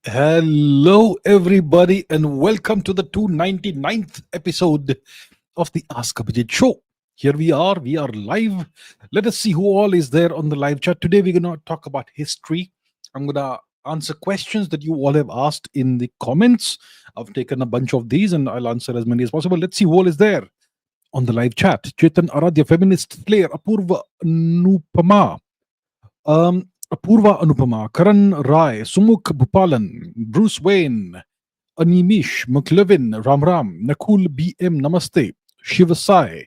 Hello, everybody, and welcome to the 299th episode of the Ask Abhijit show. Here we are live. Let us see who all is there on the live chat. Today, we're going to talk about history. I'm going to answer questions that you all have asked in the comments. I've taken a bunch of these and I'll answer as many as possible. Let's see who all is there on the live chat. Chetan Aradhya, feminist player, Apurva Nupama. Apurva Anupama, Karan Rai, Sumukh Bhupalan, Bruce Wayne, Animish, McLevin, Ram Ram, Nakul BM, Namaste, Shivasai,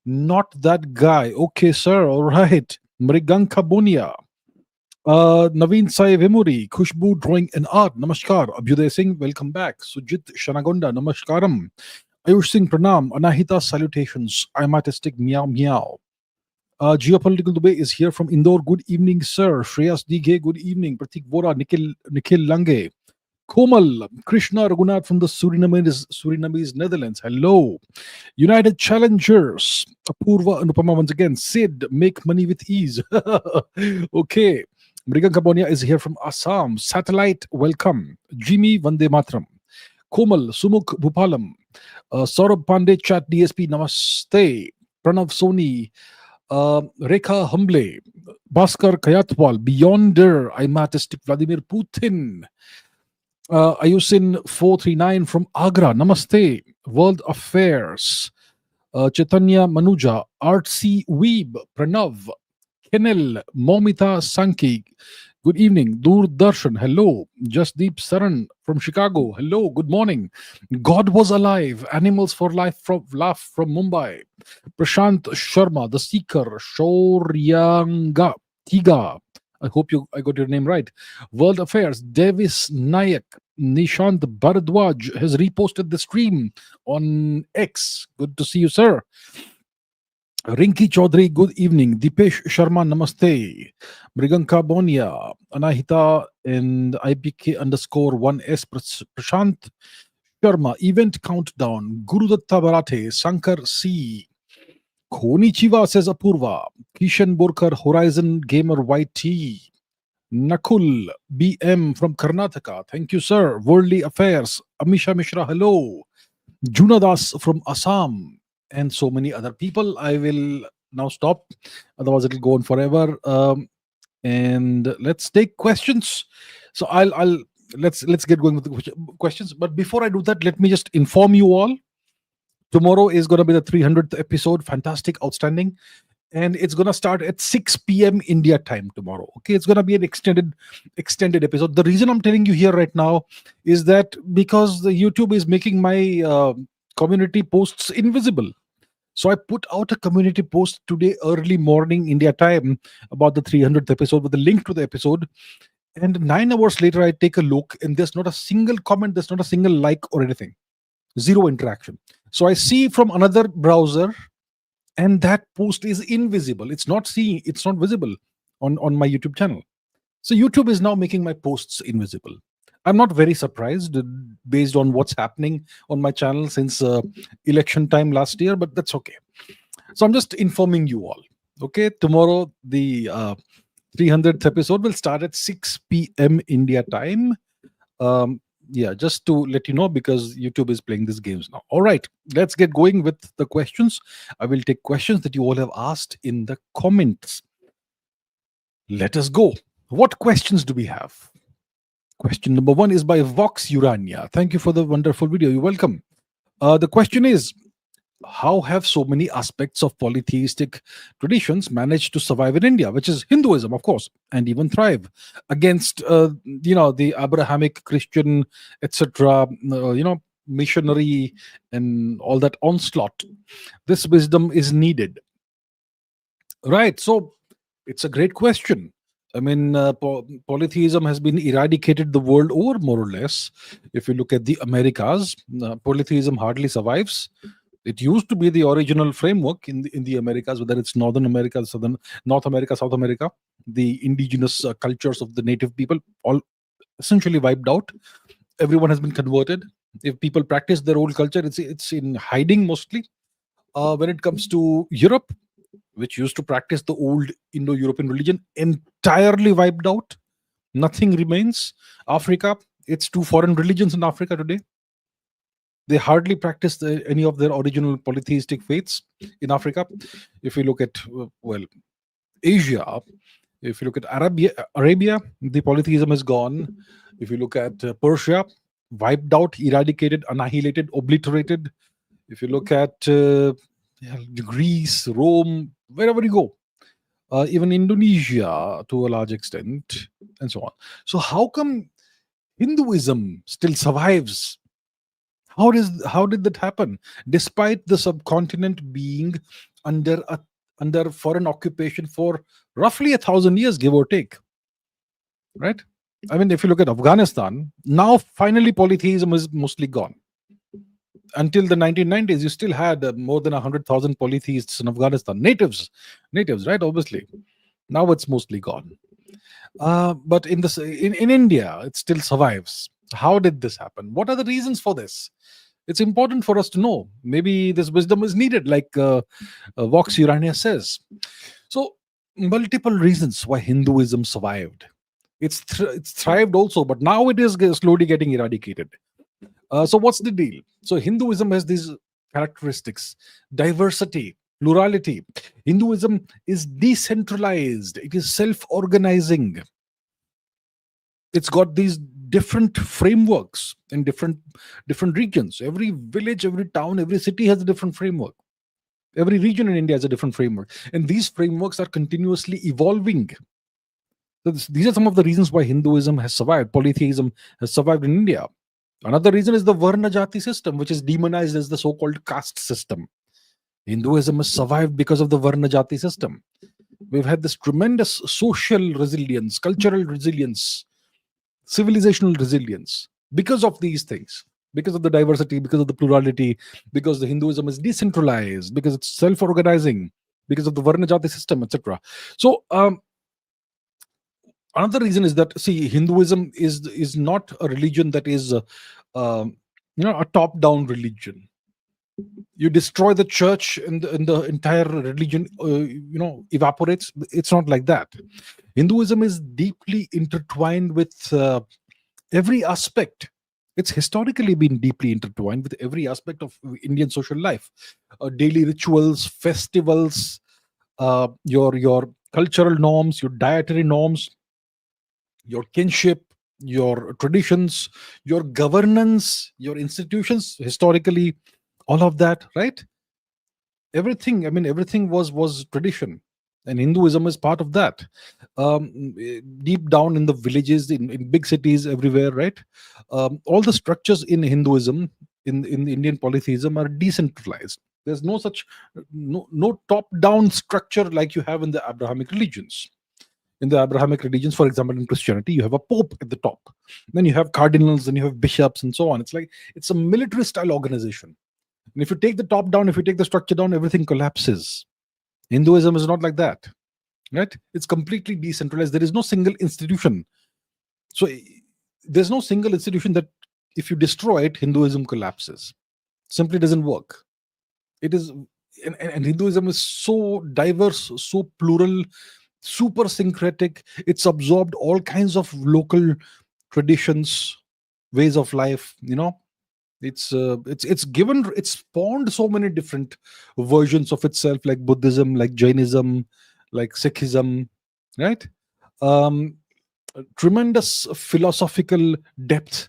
not that guy. Okay, sir, all right. Mriganka Bonia, Naveen Sai Vemuri, Khushbu Drawing and Art, Namaskar. Abhyuday Singh, welcome back. Sujit Shanagonda, Namaskaram. Aayush Singh, Pranam. Anahita, salutations. I'm artistic, meow meow. Geopolitical Dubey is here from Indore. Good evening, sir. Shreyas Dighe, good evening. Pratik Vora, Nikhil Lange. Komal, Krishna Raghunath from the Surinamese Netherlands. Hello. United Challengers. Apurva Anupama once again. Sid, make money with ease. Okay. Mrigan Kabonia is here from Assam. Satellite, welcome. Jimmy Vande Matram. Komal, Sumukh Bhupalam. Saurabh Pandey, Chat DSP, Namaste. Pranav Soni. Rekha Humble, Bhaskar Kayatwal, Beyonder, I'm artistic, Vladimir Putin, Ayusin 439 from Agra, Namaste, World Affairs, Chaitanya Manuja, Artsy Weeb, Pranav, Kenel, Momita Sankey, good evening, Doordarshan, hello, Jasdeep Saran from Chicago, hello, good morning, God was alive, Animals for Life from Laugh from Mumbai, Prashant Sharma, The Seeker, Shoryanga Tiga. I hope I got your name right. World Affairs, Davis Nayak, Nishant Bharadwaj has reposted the stream on X. Good to see you, sir. Rinki Chaudhary, good evening. Dipesh Sharma, namaste. Briganka Bonia, Anahita, and IPK underscore 1S Prashant Sharma, event countdown. Gurudatta Barate, Sankar C. Konichiwa says Apurva. Kishan Borkar, Horizon Gamer YT. Nakul BM from Karnataka. Thank you, sir. Worldly Affairs. Amisha Mishra, hello. Junadas from Assam. And so many other people. I will now stop. Otherwise, it'll go on forever. And let's take questions. So let's get going with the questions. But before I do that, let me just inform you all. Tomorrow is going to be the 300th episode. Fantastic, outstanding. And it's going to start at 6 p.m. India time tomorrow. Okay, it's going to be an extended episode. The reason I'm telling you here right now is that because the YouTube is making my community posts invisible. So I put out a community post today early morning India time about the 300th episode with a link to the episode. And 9 hours later, I take a look and there's not a single comment, there's not a single like or anything. Zero interaction. So I see from another browser and that post is invisible. It's not visible on my YouTube channel. So YouTube is now making my posts invisible. I'm not very surprised based on what's happening on my channel since election time last year, but that's okay. So I'm just informing you all. Okay, tomorrow the 300th episode will start at 6 p.m. India time. Yeah, just to let you know because YouTube is playing these games now. All right, let's get going with the questions. I will take questions that you all have asked in the comments. Let us go. What questions do we have? Question number 1 is by Vox Urania. Thank you for the wonderful video. You're welcome. The question is, how have so many aspects of polytheistic traditions managed to survive in India, which is Hinduism, of course, and even thrive against, the Abrahamic, Christian, etc., missionary and all that onslaught? This wisdom is needed. Right. So it's a great question. I mean, polytheism has been eradicated the world over, more or less. If you look at the Americas, polytheism hardly survives. It used to be the original framework in the Americas, whether it's Northern America, North America, South America. The indigenous cultures of the native people all essentially wiped out. Everyone has been converted. If people practice their old culture, it's in hiding mostly. When it comes to Europe, which used to practice the old Indo-European religion, entirely wiped out. Nothing remains. Africa, It's two foreign religions in Africa today. They hardly practice any of their original polytheistic faiths in Africa. If you look at, well, Asia, if you look at Arabia, the polytheism is gone. If you look at Persia, wiped out, eradicated, annihilated, obliterated. If you look at yeah, Greece, Rome, wherever you go, even Indonesia to a large extent, and so on. So, how come Hinduism still survives? How did that happen, despite the subcontinent being under under foreign occupation for roughly 1,000 years, give or take? Right? I mean, if you look at Afghanistan, now finally polytheism is mostly gone. Until the 1990s, you still had more than 100,000 polytheists in Afghanistan, natives, right? Obviously, now it's mostly gone. But in India, it still survives. How did this happen? What are the reasons for this? It's important for us to know. Maybe this wisdom is needed, like Vox Urania says. So, multiple reasons why Hinduism survived. It's thrived also, but now it is slowly getting eradicated. So, what's the deal? So, Hinduism has these characteristics: diversity, plurality. Hinduism is decentralized, it is self organizing. It's got these different frameworks in different regions. Every village, every town, every city has a different framework. Every region in India has a different framework, and these frameworks are continuously evolving. So these are some of the reasons why Hinduism has survived, polytheism has survived in India. Another reason is the Varna Jati system, which is demonized as the so-called caste system. Hinduism has survived because of the Varna Jati system. We've had this tremendous social resilience, cultural resilience, civilizational resilience because of these things, because of the diversity, because of the plurality, because the Hinduism is decentralized, because it's self-organizing, because of the Varna Jati system, etc. So another reason is that, see, Hinduism is not a religion that is a top-down religion. You destroy the church and the entire religion evaporates. It's not like that. Hinduism is deeply intertwined with every aspect. It's historically been deeply intertwined with every aspect of Indian social life. Daily rituals, festivals, your cultural norms, your dietary norms, your kinship, your traditions, your governance, your institutions, historically, all of that, right? Everything, I mean, everything was tradition, and Hinduism is part of that. Deep down in the villages, in big cities, everywhere, right? All the structures in Hinduism, in Indian polytheism, are decentralized. There's no top down structure like you have in the Abrahamic religions. In the Abrahamic religions, for example, in Christianity, you have a pope at the top, then you have cardinals, then you have bishops, and so on. It's like it's a military style organization. And if you take the top down, if you take the structure down, everything collapses. Hinduism is not like that, right? It's completely decentralized. There is no single institution. So there's no single institution that if you destroy it, Hinduism collapses. Simply doesn't work. It is, and Hinduism is so diverse, so plural, super syncretic. It's absorbed all kinds of local traditions, ways of life. It's spawned so many different versions of itself, like Buddhism, like Jainism, like Sikhism, right? um Tremendous philosophical depth,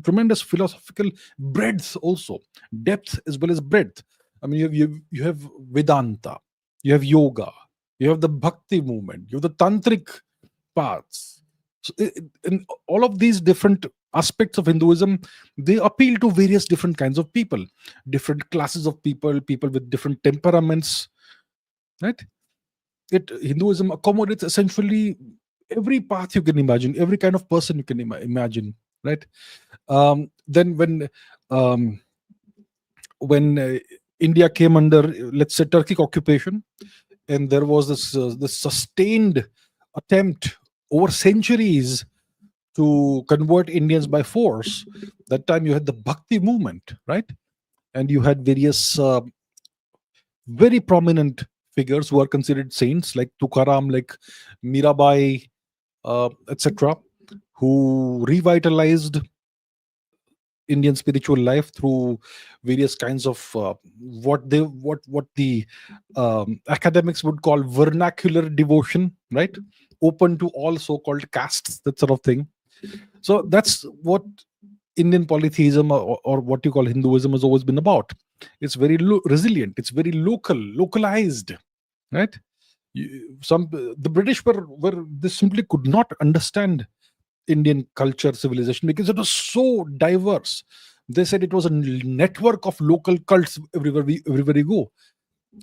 tremendous philosophical breadth also, depth as well as breadth. I mean, you have Vedanta, you have yoga, you have the bhakti movement, you have the tantric paths. So, in all of these different aspects of Hinduism, they appeal to various different kinds of people, different classes of people, people with different temperaments, right? Hinduism accommodates essentially every path you can imagine, every kind of person you can imagine, right? Then um, when India came under, let's say, Turkic occupation, and there was this sustained attempt over centuries to convert Indians by force. That time you had the Bhakti movement, right? And you had various very prominent figures who are considered saints, like Tukaram, like Mirabai, etc., who revitalized Indian spiritual life through various kinds of what the academics would call vernacular devotion, right? Open to all so-called castes, that sort of thing. So that's what Indian polytheism, or what you call Hinduism, has always been about. It's very resilient. It's very localized, right? Some the British were they simply could not understand Indian culture, civilization, because it was so diverse. They said it was a network of local cults everywhere we go.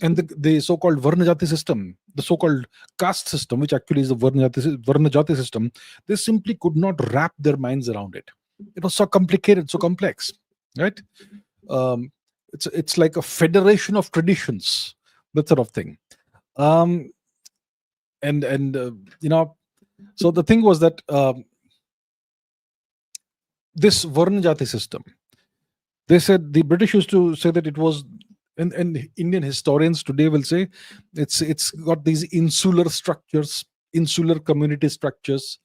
And the so-called Varnajati system, the so-called caste system, which actually is the Varnajati system, they simply could not wrap their minds around it. It was so complicated, so complex, right? Um, it's like a federation of traditions, that sort of thing. Um, and so the thing was that this Varnajati system, they said, the British used to say that it was, and Indian historians today will say it's got these insular structures, insular community structures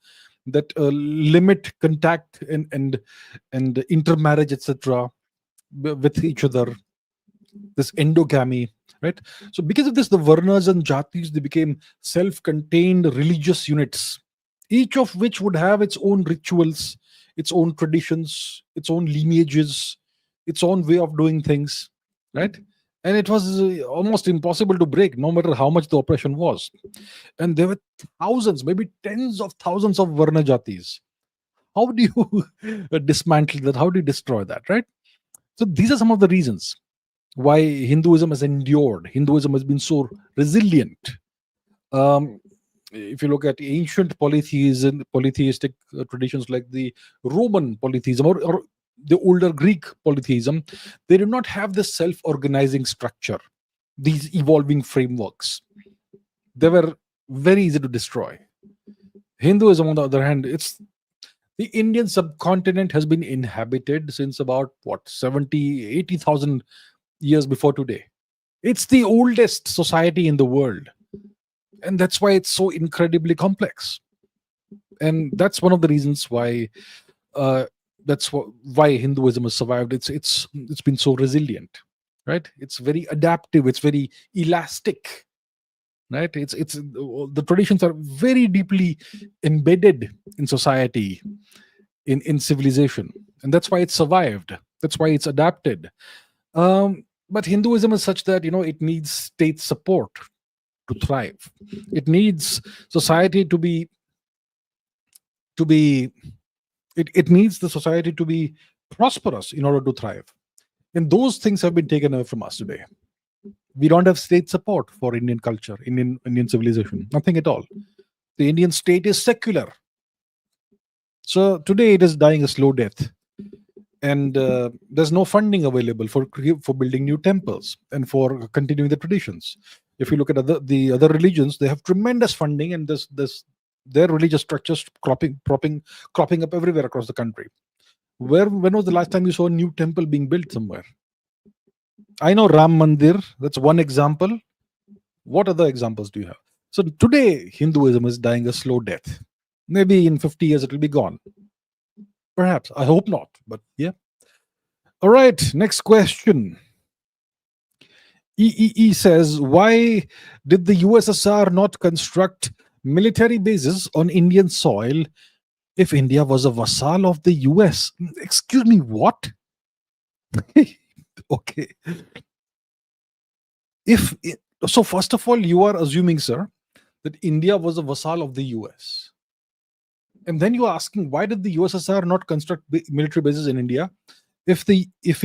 that limit contact and intermarriage, etc., with each other. This endogamy, right? So because of this, the Varnas and Jatis, they became self-contained religious units, each of which would have its own rituals, its own traditions, its own lineages, its own way of doing things, right? And it was almost impossible to break, no matter how much the oppression was. And there were thousands, maybe tens of thousands of Varna Jatis. How do you dismantle that? How do you destroy that, right? So these are some of the reasons why Hinduism has endured. Hinduism has been so resilient. If you look at ancient polytheistic traditions like the Roman polytheism, or the older Greek polytheism, they did not have this self-organizing structure, these evolving frameworks. They were very easy to destroy. Hinduism, on the other hand, it's the Indian subcontinent has been inhabited since about 70,000-80,000 years before today. It's the oldest society in the world, and that's why it's so incredibly complex. And that's one of the reasons why why Hinduism has survived. It's been so resilient, right? It's very adaptive. It's very elastic, right? It's the traditions are very deeply embedded in society, in civilization, and that's why it's survived. That's why it's adapted. But Hinduism is such that it needs state support to thrive. It needs society to be it needs the society to be prosperous in order to thrive. And those things have been taken away from us today. We don't have state support for Indian culture, Indian civilization, nothing at all. The Indian state is secular. So today it is dying a slow death. And there's no funding available for building new temples and for continuing the traditions. If you look at the other religions, they have tremendous funding, and their religious structures cropping up everywhere across the country. When was the last time you saw a new temple being built somewhere? I know Ram Mandir, that's one example. What other examples do you have? So today, Hinduism is dying a slow death. Maybe in 50 years it will be gone. Perhaps. I hope not, but yeah. All right, next question. EEE says, why did the USSR not construct military bases on Indian soil if India was a vassal of the US? Excuse me, what? Okay. So first of all, you are assuming, sir, that India was a vassal of the US. And then you're asking, why did the USSR not construct military bases in India if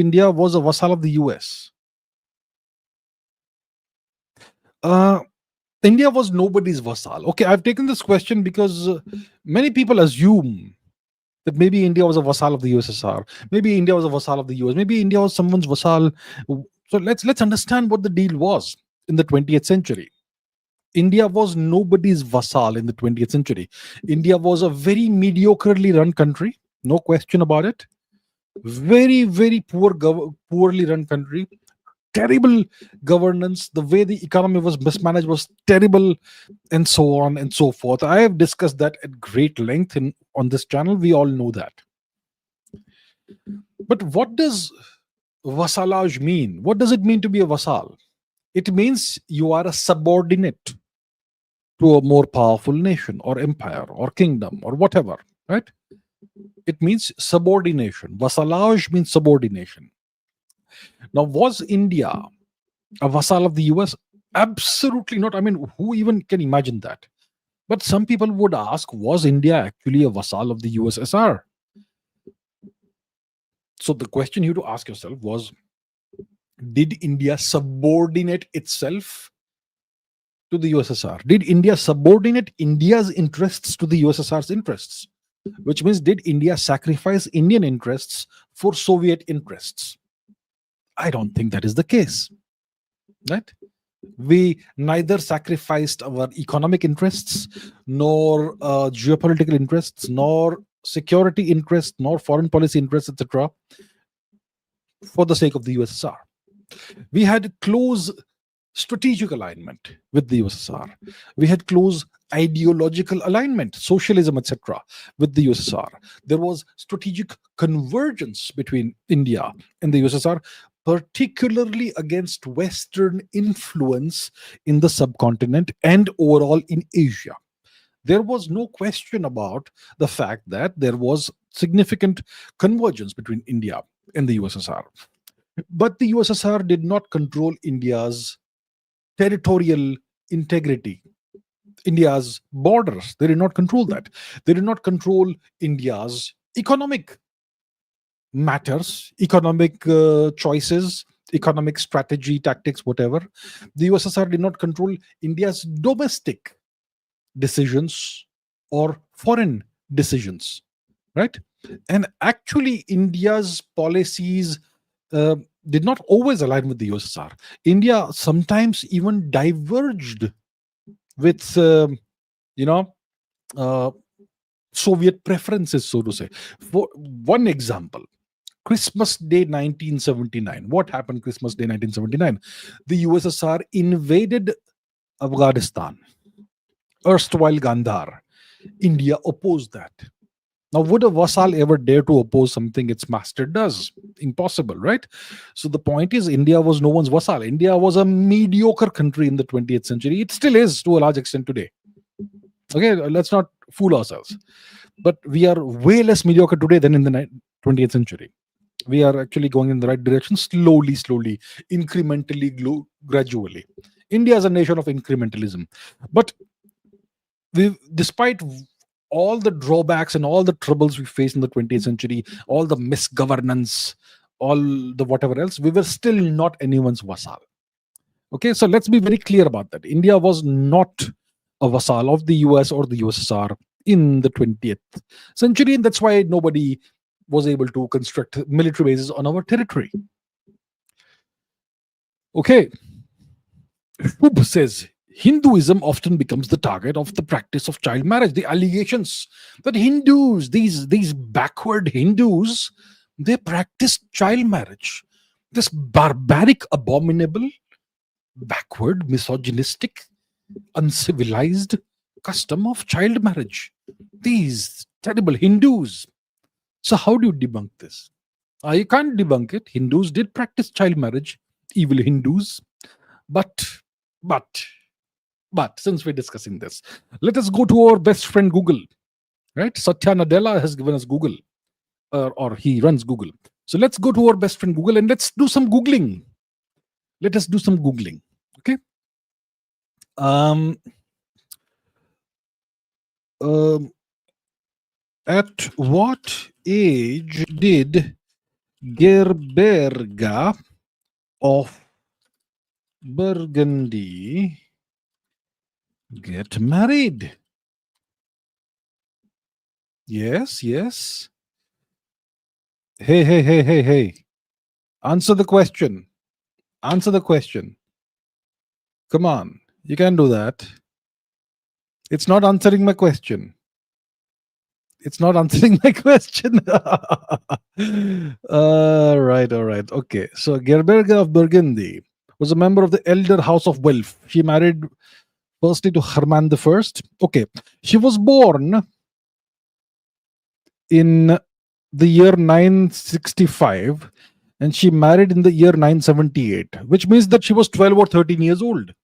India was a vassal of the US? India was nobody's vassal. Okay, I've taken this question because many people assume that maybe India was a vassal of the USSR. Maybe India was a vassal of the US. Maybe India was someone's vassal. So let's understand what the deal was in the 20th century. India was nobody's vassal in the 20th century. India was a very mediocrely run country, no question about it. Very, very poorly run country. terrible governance, the way the economy was mismanaged was terrible, and so on and so forth. I have discussed that at great length on this channel. We all know that. But what does vassalage mean? What does it mean to be a vassal? It means you are a subordinate to a more powerful nation or empire or kingdom or whatever, right? It means subordination. Vassalage means subordination. Now, was India a vassal of the US? Absolutely not. I mean, who even can imagine that? But some people would ask, was India actually a vassal of the USSR? So the question you have to ask yourself was, did India subordinate itself to the USSR? Did India subordinate India's interests to the USSR's interests? Which means, did India sacrifice Indian interests for Soviet interests? I don't think that is the case. Right? We neither sacrificed our economic interests, nor geopolitical interests, nor security interests, nor foreign policy interests, etc., for the sake of the USSR. We had close strategic alignment with the USSR. We had close ideological alignment, socialism, etc., with the USSR. There was strategic convergence between India and the USSR, particularly against Western influence in the subcontinent and overall in Asia. There was no question about the fact that there was significant convergence between India and the USSR. But the USSR did not control India's territorial integrity, India's borders. They did not control that. They did not control India's economic matters, economic choices, economic strategy, tactics, whatever. The USSR did not control India's domestic decisions or foreign decisions, right? And actually, India's policies did not always align with the USSR. India sometimes even diverged with, Soviet preferences, so to say. For one example, Christmas Day 1979. What happened Christmas Day 1979? The USSR invaded Afghanistan, erstwhile Gandhar. India opposed that. Now, would a vassal ever dare to oppose something its master does? Impossible, right? So the point is, India was no one's vassal. India was a mediocre country in the 20th century. It still is to a large extent today. Okay, let's not fool ourselves. But we are way less mediocre today than in the 20th century. We are actually going in the right direction, slowly, incrementally, gradually. India is a nation of incrementalism. But despite all the drawbacks and all the troubles we faced in the 20th century, all the misgovernance, all the whatever else, we were still not anyone's vassal. Okay, so let's be very clear about that. India was not a vassal of the US or the USSR in the 20th century, and that's why nobody was able to construct military bases on our territory. Okay, Shubh says, Hinduism often becomes the target of the practice of child marriage. The allegations that Hindus, these backward Hindus, they practice child marriage. This barbaric, abominable, backward, misogynistic, uncivilized custom of child marriage. These terrible Hindus. So how do you debunk this? You can't debunk it. Hindus did practice child marriage, evil Hindus. But since we're discussing this, let us go to our best friend Google, right? Satya Nadella has given us Google, or he runs Google. So let's go to our best friend Google and let's do some Googling. Let us do some Googling, okay? At what age did Gerberga of Burgundy get married? Yes. Hey. Answer the question. Come on. You can do that. It's not answering my question. It's not answering my question. All right. Okay. So Gerberga of Burgundy was a member of the elder house of Welf. She married firstly to Hermann the First. Okay. She was born in the year 965 and she married in the year 978, which means that she was 12 or 13 years old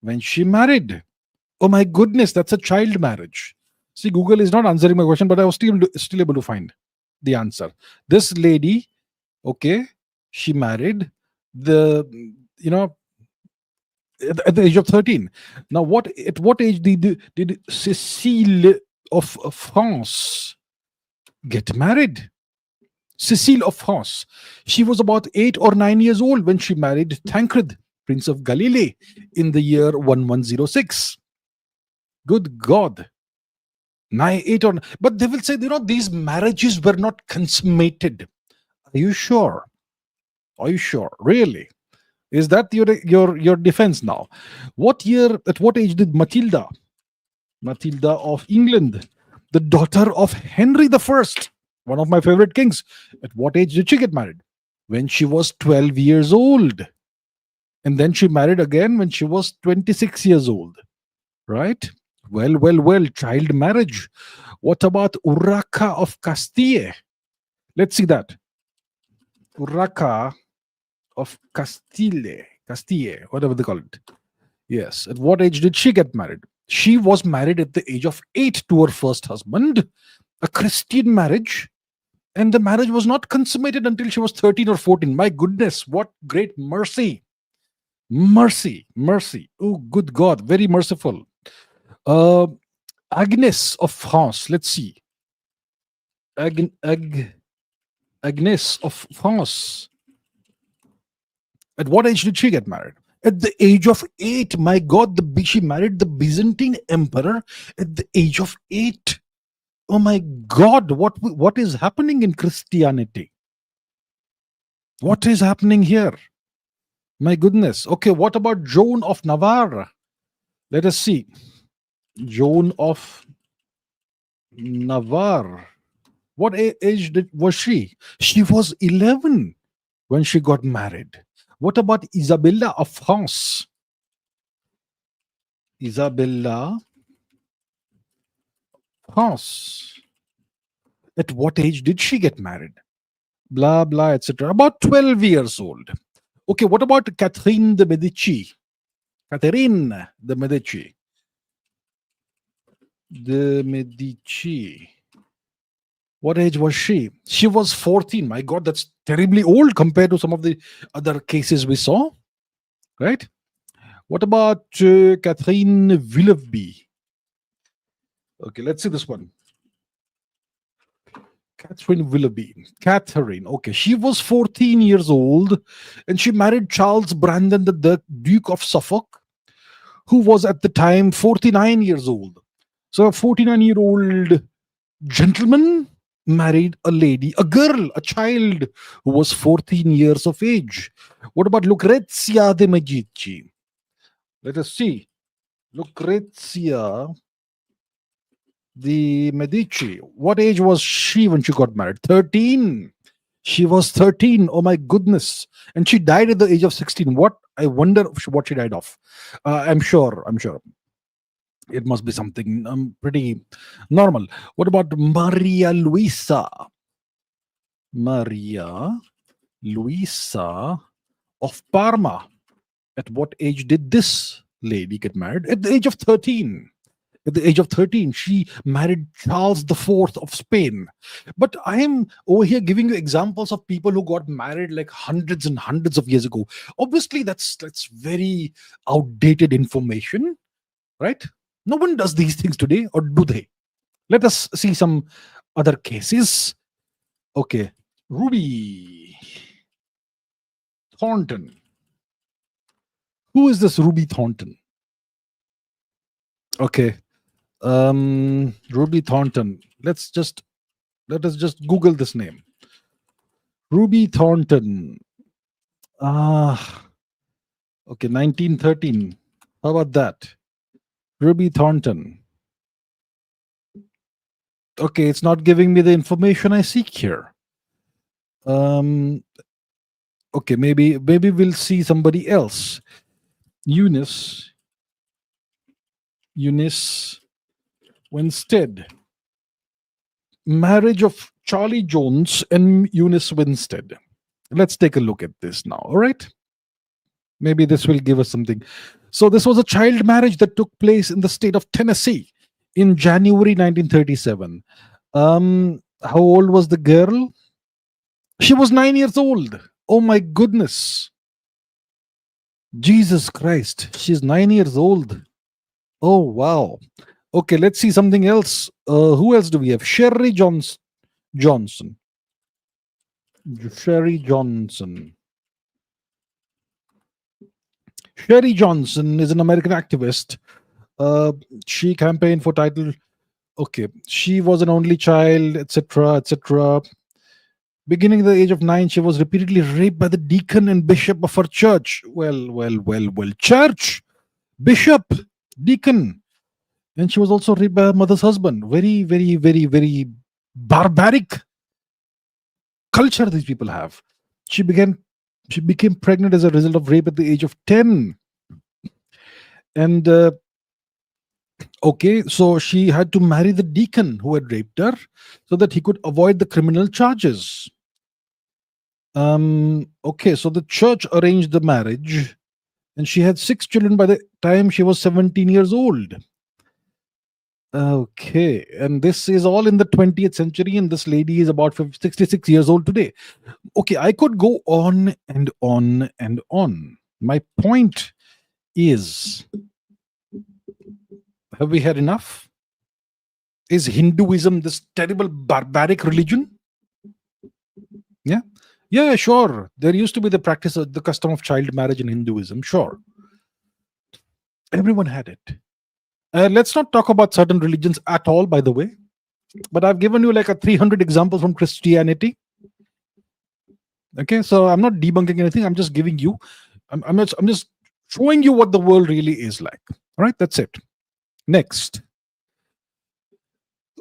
when she married. Oh my goodness, that's a child marriage. See, Google is not answering my question, but I was still able to find the answer. This lady, okay, she married the, you know, at the age of 13. Now, at what age did Cecile of France get married? Cecile of France. She was about 8 or 9 years old when she married Tancred, Prince of Galilee, in the year 1106. Good God. But they will say, these marriages were not consummated. Are you sure? Are you sure? Really? Is that your defense now? At what age did Matilda of England, the daughter of Henry the First, one of my favorite kings, at what age did she get married? When she was 12 years old. And then she married again when she was 26 years old. Right? Well, child marriage. What about Urraca of Castile? Let's see that. Urraca of Castile, whatever they call it. Yes. At what age did she get married? She was married at the age of 8 to her first husband, a Christian marriage, and the marriage was not consummated until she was 13 or 14. My goodness, what great mercy. Mercy. Oh, good God, very merciful. Agnes of France. Let's see. Agnes of France. At what age did she get married? At the age of 8. My God, she married the Byzantine emperor at the age of 8. Oh my God, what is happening in Christianity? What is happening here? My goodness. Okay, what about Joan of Navarre? Let us see. Joan of Navarre. What age was she? She was 11 when she got married. What about Isabella of France? Isabella France. At what age did she get married? Blah, blah, etc. About 12 years old. Okay, what about Catherine de Medici? Catherine de Medici. What age was she? She was 14. My God, that's terribly old compared to some of the other cases we saw. Right? What about Catherine Willoughby? Okay, let's see this one. Catherine Willoughby. Catherine. Okay, she was 14 years old and she married Charles Brandon, the Duke of Suffolk, who was at the time 49 years old. So a 49-year-old gentleman married a lady, a girl, a child who was 14 years of age. What about Lucrezia de Medici? Let us see. Lucrezia de Medici. What age was she when she got married? 13. She was 13. Oh my goodness. And she died at the age of 16. I wonder what she died of. I'm sure. It must be something pretty normal. What about Maria Luisa? Maria Luisa of Parma. At what age did this lady get married? At the age of 13. At the age of 13, she married Charles IV of Spain. But I am over here giving you examples of people who got married like hundreds and hundreds of years ago. Obviously, that's very outdated information, right? No one does these things today, or do they? Let us see some other cases. Okay. Ruby Thornton. Who is this Ruby Thornton? Okay. Ruby Thornton. Let us just Google this name. Ruby Thornton. Okay, 1913. How about that? Ruby Thornton. Okay, it's not giving me the information I seek here. Um, okay, maybe we'll see somebody else. Eunice Winstead. Marriage of Charlie Jones and Eunice Winstead. Let's take a look at this now. All right. Maybe this will give us something. So, this was a child marriage that took place in the state of Tennessee in January 1937. How old was the girl? She was 9 years old. Oh my goodness. Jesus Christ. She's 9 years old. Oh, wow. Okay, let's see something else. Who else do we have? Sherry Johnson. Sherry Johnson. Sherry Johnson is an American activist. She campaigned for title. Okay, she was an only child, etc., etc. Beginning at the age of 9, she was repeatedly raped by the deacon and bishop of her church. Well. Church, bishop, deacon. And she was also raped by her mother's husband. Very barbaric culture these people have. She became pregnant as a result of rape at the age of 10. And okay, so she had to marry the deacon who had raped her so that he could avoid the criminal charges. Okay, so the church arranged the marriage, and she had 6 children by the time she was 17 years old. Okay, and this is all in the 20th century, and this lady is about 66 years old today. Okay, I could go on and on and on. My point is, have we had enough? Is Hinduism this terrible barbaric religion? Yeah, sure. There used to be the practice of the custom of child marriage in Hinduism. Sure. Everyone had it. Let's not talk about certain religions at all, by the way. But I've given you like a 300 examples from Christianity. Okay, so I'm not debunking anything. I'm just giving you, I'm just showing you what the world really is like. All right, that's it. Next.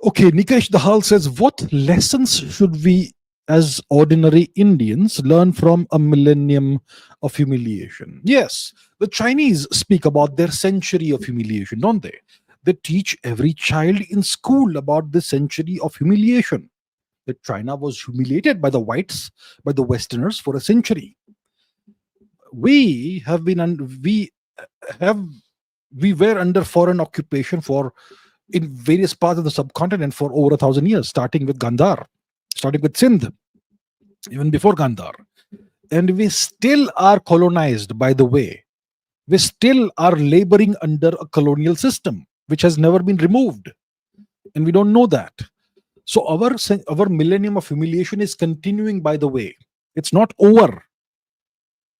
Okay, Nikesh Dahal says, what lessons should we as ordinary Indians learn from a millennium of humiliation? Yes, the Chinese speak about their century of humiliation, don't they? They teach every child in school about the century of humiliation. That China was humiliated by the whites, by the Westerners for a century. We were under foreign occupation in various parts of the subcontinent for over 1,000 years, starting with Gandhar, starting with Sindh, even before Gandhar. And we still are colonized, by the way. We still are laboring under a colonial system, which has never been removed. And we don't know that. So our millennium of humiliation is continuing, by the way. It's not over.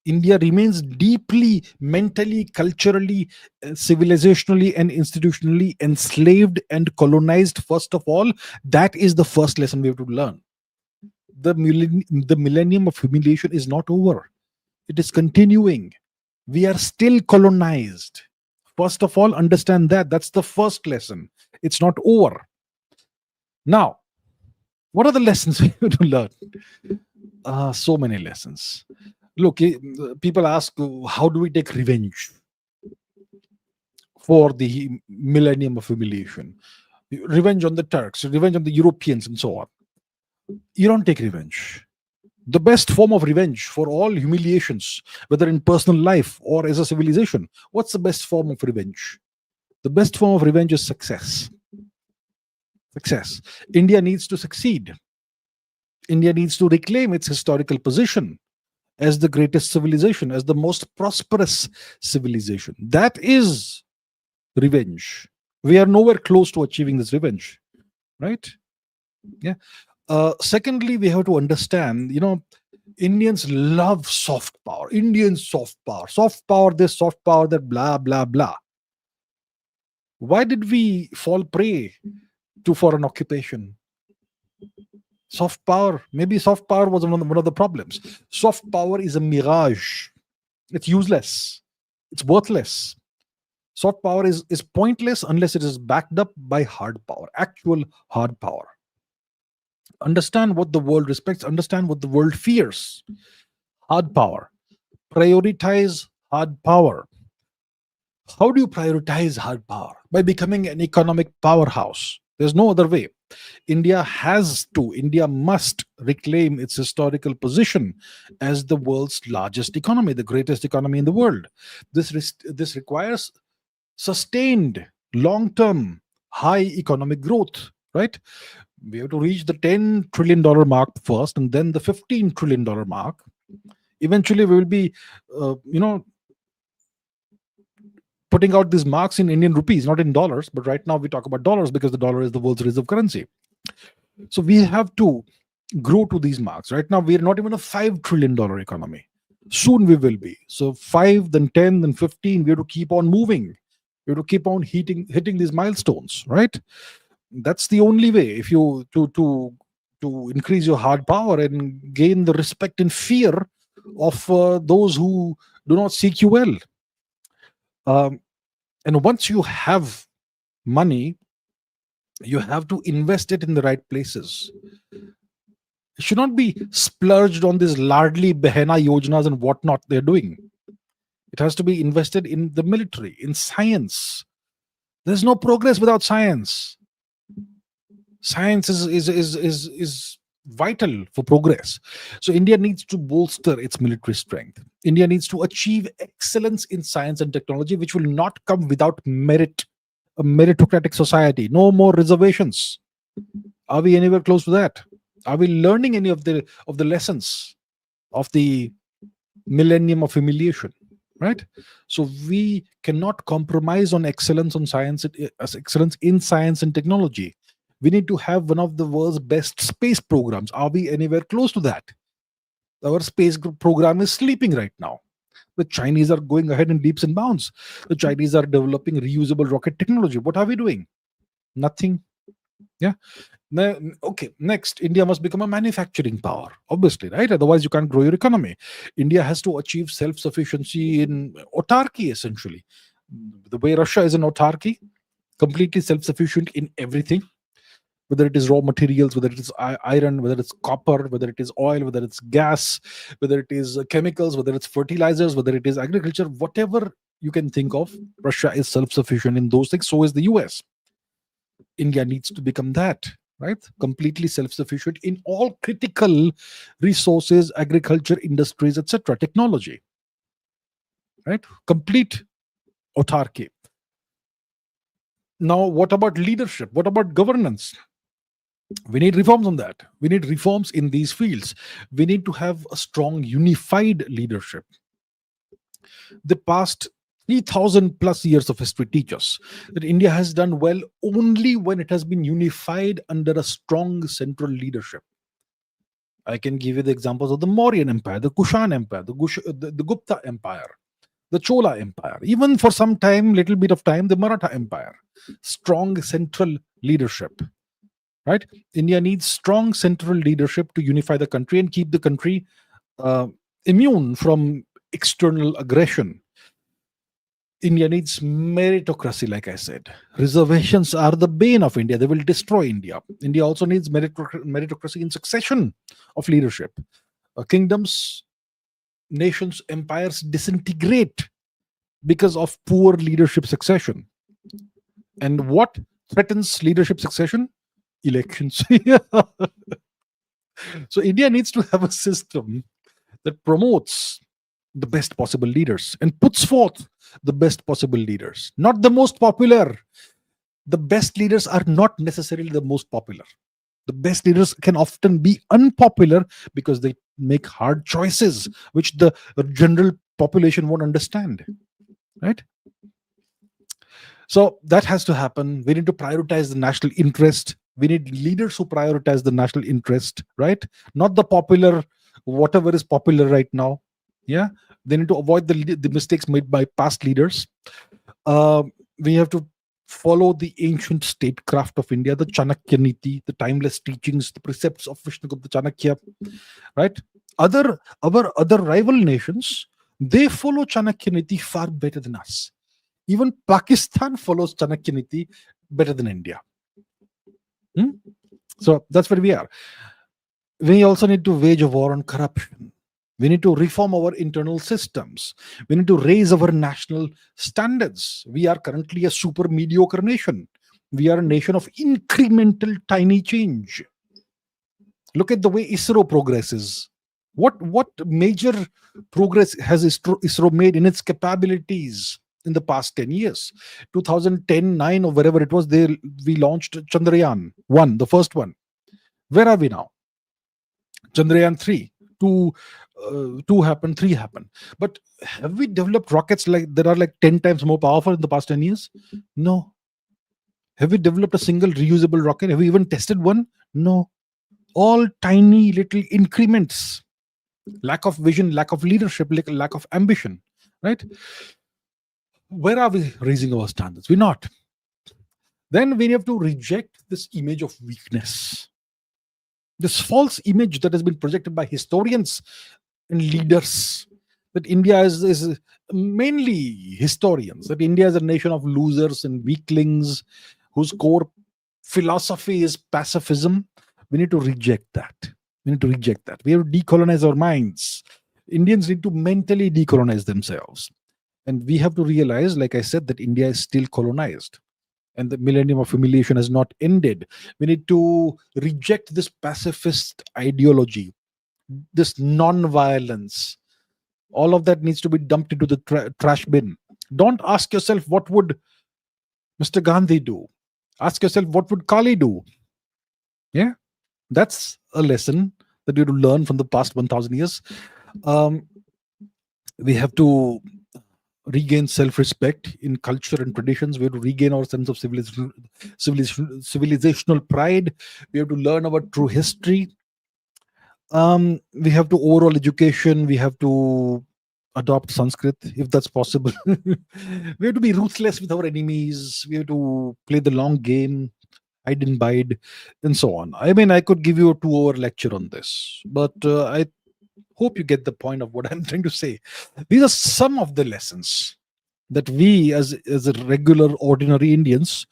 India remains deeply mentally, culturally, civilizationally, and institutionally enslaved and colonized. First of all, that is the first lesson we have to learn. The millennium of humiliation is not over. It is continuing. We are still colonized. First of all, understand that. That's the first lesson. It's not over. Now, what are the lessons we have to learn? So many lessons. Look, people ask, how do we take revenge for the millennium of humiliation? Revenge on the Turks, revenge on the Europeans, and so on. You don't take revenge. The best form of revenge for all humiliations, whether in personal life or as a civilization, what's the best form of revenge? The best form of revenge is success. Success. India needs to succeed. India needs to reclaim its historical position as the greatest civilization, as the most prosperous civilization. That is revenge. We are nowhere close to achieving this revenge, right? Yeah. Secondly, we have to understand, Indians love soft power. Indians soft power this, soft power that, blah, blah, blah. Why did we fall prey to foreign occupation? Soft power. Maybe soft power was one of the problems. Soft power is a mirage. It's useless. It's worthless. Soft power is pointless unless it is backed up by hard power, actual hard power. Understand what the world respects, understand what the world fears. Hard power. Prioritize hard power. How do you prioritize hard power? By becoming an economic powerhouse. There's no other way. India must reclaim its historical position as the world's largest economy, the greatest economy in the world. This requires sustained, long term, high economic growth, right? We have to reach the $10 trillion mark first and then the $15 trillion mark. Eventually, we will be, putting out these marks in Indian rupees, not in dollars. But right now, we talk about dollars because the dollar is the world's reserve currency. So we have to grow to these marks. Right now, we are not even a $5 trillion economy. Soon we will be. So 5, then 10, then 15. We have to keep on moving. We have to keep on hitting these milestones, right? That's the only way. If you to increase your hard power and gain the respect and fear of those who do not seek you well. And once you have money, you have to invest it in the right places. It should not be splurged on these lardli behena yojanas and whatnot they're doing. It has to be invested in the military, in science. There's no progress without science. Science is vital for progress. So India needs to bolster its military strength. India needs to achieve excellence in science and technology, which will not come without merit. A meritocratic society. No more reservations. Are we anywhere close to that? Are we learning any of the lessons of the millennium of humiliation? Right? So we cannot compromise on excellence in science and technology. We need to have one of the world's best space programs. Are we anywhere close to that? Our space program is sleeping right now. The Chinese are going ahead in leaps and bounds. The Chinese are developing reusable rocket technology. What are we doing? Nothing. Yeah. Okay. Next, India must become a manufacturing power, obviously, right? Otherwise, you can't grow your economy. India has to achieve self-sufficiency in autarky, essentially. The way Russia is an autarky, completely self-sufficient in everything. Whether it is raw materials, whether it is iron, whether it's copper, whether it is oil, whether it's gas, whether it is chemicals, whether it's fertilizers, whether it is agriculture, whatever you can think of, Russia is self-sufficient in those things. So is the US. India needs to become that, right? Completely self-sufficient in all critical resources, agriculture, industries, etc., technology, right? Complete autarky. Now, what about leadership? What about governance? We need reforms on that. We need reforms in these fields. We need to have a strong, unified leadership. The past 3,000 plus years of history teach us that India has done well only when it has been unified under a strong central leadership. I can give you the examples of the Mauryan Empire, the Kushan Empire, the Gupta Empire, the Chola Empire, even for some time, little bit of time, the Maratha Empire. Strong central leadership. Right? India needs strong central leadership to unify the country and keep the country immune from external aggression. India needs meritocracy, like I said. Reservations are the bane of India. They will destroy India. India also needs meritocracy in succession of leadership. Kingdoms, nations, empires disintegrate because of poor leadership succession. And what threatens leadership succession? Elections. So India needs to have a system that promotes the best possible leaders and puts forth the best possible leaders, not the most popular. The best leaders are not necessarily the most popular. The best leaders can often be unpopular because they make hard choices which the general population won't understand, right? So that has to happen. We need to prioritize the national interest. We need leaders who prioritize the national interest, right? Not the popular, whatever is popular right now. Yeah, they need to avoid the mistakes made by past leaders. We have to follow the ancient statecraft of India, the Chanakya Niti, the timeless teachings, the precepts of Vishnugupta Chanakya, right? Our other rival nations, they follow Chanakya Niti far better than us. Even Pakistan follows Chanakya Niti better than India. Hmm? So that's where we are. We also need to wage a war on corruption. We need to reform our internal systems. We need to raise our national standards. We are currently a super mediocre nation. We are a nation of incremental tiny change. Look at the way ISRO progresses. What major progress has ISRO made in its capabilities in the past 10 years? 2010, 9, or wherever it was, we launched Chandrayaan 1, the first one. Where are we now? Chandrayaan 3. 2 happened, 3 happened. But have we developed rockets like that are like 10 times more powerful in the past 10 years? No. Have we developed a single reusable rocket? Have we even tested one? No. All tiny little increments. Lack of vision, lack of leadership, lack of ambition, right? Where are we raising our standards? We're not. Then we have to reject this image of weakness, this false image that has been projected by historians and leaders, that India is mainly historians, that India is a nation of losers and weaklings whose core philosophy is pacifism. We need to reject that. We need to reject that. We have to decolonize our minds. Indians need to mentally decolonize themselves. And we have to realize, like I said, that India is still colonized and the millennium of humiliation has not ended. We need to reject this pacifist ideology, this non-violence. All of that needs to be dumped into the trash bin. Don't ask yourself, what would Mr. Gandhi do? Ask yourself, what would Kali do? Yeah, that's a lesson that we have to learn from the past 1,000 years. We have to regain self-respect in culture and traditions. We have to regain our sense of civilizational pride. We have to learn our true history. We have to overall education. We have to adopt Sanskrit if that's possible. We have to be ruthless with our enemies. We have to play the long game, hide and bide, and so on. I mean, I could give you a 2-hour lecture on this, but I hope you get the point of what I'm trying to say. These are some of the lessons that we as regular ordinary Indians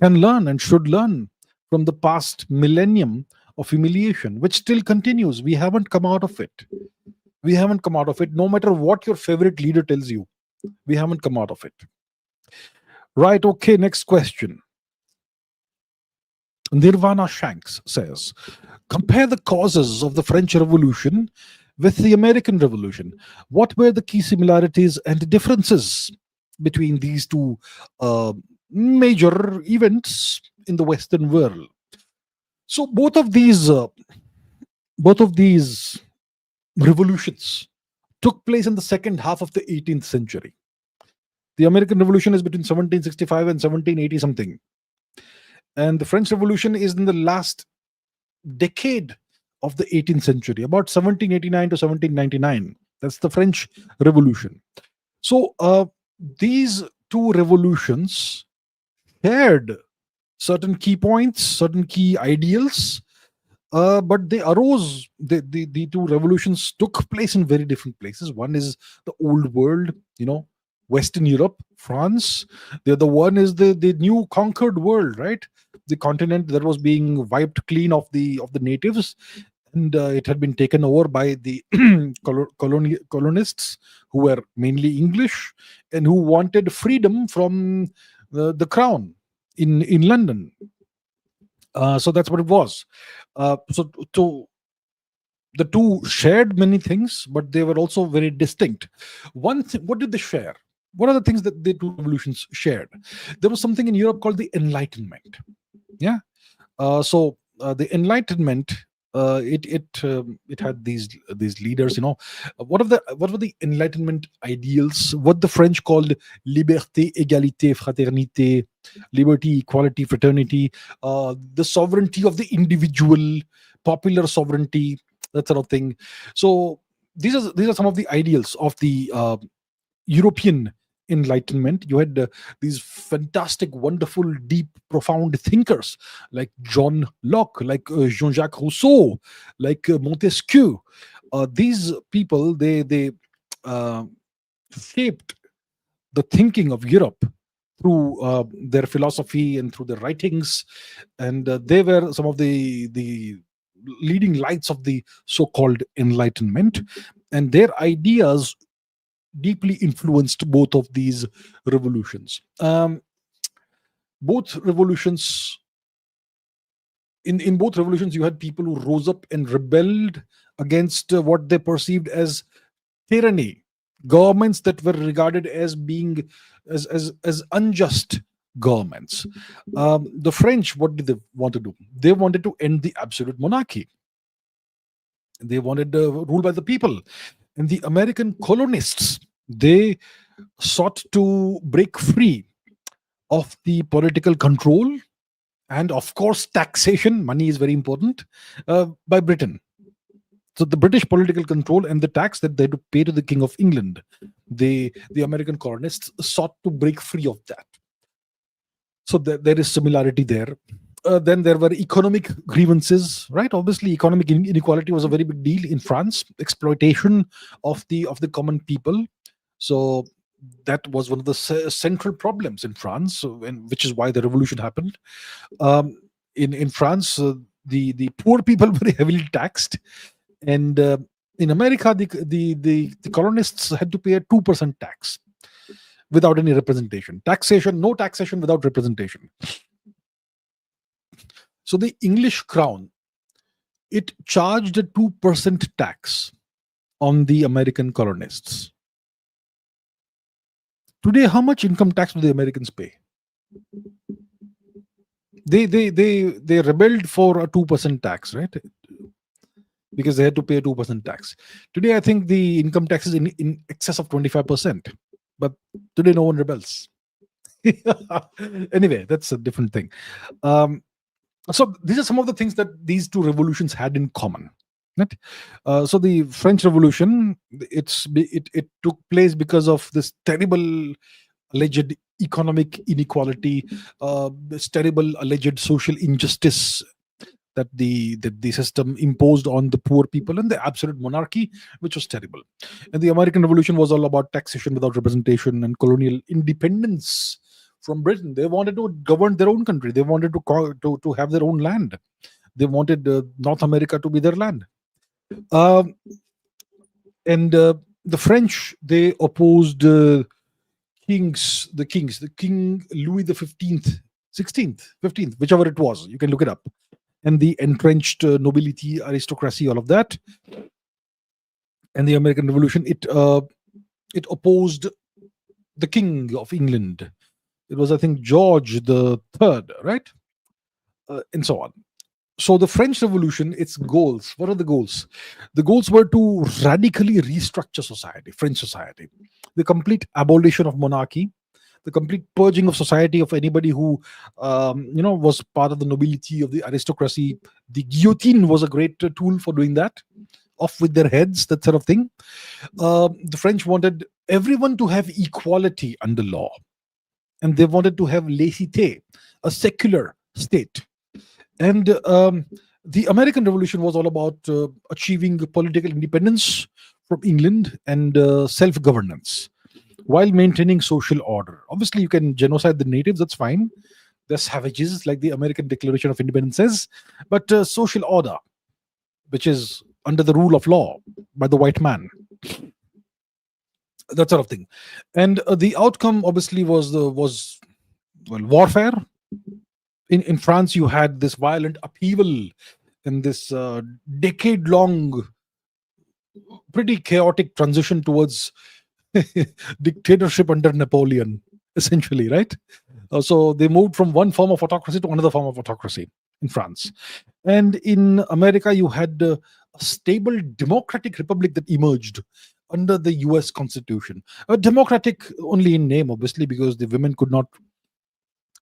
can learn and should learn from the past millennium of humiliation, which still continues. We haven't come out of it. We haven't come out of it. No matter what your favorite leader tells you, we haven't come out of it. Right, okay, next question. Nirvana Shanks says, compare the causes of the French Revolution with the American Revolution. What were the key similarities and differences between these two major events in the Western world? So both of these revolutions took place in the second half of the 18th century. The American Revolution is between 1765 and 1780 something, and the French Revolution is in the last decade of the 18th century, about 1789 to 1799. That's the French Revolution. So these two revolutions shared certain key points, certain key ideals, but they arose. The two revolutions took place in very different places. One is the old world, Western Europe, France. The other one is the new conquered world, right? The continent that was being wiped clean of the natives, and it had been taken over by the colonists, who were mainly English and who wanted freedom from the crown in London. So that's what it was. So the two shared many things, but they were also very distinct. One thing, what did they share? What are the things that the two revolutions shared? There was something in Europe called the Enlightenment. Yeah. So the Enlightenment, it had these leaders. What were the Enlightenment ideals? What the French called liberté, égalité, fraternité, liberty, equality, fraternity, the sovereignty of the individual, popular sovereignty, that sort of thing. So these are some of the ideals of the European Enlightenment. You had these fantastic, wonderful, deep, profound thinkers like John Locke, like Jean-Jacques Rousseau, like Montesquieu. These people, they shaped the thinking of Europe through their philosophy and through their writings, and they were some of the leading lights of the so-called Enlightenment, and their ideas deeply influenced both of these revolutions. Both revolutions in both revolutions, you had people who rose up and rebelled against what they perceived as tyranny, governments that were regarded as being as unjust governments. The French, what did they want to do? They wanted to end the absolute monarchy. They wanted rule by the people. And the American colonists, they sought to break free of the political control and, of course, taxation. Money is very important, by Britain. So the British political control and the tax that they had to pay to the King of England, the American colonists sought to break free of that. So there is similarity there. Then there were economic grievances, right? Obviously, economic inequality was a very big deal in France. Exploitation of the common people. So that was one of the central problems in France, which is why the revolution happened. In France, the poor people were very heavily taxed, and in America, the colonists had to pay a 2% tax without any representation. No taxation without representation. So the English crown, it charged a 2% tax on the American colonists. Today, how much income tax do the Americans pay? They rebelled for a 2% tax, right? Because they had to pay a 2% tax. Today, I think the income tax is in excess of 25%. But today, no one rebels. Anyway, that's a different thing. So these are some of the things that these two revolutions had in common. Right? So the French Revolution, it took place because of this terrible alleged economic inequality, this terrible alleged social injustice that the system imposed on the poor people, and the absolute monarchy, which was terrible. And the American Revolution was all about taxation without representation and colonial independence from Britain. They wanted to govern their own country. They wanted to have their own land. They wanted North America to be their land. And the French, they opposed the King Louis the 15th, 16th, 15th, whichever it was. You can look it up. And the entrenched nobility, aristocracy, all of that. And the American Revolution, it opposed the King of England. It was, I think, George the Third, right? And so on. So the French Revolution, its goals, what are the goals? The goals were to radically restructure society, French society. The complete abolition of monarchy, the complete purging of society of anybody who, was part of the nobility, of the aristocracy. The guillotine was a great tool for doing that. Off with their heads, that sort of thing. The French wanted everyone to have equality under law. And they wanted to have laicite, a secular state. And the American Revolution was all about achieving political independence from England and self-governance while maintaining social order. Obviously, you can genocide the natives, that's fine. They're savages, like the American Declaration of Independence says. But social order, which is under the rule of law by the white man, that sort of thing. And the outcome, obviously, was warfare. In France, you had this violent upheaval in this decade-long, pretty chaotic transition towards dictatorship under Napoleon, essentially, right? So they moved from one form of autocracy to another form of autocracy in France. And in America, you had a stable democratic republic that emerged under the US Constitution. A democratic only in name, obviously, because the women could not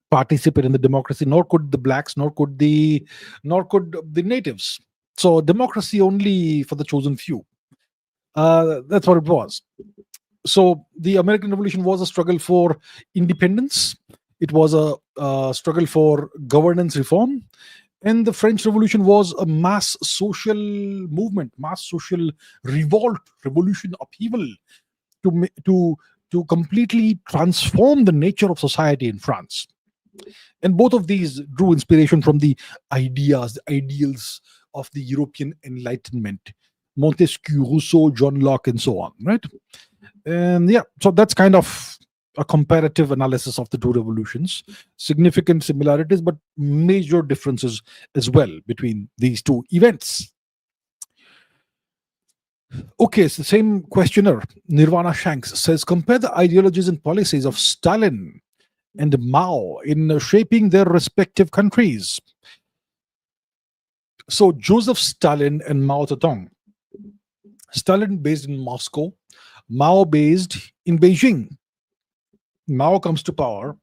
participate in the democracy, nor could the blacks, nor could the natives. So democracy only for the chosen few. That's what it was. So the American Revolution was a struggle for independence. It was a struggle for governance reform. And the French Revolution was a mass social movement, mass social revolt, revolution, upheaval to to completely transform the nature of society in France. And both of these drew inspiration from the ideas, the ideals of the European Enlightenment, Montesquieu, Rousseau, John Locke, and so on, right? And yeah, so that's kind of a comparative analysis of the two revolutions. Significant similarities, but major differences as well between these two events. Okay, it's the same questioner, Nirvana Shanks, says compare the ideologies and policies of Stalin and Mao in shaping their respective countries. So Joseph Stalin and Mao Zedong. Stalin based in Moscow, Mao based in Beijing. Mao comes to power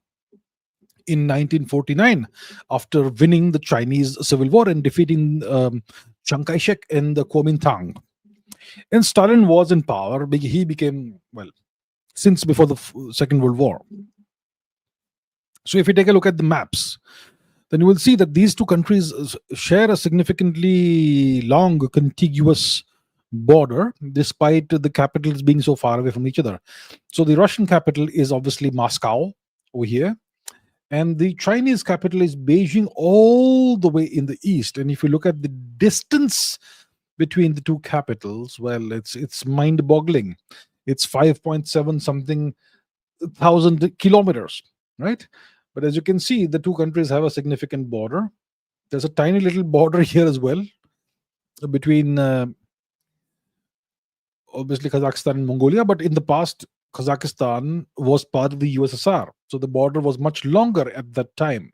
in 1949 after winning the Chinese Civil War and defeating Chiang Kai-shek and the Kuomintang. And Stalin was in power. He became, well, since before the Second World War. So if you take a look at the maps, then you will see that these two countries share a significantly long, contiguous border, despite the capitals being so far away from each other. So the Russian capital is obviously Moscow over here, and the Chinese capital is Beijing all the way in the east. And if you look at the distance between the two capitals, well, it's mind-boggling. It's 5.7 something thousand kilometers, right? But as you can see, the two countries have a significant border. There's a tiny little border here as well between obviously Kazakhstan and Mongolia, but in the past, Kazakhstan was part of the USSR. So the border was much longer at that time.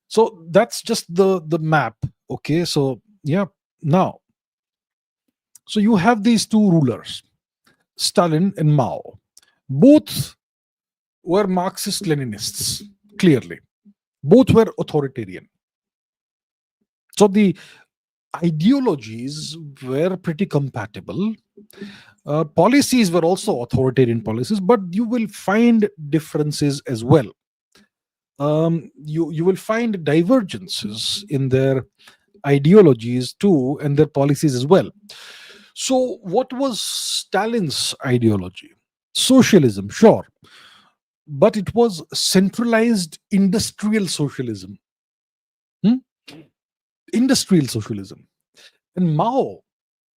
So that's just the map. Okay, so yeah, now. So you have these two rulers, Stalin and Mao. Both were Marxist-Leninists, clearly. Both were authoritarian. So the ideologies were pretty compatible. Policies were also authoritarian policies, but you will find differences as well. You will find divergences in their ideologies too, and their policies as well. So what was Stalin's ideology? Socialism, sure, but it was centralized industrial socialism. Industrial socialism. And Mao,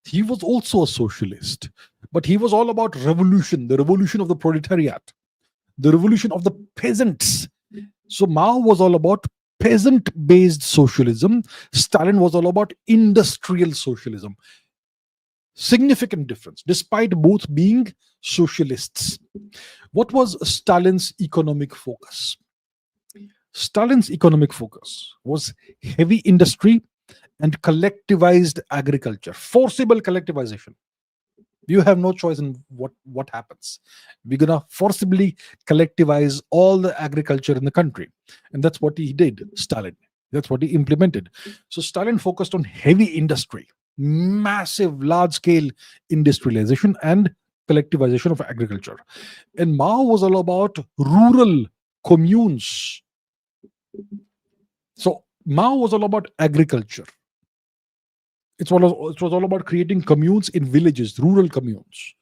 he was also a socialist, but he was all about revolution, the revolution of the proletariat, the revolution of the peasants. So Mao was all about peasant-based socialism. Stalin was all about industrial socialism. Significant difference, despite both being socialists. What was Stalin's economic focus? Stalin's economic focus was heavy industry and collectivized agriculture, forcible collectivization. You have no choice in what happens. We're gonna forcibly collectivize all the agriculture in the country, and that's what he did. Stalin. That's what he implemented. So Stalin focused on heavy industry, massive, large-scale industrialization and collectivization of agriculture, and Mao was all about rural communes. So Mao was all about agriculture. It was all about creating communes in villages, rural communes.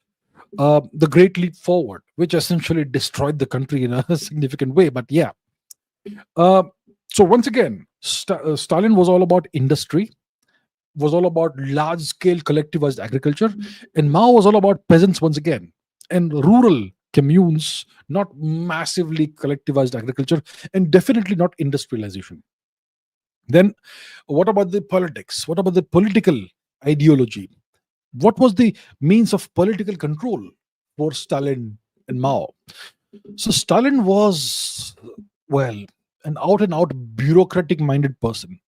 The Great Leap Forward, which essentially destroyed the country in a significant way. But yeah. So once again, Stalin was all about industry, was all about large-scale collectivized agriculture, and Mao was all about peasants once again, and rural communes, not massively collectivized agriculture, and definitely not industrialization. Then what about the politics? What about the political ideology? What was the means of political control for Stalin and Mao? So Stalin was, well, an out-and-out bureaucratic-minded person.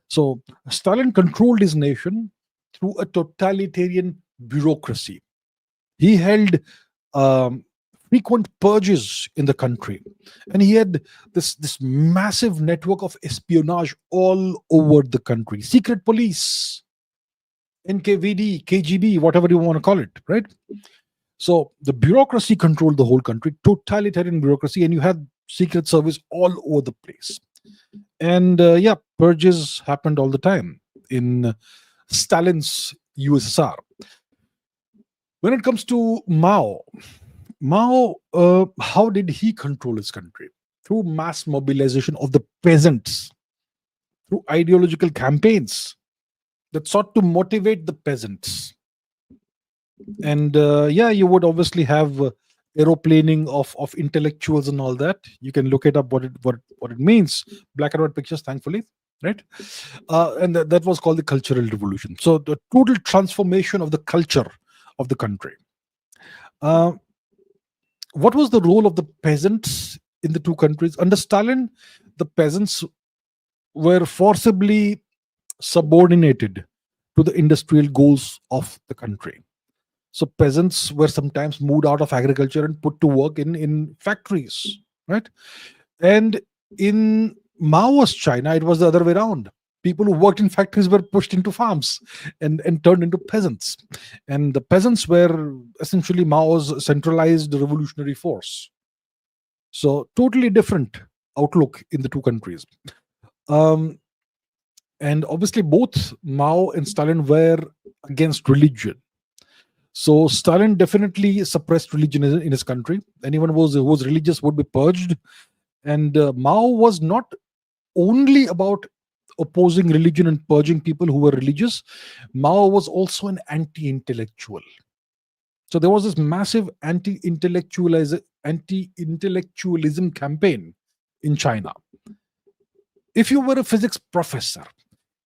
So Stalin controlled his nation through a totalitarian bureaucracy. He held frequent purges in the country, and he had this massive network of espionage all over the country. Secret police, NKVD, KGB, whatever you want to call it, right? So the bureaucracy controlled the whole country, totalitarian bureaucracy, and you had secret service all over the place. And yeah, purges happened all the time in Stalin's USSR. When it comes to Mao, Mao, how did he control his country? Through mass mobilization of the peasants, through ideological campaigns that sought to motivate the peasants. And yeah, you would obviously have aeroplaning of intellectuals and all that. You can look it up what it means. Black and white pictures, thankfully, right? And that was called the Cultural Revolution. So the total transformation of the culture of the country. Uh, what was the role of the peasants in the two countries? Under Stalin, the peasants were forcibly subordinated to the industrial goals of the country. So peasants were sometimes moved out of agriculture and put to work in factories, right? And in Maoist China, it was the other way around. People who worked in factories were pushed into farms and turned into peasants. And the peasants were essentially Mao's centralized revolutionary force. So totally different outlook in the two countries. Um, and obviously both Mao and Stalin were against religion. So Stalin definitely suppressed religion in his country. Anyone who was religious would be purged. And Mao was not only about opposing religion and purging people who were religious. Mao was also an anti-intellectual. So there was this massive anti-intellectualism campaign in China. If you were a physics professor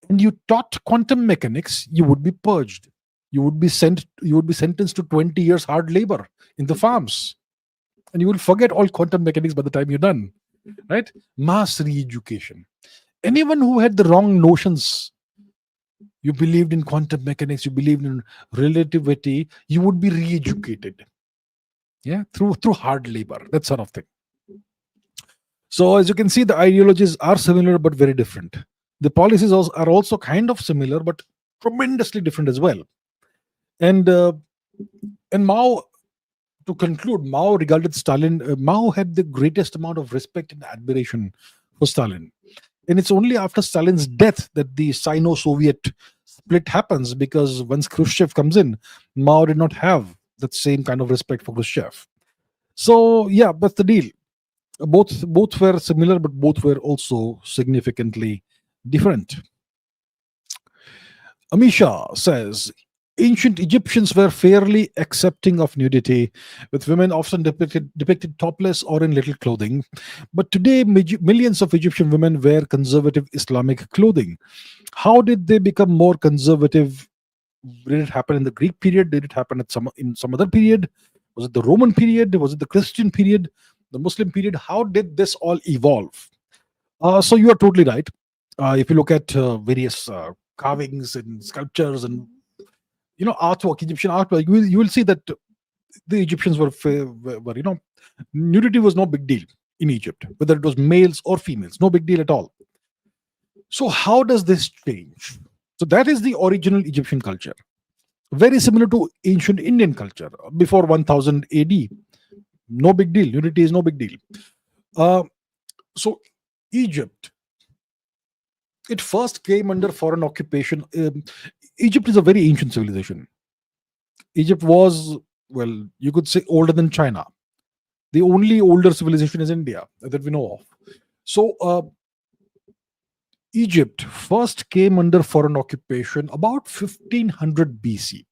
and you taught quantum mechanics, you would be purged. You would be sentenced to 20 years hard labor in the farms. And you will forget all quantum mechanics by the time you're done. Right? Mass re-education. Anyone who had the wrong notions, you believed in quantum mechanics, you believed in relativity, you would be re-educated. Yeah, through hard labor, that sort of thing. So as you can see, the ideologies are similar but very different. The policies are also kind of similar but tremendously different as well. And Mao, to conclude, Mao regarded Stalin. Mao had the greatest amount of respect and admiration for Stalin. And it's only after Stalin's death that the Sino-Soviet split happens, because once Khrushchev comes in, Mao did not have that same kind of respect for Khrushchev. So yeah, that's the deal. Both were similar, but both were also significantly different. Amisha says, ancient Egyptians were fairly accepting of nudity, with women often depicted topless or in little clothing. But today, millions of Egyptian women wear conservative Islamic clothing. How did they become more conservative? Did it happen in the Greek period? Did it happen in some other period? Was it the Roman period? Was it the Christian period? The Muslim period? How did this all evolve? So you are totally right. If you look at various carvings and sculptures and artwork, Egyptian artwork, you will see that the Egyptians were nudity was no big deal in Egypt, whether it was males or females, no big deal at all. So how does this change? So that is the original Egyptian culture, very similar to ancient Indian culture before 1000 AD. No big deal. Nudity is no big deal. So Egypt, it first came under foreign occupation. Egypt is a very ancient civilization. Egypt was, well, you could say, older than China. The only older civilization is India that we know of. So Egypt first came under foreign occupation about 1500 BC.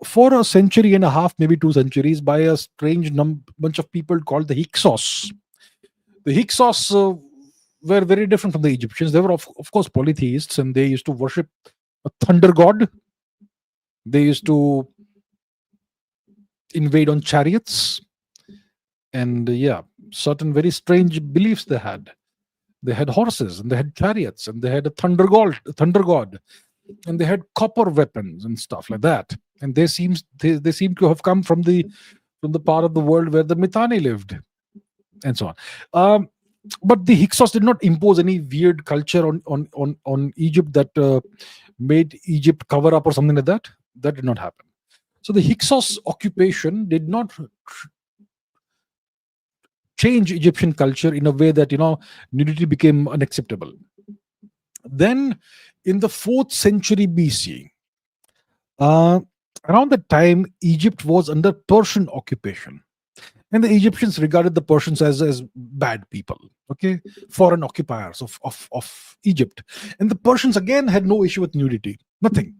For a century and a half, maybe 2 centuries, by a strange bunch of people called the Hyksos. The Hyksos were very different from the Egyptians. They were, of course, polytheists, and they used to worship a thunder god. They used to invade on chariots. And yeah, certain very strange beliefs they had. They had horses, and they had chariots, and they had a thunder god, and they had copper weapons and stuff like that. And they seem to have come from the part of the world where the Mitanni lived, and so on. But the Hyksos did not impose any weird culture on Egypt that made Egypt cover up or something like that. That did not happen. So the Hyksos occupation did not change Egyptian culture in a way that nudity became unacceptable. Then, in the 4th century BC, Around that time, Egypt was under Persian occupation. And the Egyptians regarded the Persians as bad people, okay, foreign occupiers of Egypt. And the Persians again had no issue with nudity, nothing.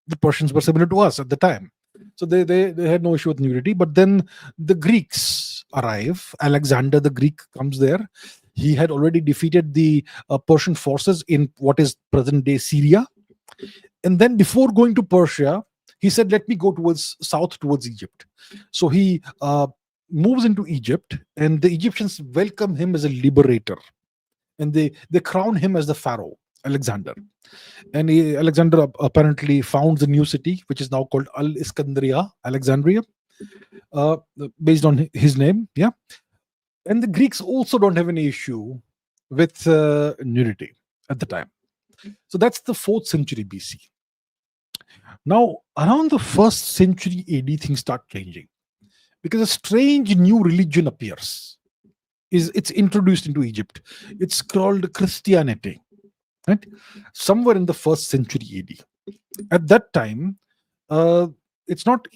The Persians were similar to us at the time. So they had no issue with nudity. But then the Greeks arrive. Alexander the Greek comes there. He had already defeated the Persian forces in what is present day Syria. And then before going to Persia, he said, let me go towards south, towards Egypt. So he moves into Egypt, and the Egyptians welcome him as a liberator. And they crown him as the pharaoh, Alexander. And Alexander apparently founds a new city, which is now called Al-Iskandria, Alexandria, uh, based on his name. Yeah. And the Greeks also don't have any issue with nudity at the time. So that's the 4th century BC. Now, around the 1st century AD, things start changing because a strange new religion appears. It's introduced into Egypt. It's called Christianity, right? Somewhere in the 1st century AD. At that time, it's not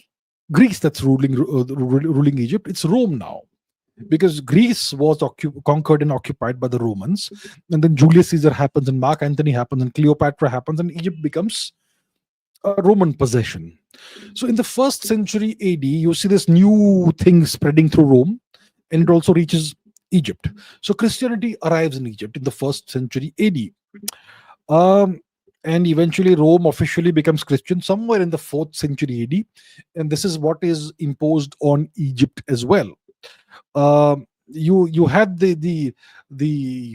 Greece that's ruling Egypt. It's Rome now, because Greece was conquered and occupied by the Romans, and then Julius Caesar happens, and Mark Antony happens, and Cleopatra happens, and Egypt becomes a Roman possession. So in the 1st century AD, you see this new thing spreading through Rome, and it also reaches Egypt. So Christianity arrives in Egypt in the 1st century AD. And eventually Rome officially becomes Christian somewhere in the 4th century AD. And this is what is imposed on Egypt as well. You had the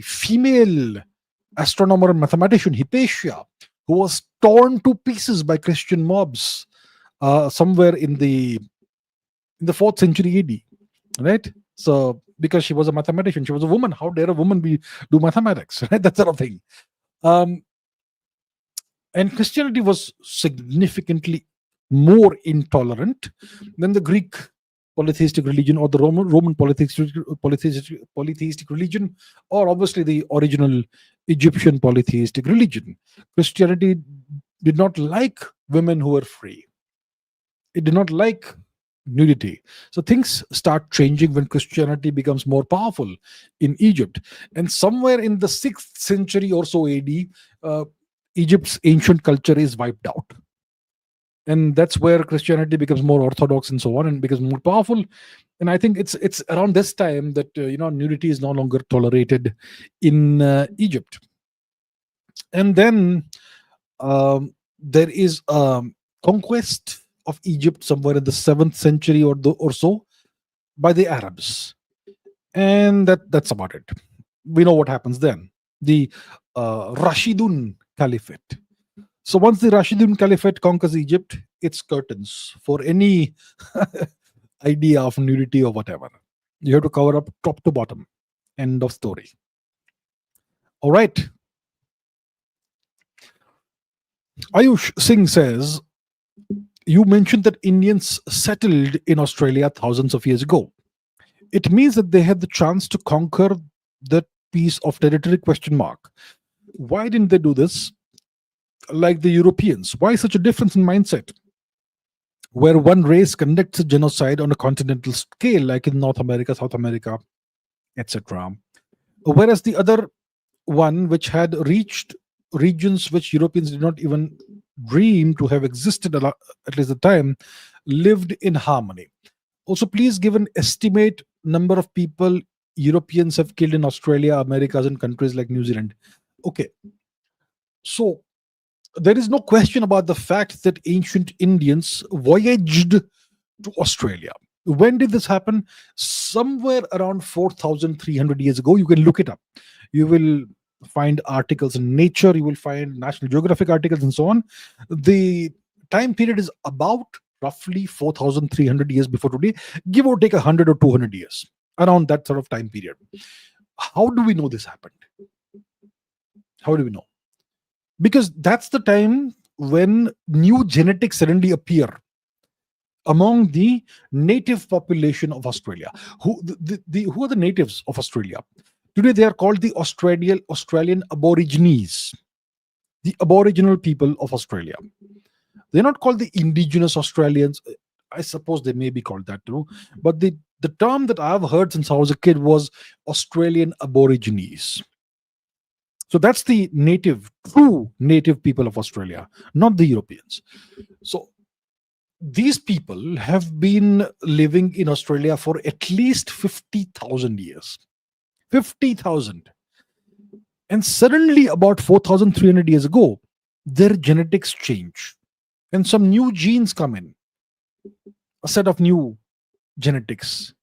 female astronomer and mathematician Hypatia, who was torn to pieces by Christian mobs somewhere in the 4th century AD, right? So because she was a mathematician, she was a woman. How dare a woman do mathematics, right? That sort of thing. And Christianity was significantly more intolerant than the Greek polytheistic religion, or the Roman polytheistic religion, or obviously the original Egyptian polytheistic religion. Christianity did not like women who were free. It did not like nudity. So things start changing when Christianity becomes more powerful in Egypt. And somewhere in the 6th century or so AD, Egypt's ancient culture is wiped out. And that's where Christianity becomes more orthodox and so on, and becomes more powerful. And I think it's around this time that nudity is no longer tolerated in Egypt. And then there is a conquest of Egypt somewhere in the 7th century or so by the Arabs, and that's about it. We know what happens then. The Rashidun Caliphate. So once the Rashidun Caliphate conquers Egypt, it's curtains for any idea of nudity or whatever. You have to cover up top to bottom. End of story. All right. Aayush Singh says, you mentioned that Indians settled in Australia thousands of years ago. It means that they had the chance to conquer that piece of territory, ? Why didn't they do this like the Europeans? Why such a difference in mindset, where one race conducts a genocide on a continental scale, like in North America, South America, etc., whereas the other one, which had reached regions which Europeans did not even dream to have existed at least the time, lived in harmony? Also, please give an estimate number of people Europeans have killed in Australia, Americas, and countries like New Zealand. Okay. So there is no question about the fact that ancient Indians voyaged to Australia. When did this happen? Somewhere around 4,300 years ago. You can look it up. You will find articles in Nature, you will find National Geographic articles, and so on. The time period is about roughly 4,300 years before today, give or take 100 or 200 years, around that sort of time period. How do we know this happened? How do we know? Because that's the time when new genetics suddenly appear among the native population of Australia. Who are the natives of Australia? Today they are called the Australian Aborigines, the Aboriginal people of Australia. They're not called the indigenous Australians. I suppose they may be called that too. But the term that I've heard since I was a kid was Australian Aborigines. So that's the true native people of Australia, not the Europeans. So these people have been living in Australia for at least 50,000 years. 50,000. And suddenly, about 4,300 years ago, their genetics change and some new genes come in. A set of new genetics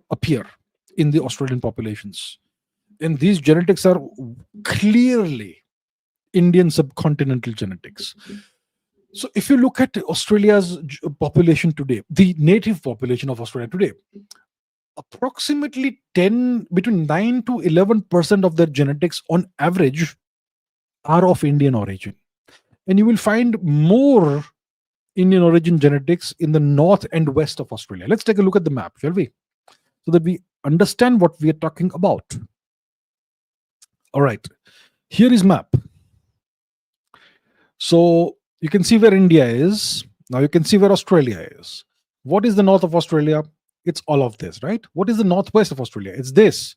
appear in the Australian populations. And these genetics are clearly Indian subcontinental genetics. So if you look at Australia's population today, the native population of Australia today, approximately 10 between 9 to 11% of their genetics on average are of Indian origin. And you will find more Indian origin genetics in the north and west of Australia. Let's take a look at the map, shall we? So that we understand what we are talking about. All right. Here is map. So you can see where India is. Now you can see where Australia is. What is the north of Australia? It's all of this, right? What is the northwest of Australia? It's this.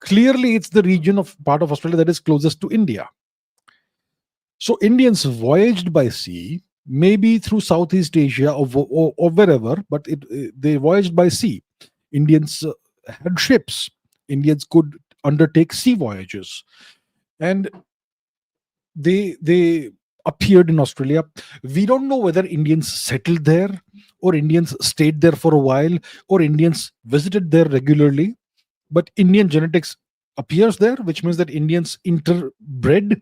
Clearly, it's the region of part of Australia that is closest to India. So Indians voyaged by sea, maybe through Southeast Asia or wherever, but they voyaged by sea. Indians had ships. Indians could undertake sea voyages, and they appeared in Australia. We don't know whether Indians settled there, or Indians stayed there for a while, or Indians visited there regularly. But Indian genetics appears there, which means that Indians interbred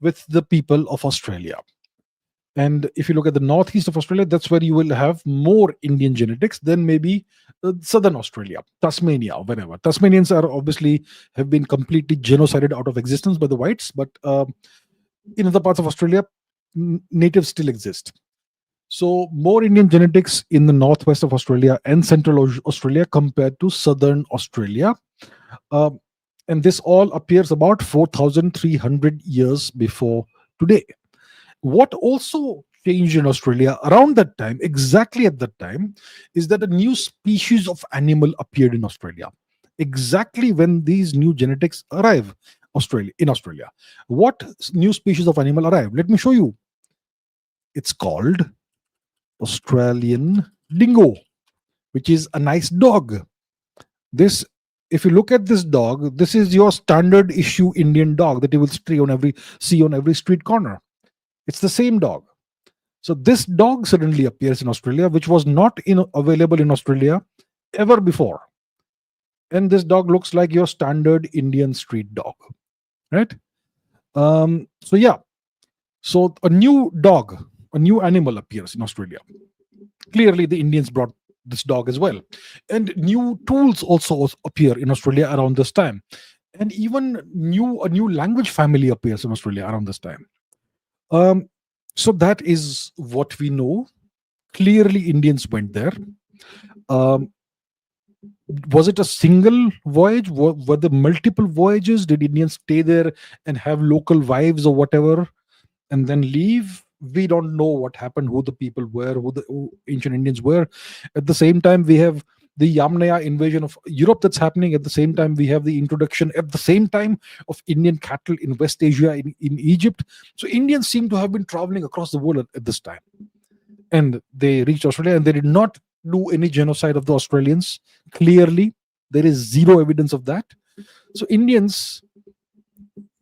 with the people of Australia. And if you look at the northeast of Australia, that's where you will have more Indian genetics than maybe southern Australia, Tasmania, or wherever. Tasmanians are obviously have been completely genocided out of existence by the whites, but in other parts of Australia, natives still exist. So more Indian genetics in the northwest of Australia and central Australia compared to southern Australia. And this all appears about 4,300 years before today. What also changed in Australia around that time, exactly at that time, is that a new species of animal appeared in Australia. Exactly when these new genetics arrive in Australia. What new species of animal arrived? Let me show you. It's called Australian dingo, which is a nice dog. This, if you look at this dog, this is your standard issue Indian dog that you will see on every street corner. It's the same dog. So this dog suddenly appears in Australia, which was not available in Australia ever before. And this dog looks like your standard Indian street dog, right? So yeah, so a new dog, a new animal appears in Australia. Clearly, the Indians brought this dog as well, and new tools also appear in Australia around this time, and even a new language family appears in Australia around this time. So that is what we know. Clearly, Indians went there. Was it a single voyage? Were there multiple voyages? Did Indians stay there and have local wives or whatever, and then leave? We don't know what happened, who the people were, who ancient Indians were. At the same time, we have the Yamnaya invasion of Europe that's happening. At the same time, we have the introduction at the same time of Indian cattle in West Asia, in Egypt. So Indians seem to have been traveling across the world at this time. And they reached Australia, and they did not do any genocide of the Australians. Clearly, there is zero evidence of that. So Indians,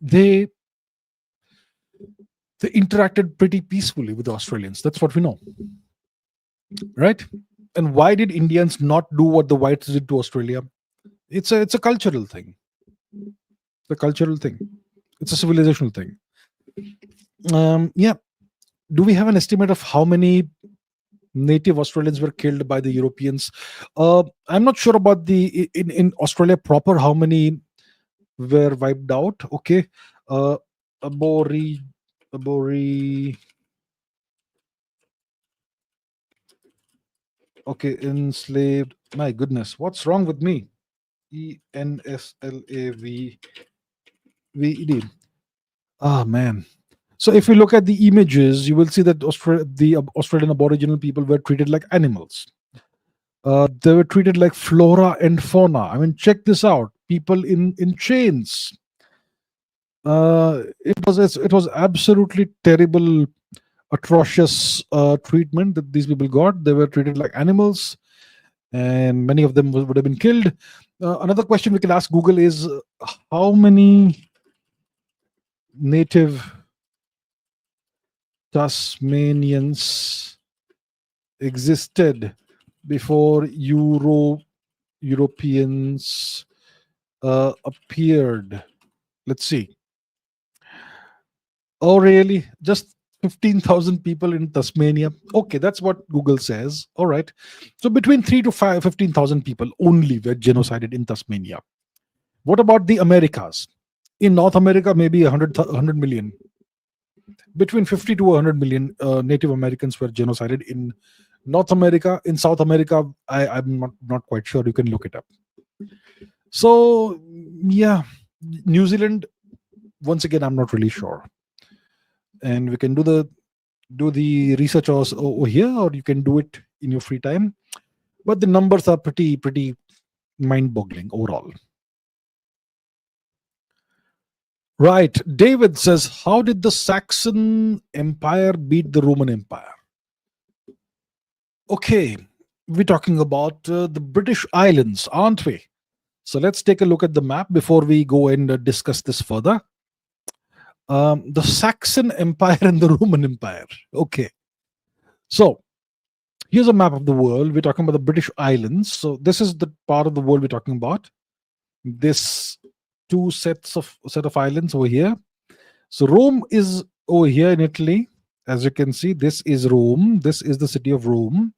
they interacted pretty peacefully with the Australians. That's what we know, right? And why did Indians not do what the whites did to Australia? It's a cultural thing. It's a cultural thing. It's a civilizational thing. Yeah. Do we have an estimate of how many native Australians were killed by the Europeans? I'm not sure about in Australia proper how many were wiped out. Okay. Okay, enslaved. My goodness, what's wrong with me? ENSLAVED. Ah, man. So if you look at the images, you will see that the Australian Aboriginal people were treated like animals. They were treated like flora and fauna. I mean, check this out: people in chains. It was absolutely terrible, atrocious treatment that these people got. They were treated like animals, and many of them would have been killed. Another question we can ask Google is, how many native Tasmanians existed before Europeans appeared? Let's see. Oh, really? Just 15,000 people in Tasmania? Okay, that's what Google says. All right. So between 3 to 15,000 people only were genocided in Tasmania. What about the Americas? In North America, maybe 100 million. Between 50 to 100 million Native Americans were genocided in North America. In South America, I'm not quite sure. You can look it up. So, yeah, New Zealand, once again, I'm not really sure. And we can do the research over here, or you can do it in your free time. But the numbers are pretty mind-boggling overall. Right. David says, how did the Saxon Empire beat the Roman Empire? Okay, we're talking about the British Islands, aren't we? So let's take a look at the map before we go and discuss this further. The Saxon Empire and the Roman Empire. Okay. So here's a map of the world. We're talking about the British Islands. So this is the part of the world we're talking about. This set of islands over here. So Rome is over here in Italy. As you can see, this is Rome. This is the city of Rome.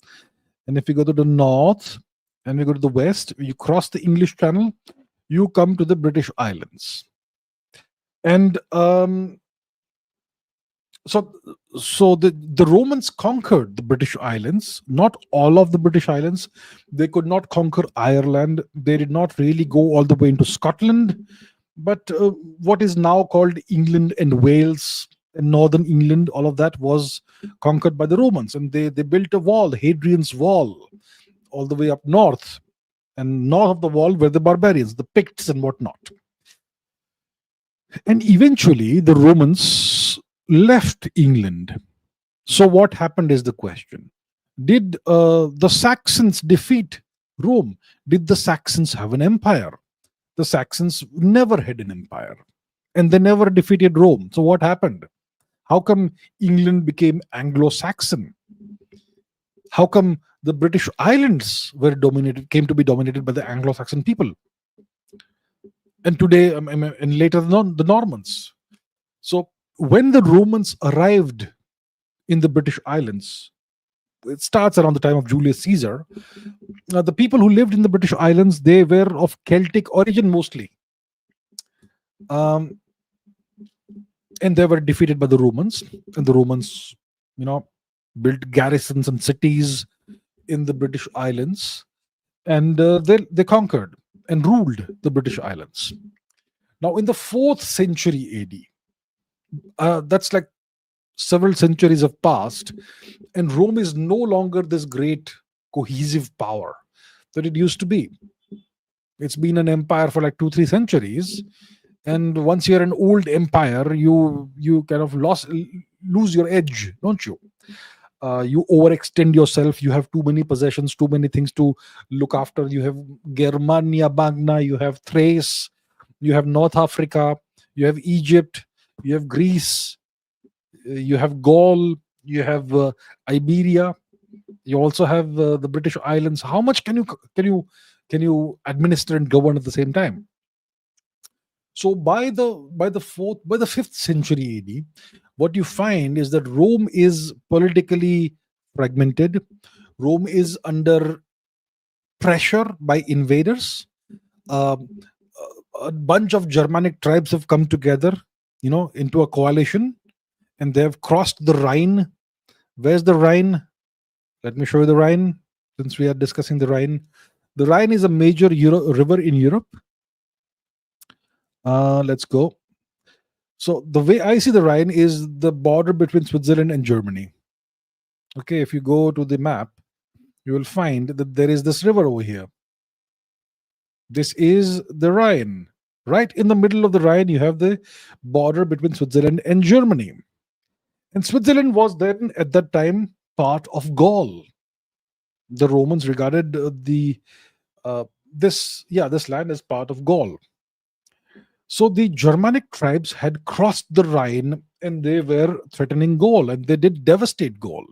And if you go to the north and we go to the west, you cross the English Channel, you come to the British Islands. And so the Romans conquered the British Islands, not all of the British Islands. They could not conquer Ireland. They did not really go all the way into Scotland. But what is now called England and Wales and northern England, all of that was conquered by the Romans. And they built a wall, Hadrian's Wall, all the way up north. And north of the wall were the barbarians, the Picts and whatnot. And eventually the Romans left England. So what happened is the question. Did the Saxons defeat Rome? Did the Saxons have an empire? The Saxons never had an empire. And they never defeated Rome. So what happened? How come England became Anglo-Saxon? How come the British Islands came to be dominated by the Anglo-Saxon people? And today, and later the Normans. So when the Romans arrived in the British Islands, it starts around the time of Julius Caesar. The people who lived in the British Islands, they were of Celtic origin mostly. And they were defeated by the Romans. And the Romans, built garrisons and cities in the British Islands. And they conquered and ruled the British Islands. Now, in the 4th century AD, that's like several centuries have passed, and Rome is no longer this great cohesive power that it used to be. It's been an empire for like 2-3 centuries, and once you're an old empire, you kind of lose your edge, don't you? You overextend yourself. You have too many possessions, too many things to look after. You have Germania Magna, you have Thrace, you have North Africa, you have Egypt, you have Greece, you have Gaul, you have Iberia, you also have the British Islands. How much can you administer and govern at the same time? So by the 5th century AD, what you find is that Rome is politically fragmented. Rome is under pressure by invaders. A bunch of Germanic tribes have come together, into a coalition, and they have crossed the Rhine. Where's the Rhine? Let me show you the Rhine, since we are discussing the Rhine. The Rhine is a major river in Europe. Let's go. So the way I see the Rhine is the border between Switzerland and Germany. Okay, if you go to the map, you will find that there is this river over here. This is the Rhine. Right in the middle of the Rhine, you have the border between Switzerland and Germany. And Switzerland was then, at that time, part of Gaul. The Romans regarded the this land as part of Gaul. So the Germanic tribes had crossed the Rhine and they were threatening Gaul, and they did devastate Gaul.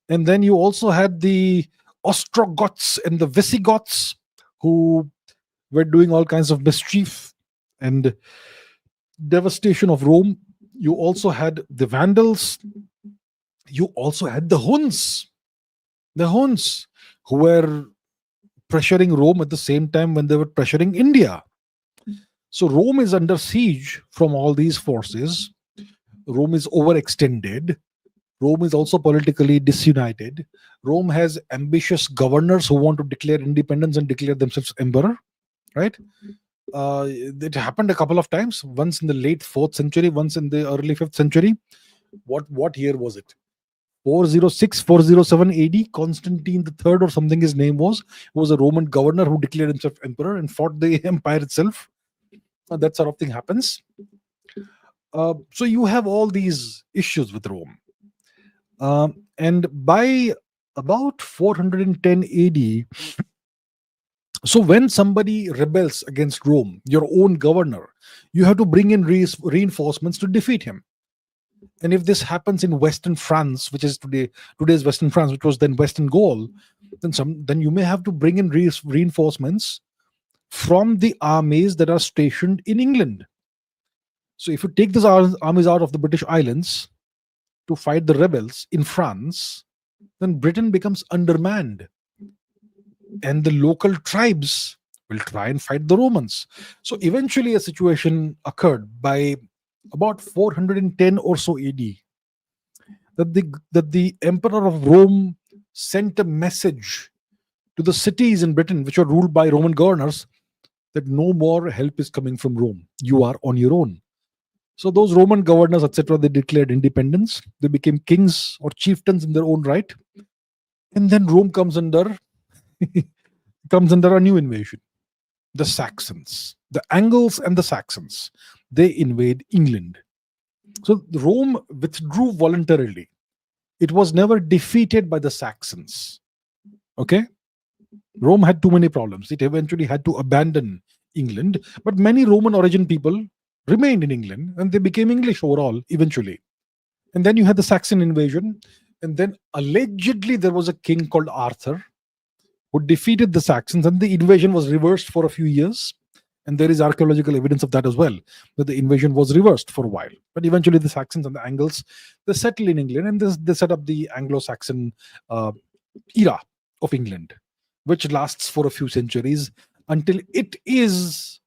And then you also had the Ostrogoths and the Visigoths, who were doing all kinds of mischief and devastation of Rome. You also had the Vandals. You also had the Huns, who were pressuring Rome at the same time when they were pressuring India. So Rome is under siege from all these forces. Rome is overextended. Rome is also politically disunited. Rome has ambitious governors who want to declare independence and declare themselves emperor, right? It happened a couple of times, once in the late 4th century, once in the early 5th century. What year was it? 406, 407 AD, Constantine the Third or something his name was a Roman governor who declared himself emperor and fought the empire itself. That sort of thing happens. So you have all these issues with Rome. And by about 410 AD, so when somebody rebels against Rome, your own governor, you have to bring in reinforcements to defeat him. And if this happens in Western France, which is today's Western France, which was then Western Gaul, then you may have to bring in reinforcements from the armies that are stationed in England. So if you take these armies out of the British Islands to fight the rebels in France, then Britain becomes undermanned. And the local tribes will try and fight the Romans. So eventually a situation occurred by about 410 or so AD that the emperor of Rome sent a message to the cities in Britain which were ruled by Roman governors that no more help is coming from Rome. You are on your own. So those Roman governors, etc., they declared independence. They became kings or chieftains in their own right. And then Rome comes under a new invasion. The Saxons, the Angles and the Saxons, they invade England. So Rome withdrew voluntarily. It was never defeated by the Saxons. Okay? Rome had too many problems. It eventually had to abandon England, but many Roman origin people remained in England and they became English overall eventually. And then you had the Saxon invasion, and then allegedly there was a king called Arthur who defeated the Saxons, and the invasion was reversed for a few years. And there is archaeological evidence of that as well, that the invasion was reversed for a while. But eventually the Saxons and the Angles, they settled in England, and they set up the Anglo-Saxon era of England, which lasts for a few centuries until it is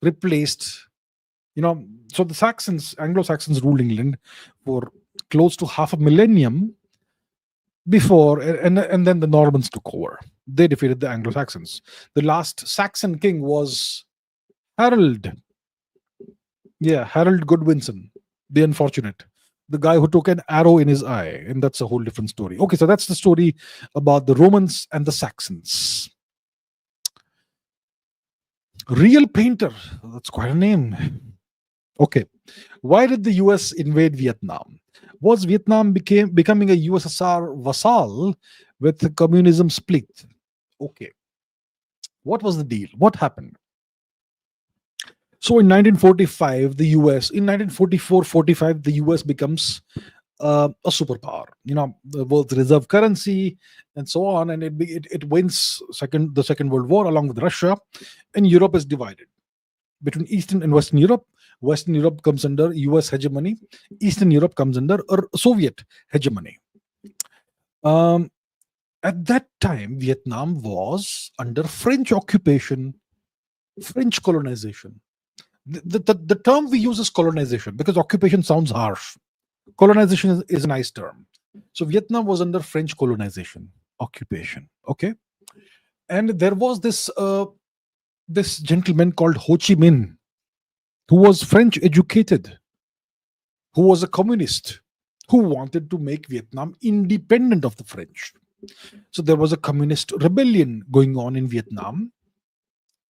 replaced. So the Anglo-Saxons ruled England for close to half a millennium before, and then the Normans took over. They defeated the Anglo-Saxons. The last Saxon king was Harold. Yeah, Harold Godwinson, the unfortunate, the guy who took an arrow in his eye, and that's a whole different story. Okay, so that's the story about the Romans and the Saxons. Real painter, that's quite a name. Okay, why did the US invade Vietnam? Was Vietnam becoming a USSR vassal with the communism split? Okay, what was the deal? What happened? So in 1945, the US, in 1944-45, the US becomes a superpower. The world's reserve currency and so on, and it wins the Second World War along with Russia, and Europe is divided between Eastern and Western Europe. Western Europe comes under US hegemony. Eastern Europe comes under Soviet hegemony. At that time, Vietnam was under French occupation, French colonization. The term we use is colonization because occupation sounds harsh. Colonization is a nice term. So Vietnam was under French colonization, occupation. Okay, and there was this gentleman called Ho Chi Minh. who was French educated, who was a communist, who wanted to make Vietnam independent of the French. So there was a communist rebellion going on in Vietnam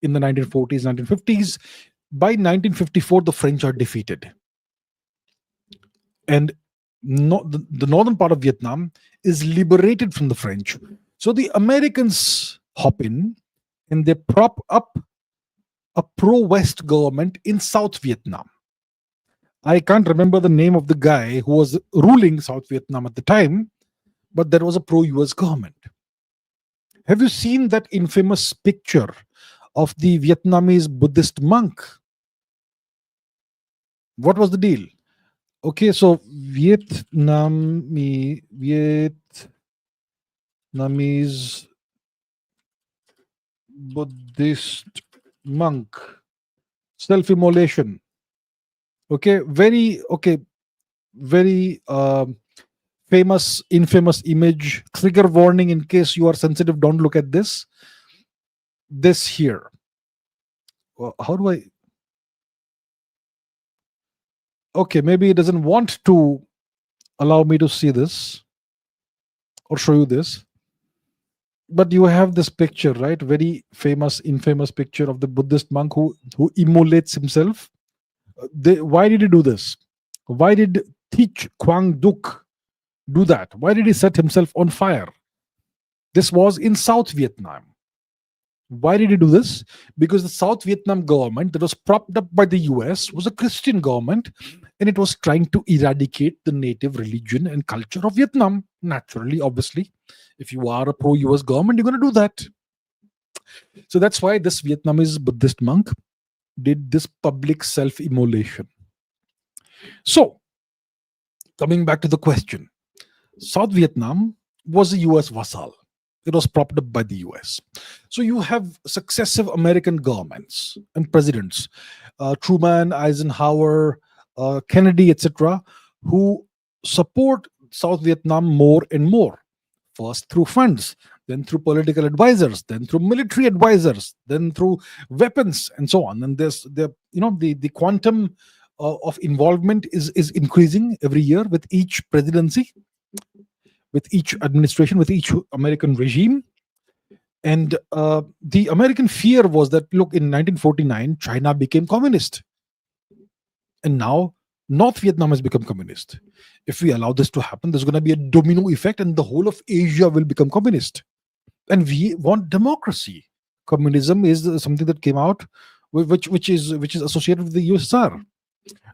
in the 1940s, 1950s. By 1954, the French are defeated. And the northern part of Vietnam is liberated from the French. So the Americans hop in and they prop up a pro-West government in South Vietnam. I can't remember the name of the guy who was ruling South Vietnam at the time, but there was a pro-US government. Have you seen that infamous picture of the Vietnamese Buddhist monk? What was the deal? Okay, so Vietnamese Buddhist monk self-immolation. Okay, very famous, infamous image. Trigger warning in case you are sensitive. Don't look at this. This here. How do I? Okay, maybe it doesn't want to allow me to see this or show you this. But you have this picture, right? Very famous, infamous picture of the Buddhist monk who immolates himself. Why did he do this? Why did Thich Quang Duc do that? Why did he set himself on fire? This was in South Vietnam. Why did he do this? Because the South Vietnam government that was propped up by the US was a Christian government, and it was trying to eradicate the native religion and culture of Vietnam. Naturally, obviously, if you are a pro-US government, you're going to do that. So that's why this Vietnamese Buddhist monk did this public self-immolation. So, coming back to the question, South Vietnam was a US vassal. It was propped up by the US. So you have successive American governments and presidents, Truman, Eisenhower, Kennedy, etc., who support South Vietnam more and more. First through funds, then through political advisors, then through military advisors, then through weapons, and so on. And the quantum of involvement is increasing every year with each presidency, with each administration, with each American regime. And the American fear was that, look, in 1949, China became communist. And now North Vietnam has become communist. If we allow this to happen, there's going to be a domino effect and the whole of Asia will become communist. And we want democracy. Communism is something that came out, which is associated with the USSR.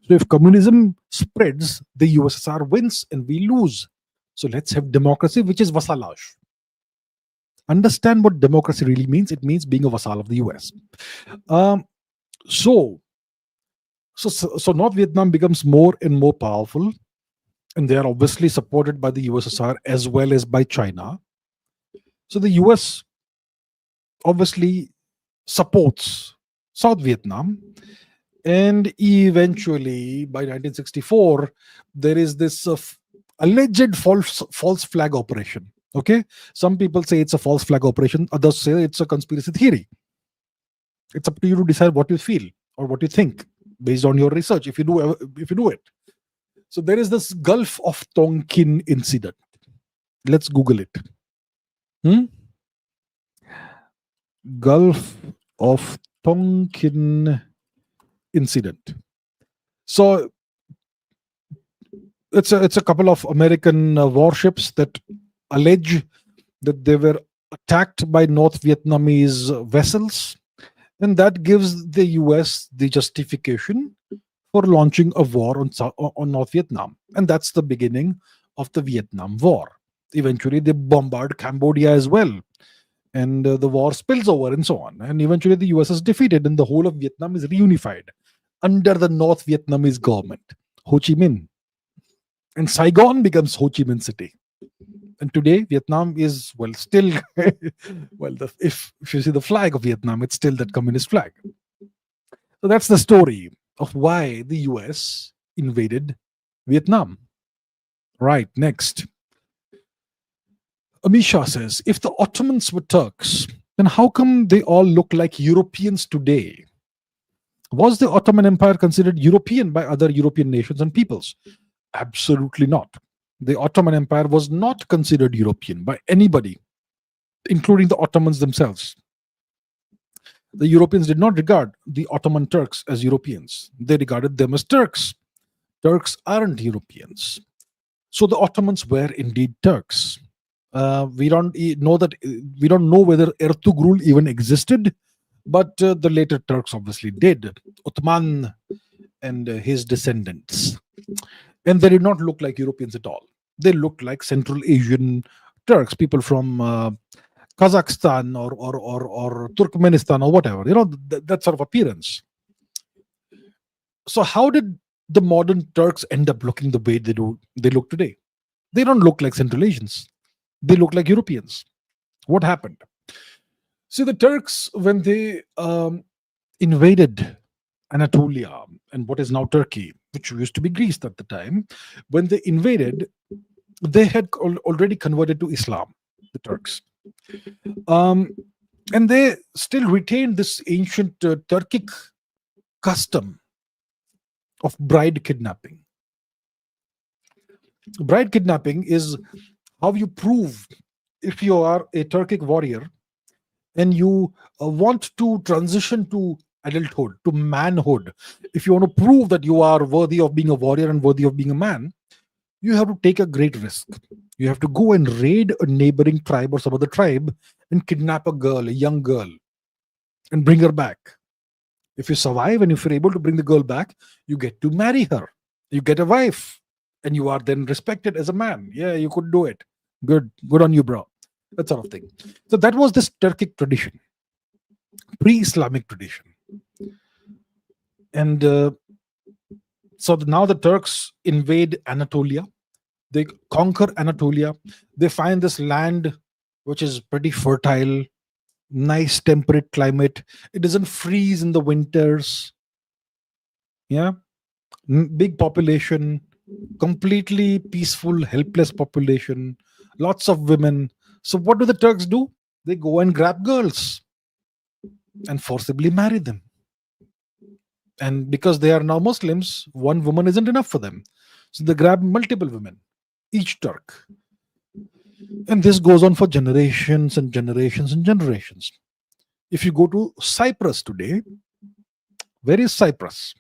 So if communism spreads, the USSR wins and we lose. So let's have democracy, which is vassalage. Understand what democracy really means. It means being a vassal of the US. So North Vietnam becomes more and more powerful, and they are obviously supported by the USSR as well as by China. So the US obviously supports South Vietnam, and eventually by 1964 there is this alleged false flag operation. Okay, some people say it's a false flag operation, others say it's a conspiracy theory. It's up to you to decide what you feel or what you think based on your research, if you do it. So there is this Gulf of Tonkin incident. Let's Google it. Gulf of Tonkin incident. So it's a couple of American warships that allege that they were attacked by North Vietnamese vessels, and that gives the US the justification for launching a war on North Vietnam, and that's the beginning of the Vietnam War. Eventually they bombard Cambodia as well, and the war spills over and so on, and eventually the US is defeated and the whole of Vietnam is reunified under the North Vietnamese government, Ho Chi Minh, and Saigon becomes Ho Chi Minh City. And today Vietnam is still if you see the flag of Vietnam, it's still that communist flag. So that's the story of why the US invaded Vietnam. Right, next. Amisha says, if the Ottomans were Turks, then how come they all look like Europeans today? Was the Ottoman Empire considered European by other European nations and peoples? Absolutely not. The Ottoman Empire was not considered European by anybody, including the Ottomans themselves. The Europeans did not regard the Ottoman Turks as Europeans, they regarded them as Turks. Turks aren't Europeans. So the Ottomans were indeed Turks. We don't know that we don't know whether Ertugrul even existed, but the later Turks obviously did. Uthman and his descendants, and they did not look like Europeans at all. They looked like Central Asian Turks, people from Kazakhstan or Turkmenistan or whatever. That sort of appearance. So how did the modern Turks end up looking the way they do? They look today. They don't look like Central Asians. They look like Europeans. What happened? See, the Turks, when they invaded Anatolia and what is now Turkey, which used to be Greece at the time, when they invaded, they had already converted to Islam, the Turks. And they still retained this ancient Turkic custom of bride kidnapping. Bride kidnapping is how you prove if you are a Turkic warrior and you want to transition to adulthood, to manhood. If you want to prove that you are worthy of being a warrior and worthy of being a man, you have to take a great risk. You have to go and raid a neighboring tribe or some other tribe and kidnap a girl, a young girl, and bring her back. If you survive and if you're able to bring the girl back, you get to marry her. You get a wife, and you are then respected as a man. Yeah, you could do it. Good on you, bro. That sort of thing. So that was this Turkic tradition, pre-Islamic tradition. And so now the Turks invade Anatolia. They conquer Anatolia. They find this land which is pretty fertile, nice temperate climate. It doesn't freeze in the winters. Yeah. Big population, completely peaceful, helpless population, lots of women. So what do the Turks do? They go and grab girls and forcibly marry them. And because they are now Muslims, one woman isn't enough for them. So they grab multiple women, each Turk. And this goes on for generations and generations and generations. If you go to Cyprus today, where is Cyprus?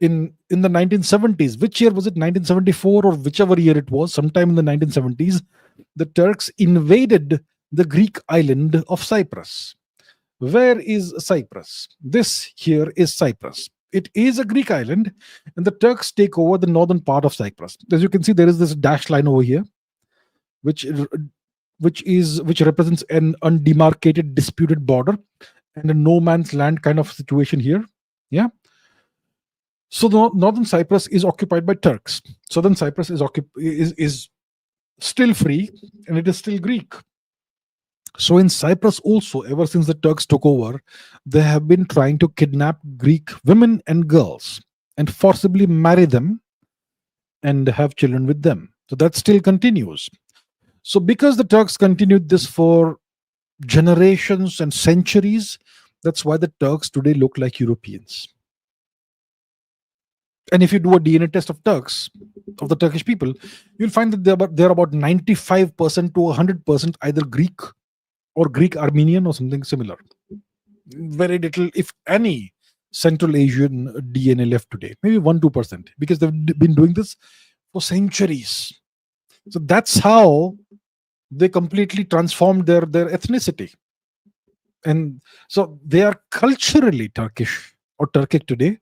In the 1970s, which year was it? 1974 or whichever year it was, sometime in the 1970s, the Turks invaded the Greek island of Cyprus. Where is Cyprus? This here is Cyprus. It is a Greek island, and the Turks take over the northern part of Cyprus. As you can see, there is this dashed line over here, which represents an undemarcated, disputed border and a no man's land kind of situation here. Yeah. So the northern Cyprus is occupied by Turks. Southern Cyprus is still free, and it is still Greek. So in Cyprus also, ever since the Turks took over, they have been trying to kidnap Greek women and girls and forcibly marry them and have children with them. So that still continues. So because the Turks continued this for generations and centuries, that's why the Turks today look like Europeans. And if you do a DNA test of Turks, of the Turkish people, you'll find that they're about 95% to 100% either Greek or Greek Armenian or something similar. Very little, if any, Central Asian DNA left today. Maybe 1-2%, because they've been doing this for centuries. So that's how they completely transformed their ethnicity. And so they are culturally Turkish or Turkic today,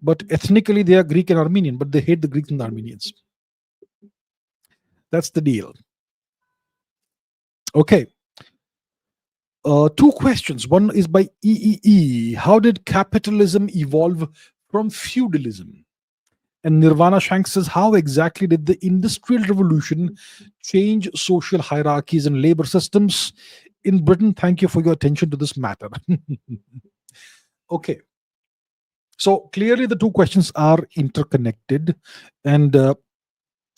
but ethnically they are Greek and Armenian, but they hate the Greeks and the Armenians. That's the deal. Okay. 2 questions. One is by EEE. How did capitalism evolve from feudalism? And Nirvana Shanks says, how exactly did the Industrial Revolution change social hierarchies and labor systems in Britain? Thank you for your attention to this matter. Okay. So clearly the 2 questions are interconnected, and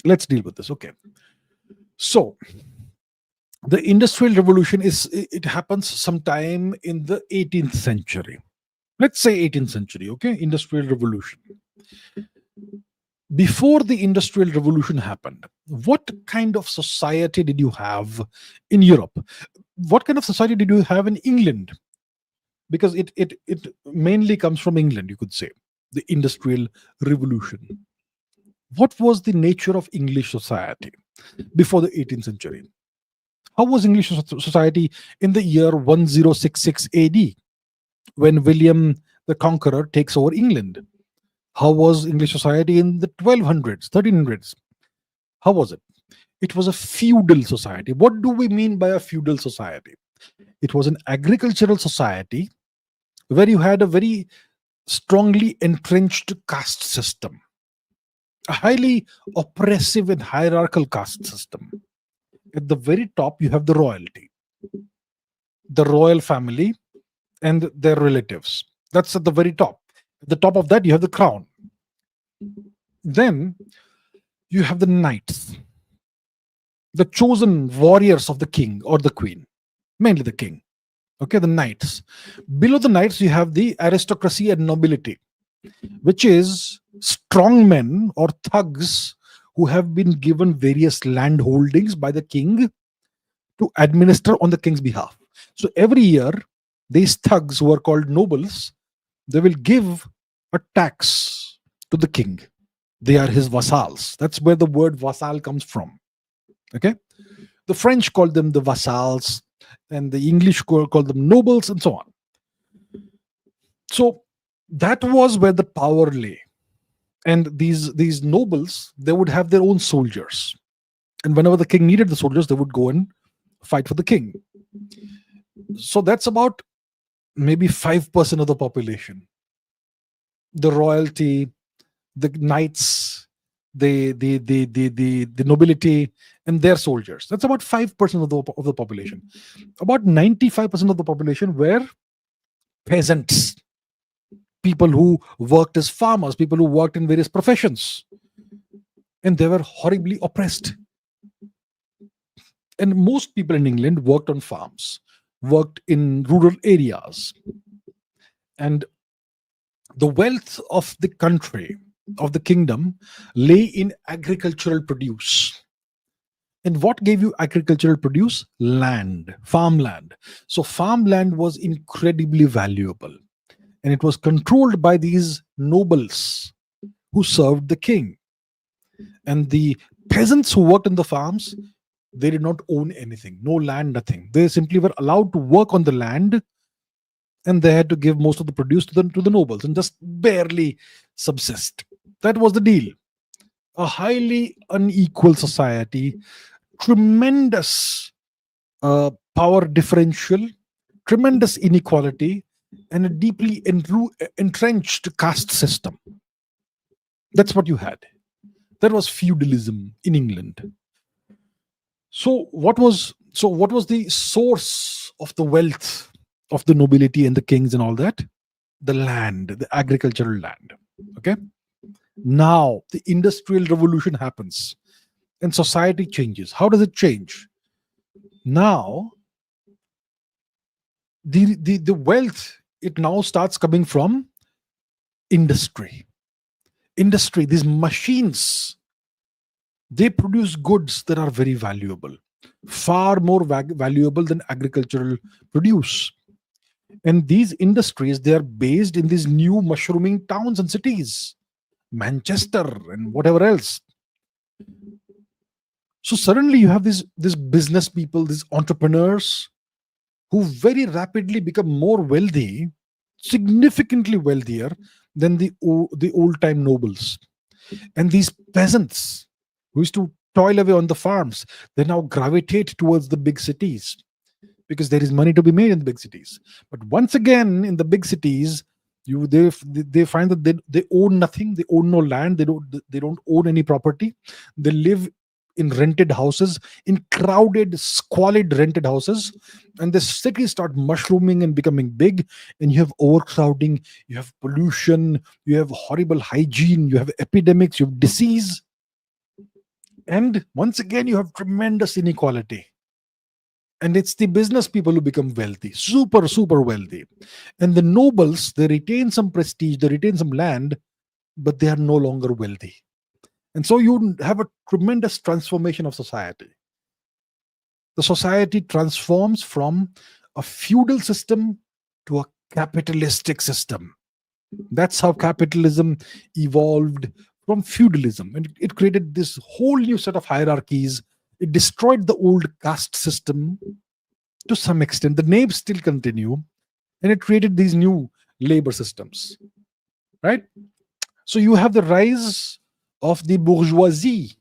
let's deal with this. Okay. So the Industrial Revolution it happens sometime in the 18th century. Let's say 18th century, okay, industrial revolution. Before the industrial revolution happened, what kind of society did you have in Europe? What kind of society did you have in England? Because it mainly comes from England, you could say, the industrial revolution. What was the nature of English society before the 18th century? How was English society in the year 1066 AD when William the Conqueror takes over England? How was English society in the 1200s, 1300s? How was it? It was a feudal society. What do we mean by a feudal society? It was an agricultural society where you had a very strongly entrenched caste system, a highly oppressive and hierarchical caste system. At the very top, you have the royalty, the royal family, and their relatives. That's at the very top. At the top of that, you have the crown. Then you have the knights, the chosen warriors of the king or the queen, mainly the king. Okay, the knights. Below the knights, you have the aristocracy and nobility, which is strong men or thugs who have been given various land holdings by the king to administer on the king's behalf. So every year, these thugs who are called nobles, they will give a tax to the king. They are his vassals. That's where the word vassal comes from. Okay, the French call them the vassals, and the English call them nobles, and so on. So that was where the power lay. And these nobles, they would have their own soldiers, and whenever the king needed the soldiers, they would go and fight for the king. So that's about maybe 5% of the population. The royalty, the knights, the nobility, and their soldiers. That's about 5% of the population. About 95% of the population were peasants, people who worked as farmers, people who worked in various professions, and they were horribly oppressed. And most people in England worked on farms, worked in rural areas, and the wealth of the country, of the kingdom, lay in agricultural produce. And what gave you agricultural produce? Land, farmland. So farmland was incredibly valuable, and it was controlled by these nobles who served the king. And the peasants who worked in the farms, they did not own anything, no land, nothing. They simply were allowed to work on the land, and they had to give most of the produce to the nobles and just barely subsist. That was the deal. A highly unequal society, tremendous power differential, tremendous inequality, and a deeply entrenched caste system. That's what you had. That was feudalism in England. So what was the source of the wealth of the nobility and the kings and all that? The land, the agricultural land. Okay. Now the industrial revolution happens and society changes. How does it change? Now the wealth, it now starts coming from industry. These machines, they produce goods that are very valuable, far more valuable than agricultural produce. And these industries, they are based in these new mushrooming towns and cities, Manchester and whatever else. So suddenly you have these business people, these entrepreneurs, who very rapidly become more wealthy, significantly wealthier than the old time nobles. And these peasants who used to toil away on the farms, they now gravitate towards the big cities because there is money to be made in the big cities. But once again, in the big cities, they find that they own nothing. They own no land. They don't own any property. They live in rented houses, in crowded, squalid rented houses, and the cities start mushrooming and becoming big. And you have overcrowding, you have pollution, you have horrible hygiene, you have epidemics, you have disease, and once again you have tremendous inequality. And it's the business people who become wealthy, super, super wealthy. And the nobles, they retain some prestige, they retain some land, but they are no longer wealthy. And so you have a tremendous transformation of society. The society transforms from a feudal system to a capitalistic system. That's how capitalism evolved from feudalism. And it created this whole new set of hierarchies. It destroyed the old caste system to some extent. The names still continue, and it created these new labor systems, right? So you have the rise of the bourgeoisie,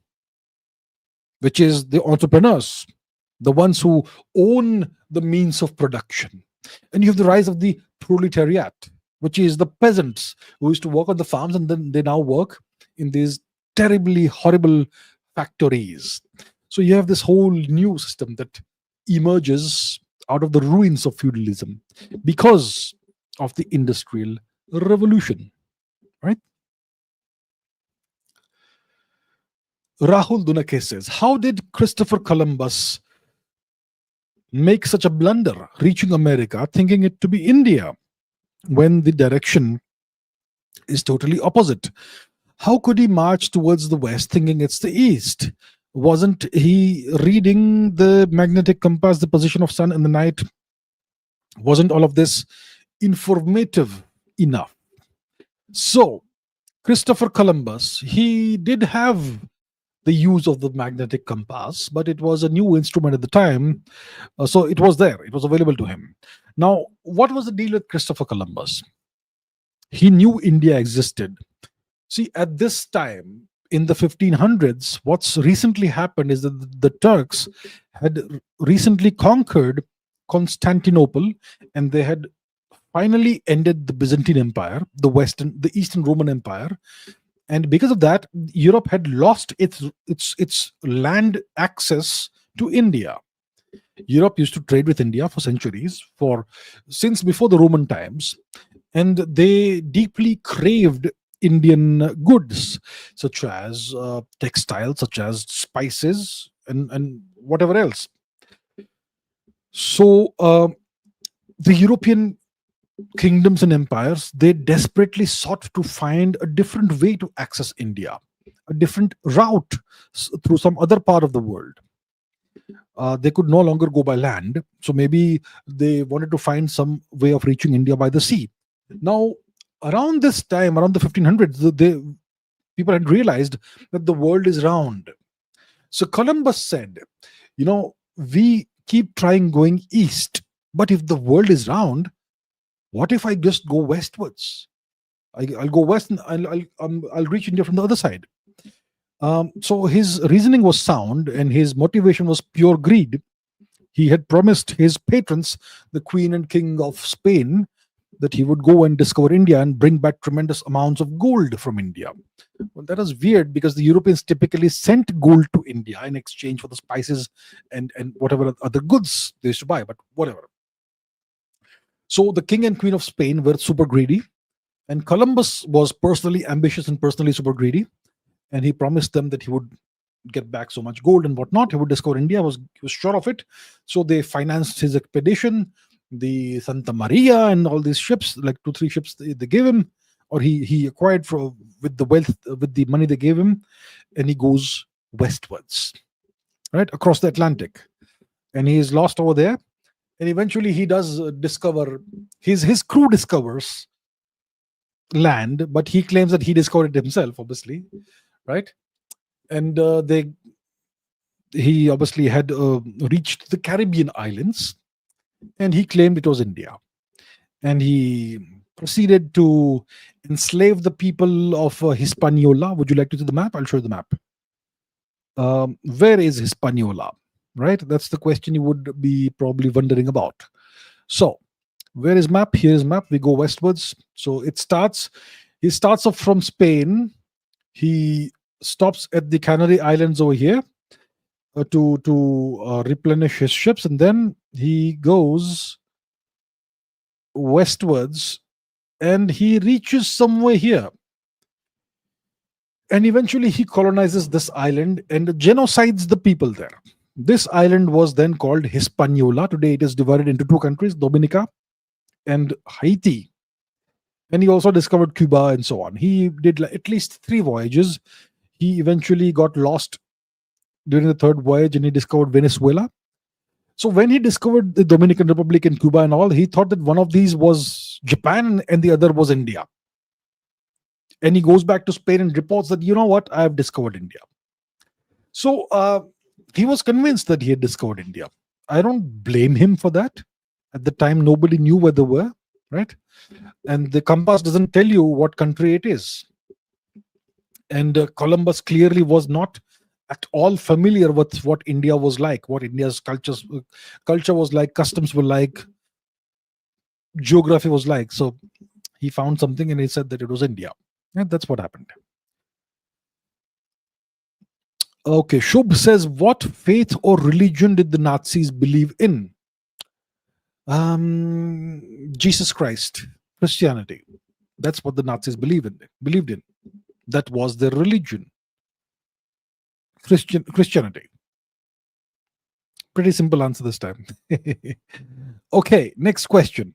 which is the entrepreneurs, the ones who own the means of production. And you have the rise of the proletariat, which is the peasants who used to work on the farms and then they now work in these terribly horrible factories. So you have this whole new system that emerges out of the ruins of feudalism because of the industrial revolution, right? Rahul Dunke says, how did Christopher Columbus make such a blunder reaching America thinking it to be India when the direction is totally opposite? How could he march towards the west thinking it's the east? Wasn't he reading the magnetic compass, the position of sun in the night? Wasn't all of this informative enough? So, Christopher Columbus, he did have the use of the magnetic compass, but it was a new instrument at the time. So it was there, it was available to him. Now, what was the deal with Christopher Columbus? He knew India existed. See, at this time, in the 1500s, what's recently happened is that the Turks had recently conquered Constantinople, and they had finally ended the Byzantine Empire, the Eastern Roman Empire. And because of that, Europe had lost its land access to India. Europe used to trade with India for centuries, since before the Roman times, and they deeply craved Indian goods, such as textiles, such as spices, and whatever else. So the European kingdoms and empires, they desperately sought to find a different way to access India, a different route through some other part of the world. They could no longer go by land, so maybe they wanted to find some way of reaching India by the sea. Now, around this time, around the 1500s, people had realized that the world is round. So Columbus said, we keep trying going east, but if the world is round, what if I just go westwards? I'll go west and I'll reach India from the other side. So his reasoning was sound and his motivation was pure greed. He had promised his patrons, the Queen and King of Spain, that he would go and discover India and bring back tremendous amounts of gold from India. Well, that is weird because the Europeans typically sent gold to India in exchange for the spices and whatever other goods they used to buy, but whatever. So the King and Queen of Spain were super greedy, and Columbus was personally ambitious and personally super greedy, and he promised them that he would get back so much gold and whatnot. He would discover India. He was sure of it. So they financed his expedition, the Santa Maria and all these ships, like 2-3 ships they gave him, or he acquired with the money they gave him, and he goes westwards, right across the Atlantic, and he is lost over there. And eventually he does discover, his crew discovers land, but he claims that he discovered it himself, obviously, right? And he obviously had reached the Caribbean islands, and he claimed it was India. And he proceeded to enslave the people of Hispaniola. Would you like to see the map? I'll show you the map. Where is Hispaniola? Right? That's the question you would be probably wondering about. So, where is map? Here is map. We go westwards. So he starts off from Spain. He stops at the Canary Islands over here to replenish his ships, and then he goes westwards and he reaches somewhere here. And eventually he colonizes this island and genocides the people there. This island was then called Hispaniola. Today it is divided into two countries, Dominica and Haiti. And he also discovered Cuba and so on. He did at least three voyages. He eventually got lost during the third voyage and he discovered Venezuela. So when he discovered the Dominican Republic and Cuba and all, he thought that one of these was Japan and the other was India. And he goes back to Spain and reports that, you know what, I have discovered India. So he was convinced that he had discovered India. I don't blame him for that. At the time, nobody knew where they were, right? And the compass doesn't tell you what country it is. And Columbus clearly was not at all familiar with what India was like, what India's culture was like, customs were like, geography was like. So he found something and he said that it was India. And that's what happened. Okay, Shubh says, what faith or religion did the Nazis believe in? Jesus Christ, Christianity. That's what the Nazis believed in. That was their religion. Christianity. Pretty simple answer this time. Okay, next question.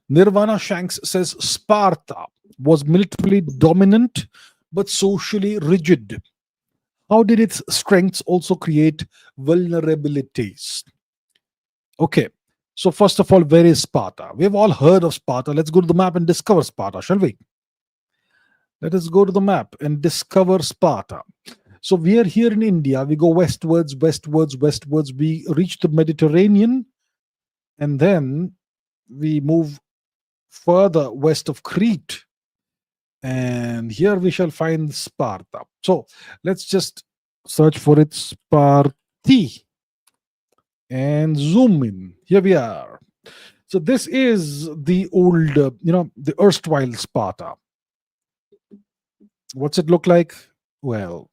Nirvana Shanks says Sparta was militarily dominant but socially rigid. How did its strengths also create vulnerabilities? Okay, so first of all, where is Sparta? We've all heard of Sparta. Let's go to the map and discover Sparta, shall we? Let us go to the map and discover Sparta. So we are here in India. We go westwards. We reach the Mediterranean, and then we move further west of Crete. And here we shall find Sparta. So let's just search for it, Sparti, and zoom in. Here we are. So this is the old, the erstwhile Sparta. What's it look like? Well,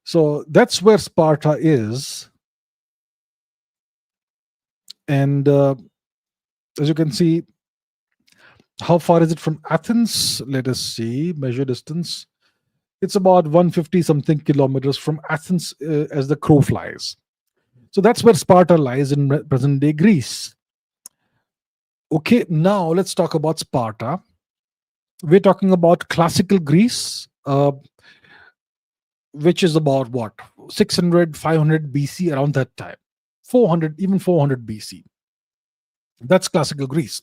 so that's where Sparta is. And as you can see, how far is it from Athens? Let us see, measure distance. It's about 150 something kilometers from Athens as the crow flies. So that's where Sparta lies in present day Greece. Okay, now let's talk about Sparta. We're talking about classical Greece, which is about what? 600, 500 BC, around that time. 400, even 400 BC. That's classical Greece.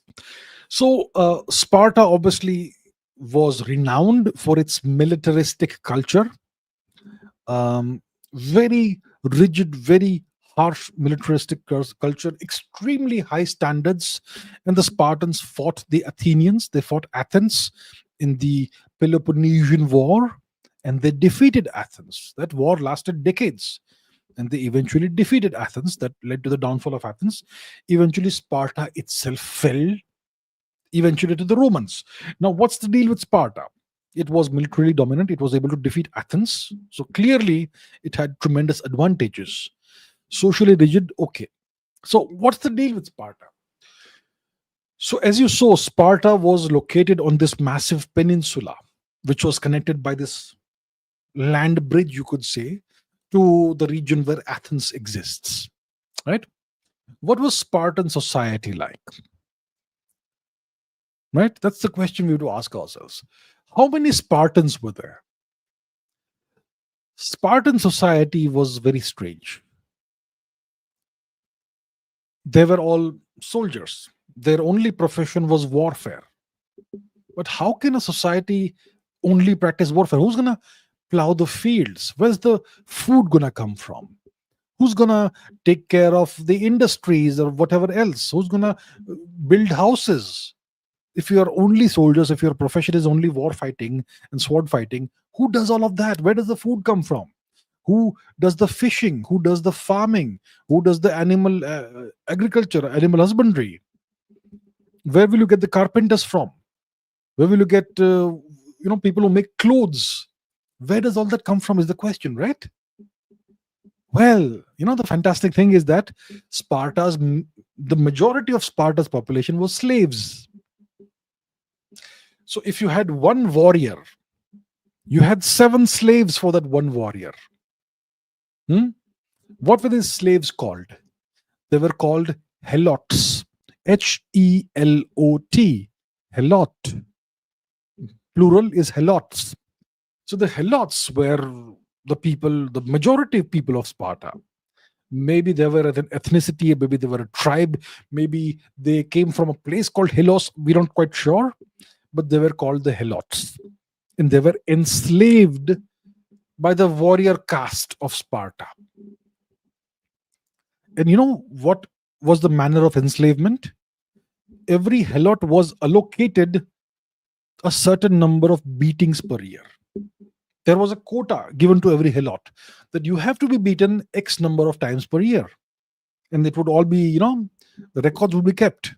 So Sparta obviously was renowned for its militaristic culture. Very rigid, very harsh militaristic culture, extremely high standards. And the Spartans fought the Athenians. They fought Athens in the Peloponnesian War, and they defeated Athens. That war lasted decades. And they eventually defeated Athens. That led to the downfall of Athens. Eventually, Sparta itself fell, eventually to the Romans. Now, what's the deal with Sparta? It was militarily dominant. It was able to defeat Athens. So clearly, it had tremendous advantages. Socially rigid, okay. So what's the deal with Sparta? So as you saw, Sparta was located on this massive peninsula, which was connected by this land bridge, you could say, to the region where Athens exists, right? What was Spartan society like? Right? That's the question we have to ask ourselves. How many Spartans were there? Spartan society was very strange. They were all soldiers. Their only profession was warfare. But how can a society only practice warfare? Who's going to plow the fields? Where's the food going to come from? Who's going to take care of the industries or whatever else? Who's going to build houses? If you are only soldiers, if your profession is only war fighting and sword fighting, who does all of that? Where does the food come from? Who does the fishing? Who does the farming? Who does the animal agriculture, animal husbandry? Where will you get the carpenters from? Where will you get people who make clothes? Where does all that come from is the question, right? Well, the fantastic thing is that the majority of Sparta's population was slaves. So if you had one warrior, you had 7 slaves for that one warrior. What were these slaves called? They were called helots. Helot. Helot. Plural is helots. So the helots were the people, the majority of people of Sparta. Maybe they were an ethnicity, maybe they were a tribe, maybe they came from a place called Helos. We're not quite sure, but they were called the helots. And they were enslaved by the warrior caste of Sparta. And you know what was the manner of enslavement? Every helot was allocated a certain number of beatings per year. There was a quota given to every helot that you have to be beaten X number of times per year. And it would all be, the records would be kept.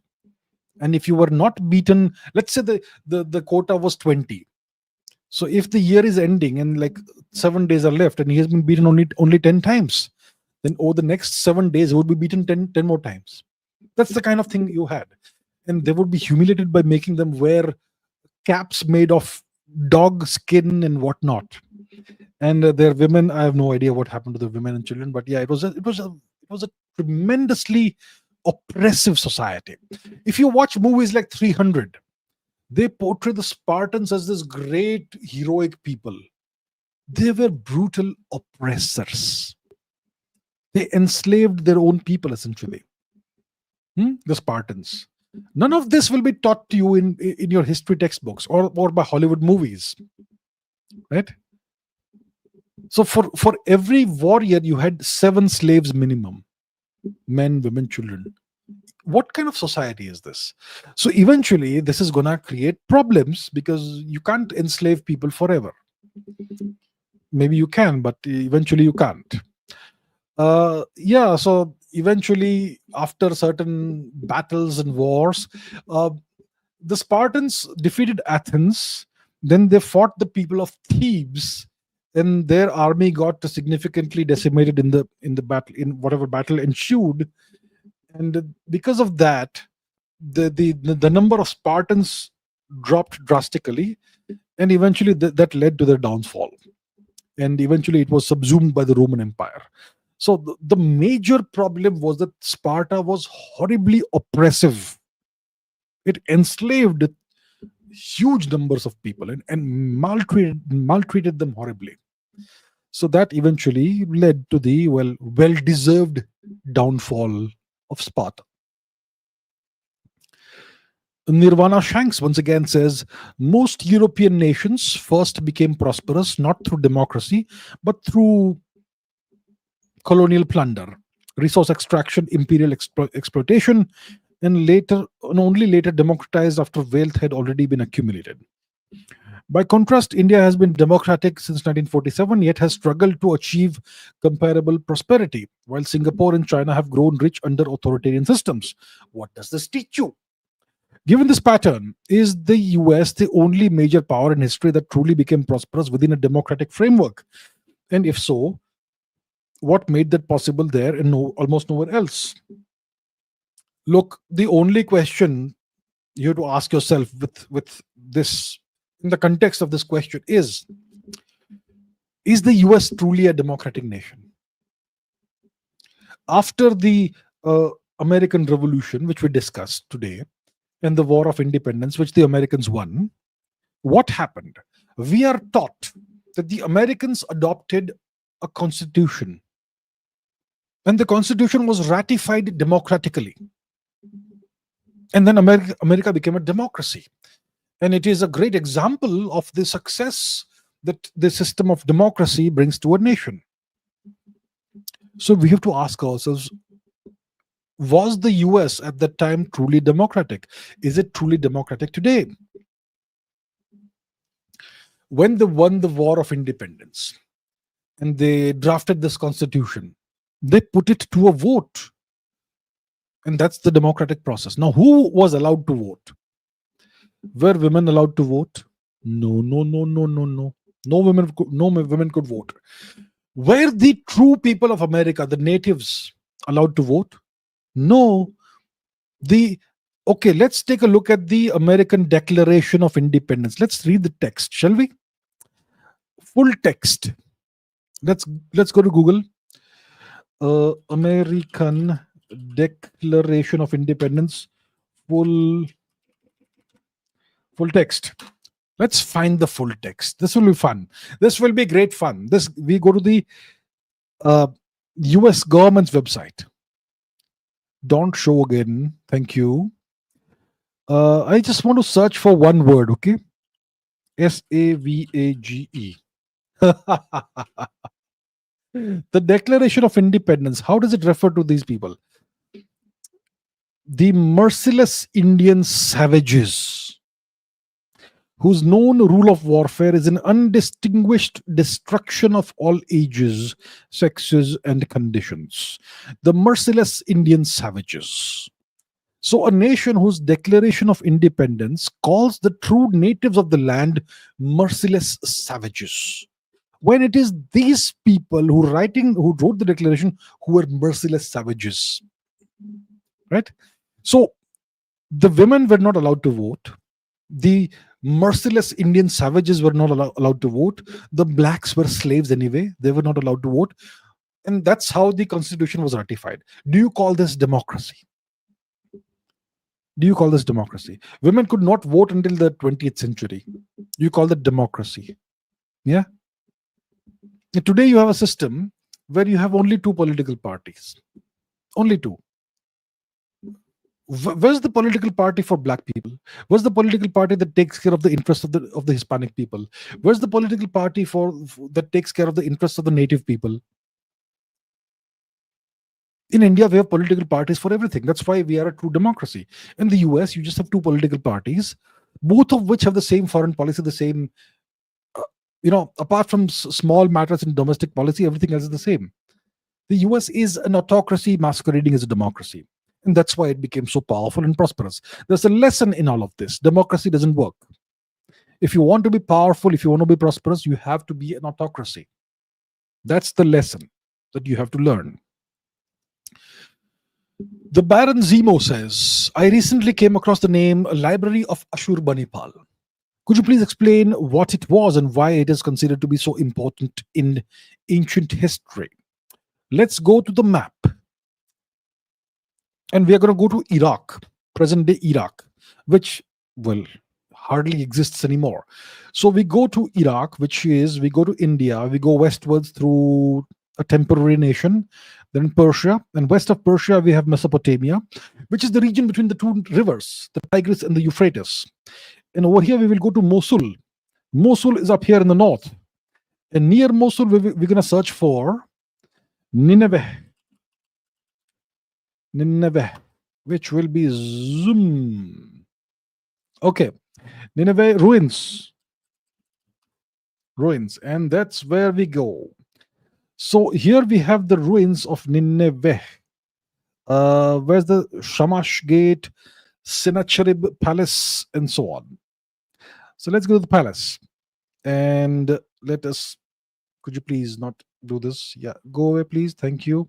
And if you were not beaten, let's say the quota was 20. So if the year is ending and like 7 days are left and he has been beaten only 10 times, then over the next 7 days, he would be beaten 10 more times. That's the kind of thing you had. And they would be humiliated by making them wear caps made of dog skin and whatnot. And their women, I have no idea what happened to the women and children, but yeah, it was a tremendously oppressive society. If you watch movies like 300, they portray the Spartans as this great heroic people. They were brutal oppressors. They enslaved their own people essentially. The Spartans. None of this will be taught to you in your history textbooks or by Hollywood movies, right? So for every warrior, you had 7 slaves minimum, men, women, children. What kind of society is this? So eventually, this is gonna create problems because you can't enslave people forever. Maybe you can, but eventually you can't. So eventually, after certain battles and wars, the Spartans defeated Athens. Then they fought the people of Thebes, and their army got significantly decimated in the battle, in whatever battle ensued. And because of that, the number of Spartans dropped drastically, and eventually that led to their downfall. And eventually, it was subsumed by the Roman Empire. So the major problem was that Sparta was horribly oppressive. It enslaved huge numbers of people and maltreated them horribly. So that eventually led to the well-deserved downfall of Sparta. Nirvana Shanks once again says most European nations first became prosperous not through democracy but through colonial plunder, resource extraction, imperial exploitation, and only later democratized after wealth had already been accumulated. By contrast, India has been democratic since 1947, yet has struggled to achieve comparable prosperity, while Singapore and China have grown rich under authoritarian systems. What does this teach you? Given this pattern, is the US the only major power in history that truly became prosperous within a democratic framework? And if so, what made that possible there and almost nowhere else? Look, the only question you have to ask yourself with this, in the context of this question, is the US truly a democratic nation? After the American Revolution, which we discussed today, and the War of Independence, which the Americans won, what happened? We are taught that the Americans adopted a constitution, and the constitution was ratified democratically. And then America became a democracy. And it is a great example of the success that the system of democracy brings to a nation. So we have to ask ourselves, was the US at that time truly democratic? Is it truly democratic today? When they won the War of Independence and they drafted this constitution, they put it to a vote. And that's the democratic process. Now, who was allowed to vote? Were women allowed to vote? No. No women could vote. Were the true people of America, the natives, allowed to vote? No. Okay, let's take a look at the American Declaration of Independence. Let's read the text, shall we? Full text. Let's go to Google. American Declaration of Independence, full full text. Let's find the full text. This will be fun. This will be great fun. This we go to the uh, US government's website. Don't show again. Thank you. I just want to search for one word, okay? SAVAGE. The Declaration of Independence. How does it refer to these people? The merciless Indian savages, whose known rule of warfare is an undistinguished destruction of all ages, sexes, and conditions. The merciless Indian savages. So, a nation whose declaration of independence calls the true natives of the land merciless savages. When it is these people who wrote the declaration who were merciless savages, right? So, the women were not allowed to vote. The merciless Indian savages were not allowed to vote. The blacks were slaves anyway. They were not allowed to vote. And that's how the constitution was ratified. Do you call this democracy? Do you call this democracy? Women could not vote until the 20th century. You call that democracy? Yeah. Today you have a system where you have only two political parties. Only two. Where's the political party for black people? Where's the political party that takes care of the interests of the Hispanic people? Where's the political party that takes care of the interests of the native people? In India, we have political parties for everything. That's why we are a true democracy. In the US, you just have two political parties, both of which have the same foreign policy, the same, apart from small matters in domestic policy, everything else is the same. The US is an autocracy masquerading as a democracy. And that's why it became so powerful and prosperous. There's a lesson in all of this. Democracy doesn't work. If you want to be powerful, if you want to be prosperous, you have to be an autocracy. That's the lesson that you have to learn. The Baron Zemo says, I recently came across the name Library of Ashur Banipal. Could you please explain what it was and why it is considered to be so important in ancient history? Let's go to the map. And we are going to go to Iraq, present day Iraq, which, well, hardly exists anymore. So we go to Iraq, we go to India, we go westwards through a temporary nation, then Persia, and west of Persia we have Mesopotamia, which is the region between the two rivers, the Tigris and the Euphrates. And over here we will go to Mosul. Mosul is up here in the north. And near Mosul we're going to search for Nineveh, which will be Zoom. Okay, Nineveh ruins, and that's where we go. So here we have the ruins of Nineveh. Where's the Shamash Gate, Sennacherib Palace, and so on. So let's go to the palace, and could you please not do this? Yeah, go away, please. Thank you.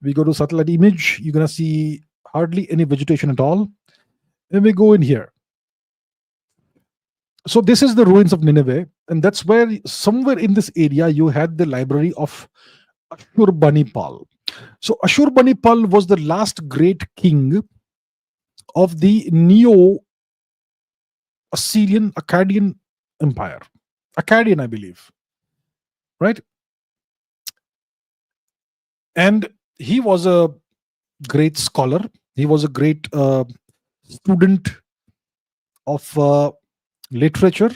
We go to satellite image. You're going to see hardly any vegetation at all. And we go in here. So this is the ruins of Nineveh. And that's where somewhere in this area you had the library of Ashur Banipal. So Ashur Banipal was the last great king of the Neo-Assyrian Akkadian Empire. Akkadian, I believe. Right? And he was a great scholar. He was a great student of literature.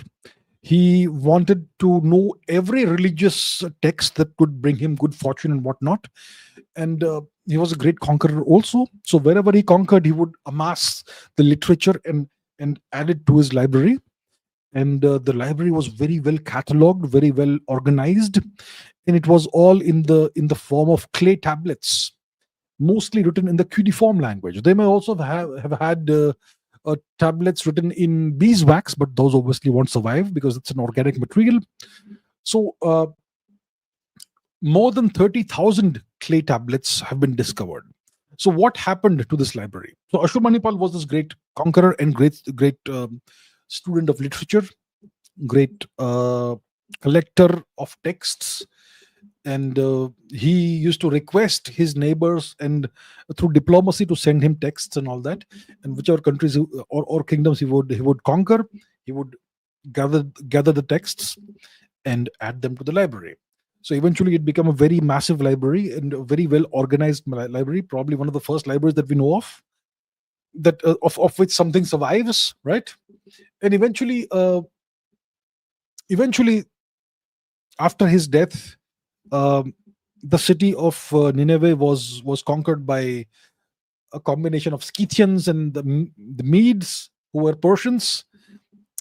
He wanted to know every religious text that could bring him good fortune and whatnot. And he was a great conqueror also. So wherever he conquered, he would amass the literature and add it to his library. And the library was very well catalogued, very well organized, and it was all in the form of clay tablets, mostly written in the cuneiform language. They may also have had tablets written in beeswax, but those obviously won't survive because it's an organic material. So more than 30,000 clay tablets have been discovered. So what happened to this library? So Ashurbanipal was this great conqueror and great student of literature, great collector of texts. and he used to request his neighbors and through diplomacy to send him texts and all that. And whichever countries or kingdoms he would conquer, he would gather the texts and add them to the library. So eventually it became a very massive library and a very well organized library, probably one of the first libraries that we know of, that of which something survives, right? And eventually after his death, um, the city of Nineveh was conquered by a combination of Scythians and the Medes, who were Persians,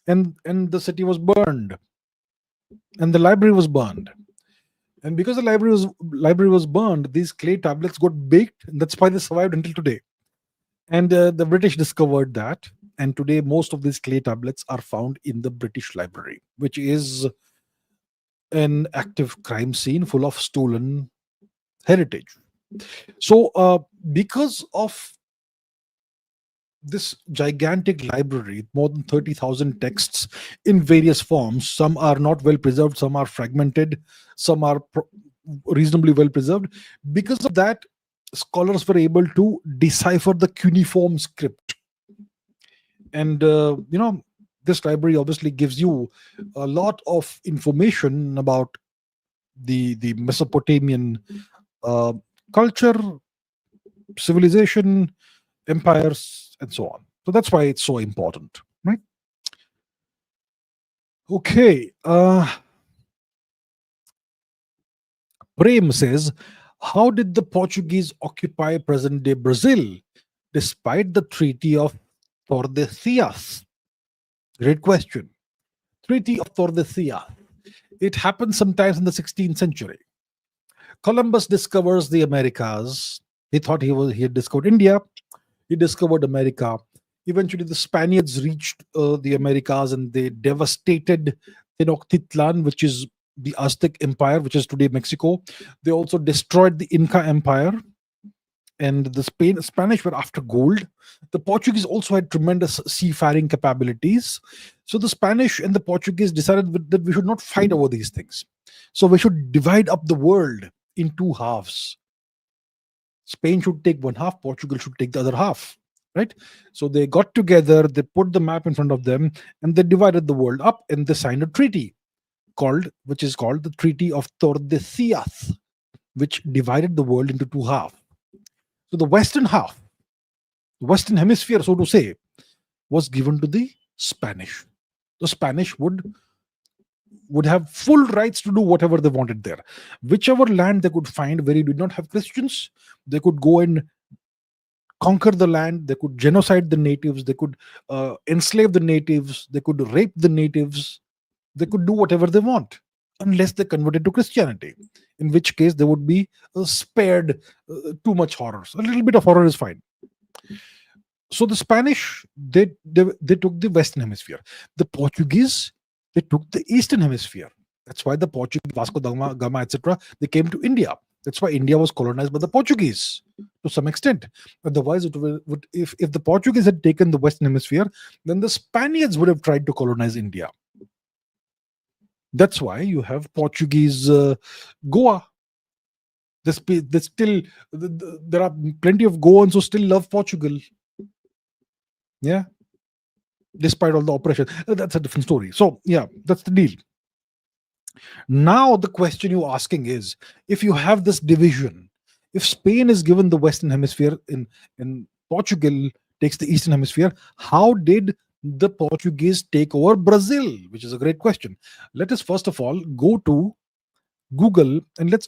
and the city was burned, and the library was burned. And because the library was burned, these clay tablets got baked, and that's why they survived until today. And the British discovered that, and today most of these clay tablets are found in the British Library, which is an active crime scene full of stolen heritage. So, because of this gigantic library, more than 30,000 texts in various forms, some are not well preserved, some are fragmented, some are reasonably well preserved. Because of that, scholars were able to decipher the cuneiform script. And, this library obviously gives you a lot of information about the Mesopotamian uh, culture, civilization, empires, and so on. So that's why it's so important, right? Okay. Prem says, how did the Portuguese occupy present day Brazil despite the Treaty of Tordesillas? Great question. Treaty of Tordesillas. It happened sometimes in the 16th century. Columbus discovers the Americas. He thought he had discovered India. He discovered America. Eventually, the Spaniards reached the Americas and they devastated Tenochtitlan, which is the Aztec Empire, which is today Mexico. They also destroyed the Inca Empire, and the Spanish were after gold. The Portuguese also had tremendous seafaring capabilities. So the Spanish and the Portuguese decided that we should not fight over these things. So we should divide up the world in two halves. Spain should take one half, Portugal should take the other half, right? So they got together, they put the map in front of them, and they divided the world up, and they signed a treaty which is called the Treaty of Tordesillas, which divided the world into two halves. So the western half, the western hemisphere, so to say, was given to the Spanish. The Spanish would have full rights to do whatever they wanted there. Whichever land they could find where you did not have Christians, they could go and conquer the land. They could genocide the natives. They could enslave the natives. They could rape the natives. They could do whatever they want, unless they converted to Christianity, in which case they would be spared too much horrors. A little bit of horror is fine. So the Spanish, they took the Western Hemisphere. The Portuguese, they took the Eastern Hemisphere. That's why the Portuguese, Vasco da Gama, etc., they came to India. That's why India was colonized by the Portuguese to some extent. Otherwise, if the Portuguese had taken the Western Hemisphere, then the Spaniards would have tried to colonize India. That's why you have Portuguese Goa. There are plenty of Goans who still love Portugal. Yeah, despite all the oppression. That's a different story. So yeah, that's the deal. Now the question you're asking is, if you have this division, if Spain is given the Western Hemisphere and Portugal takes the Eastern Hemisphere, how did the Portuguese take over Brazil? Which is a great question. Let us first of all go to Google and let's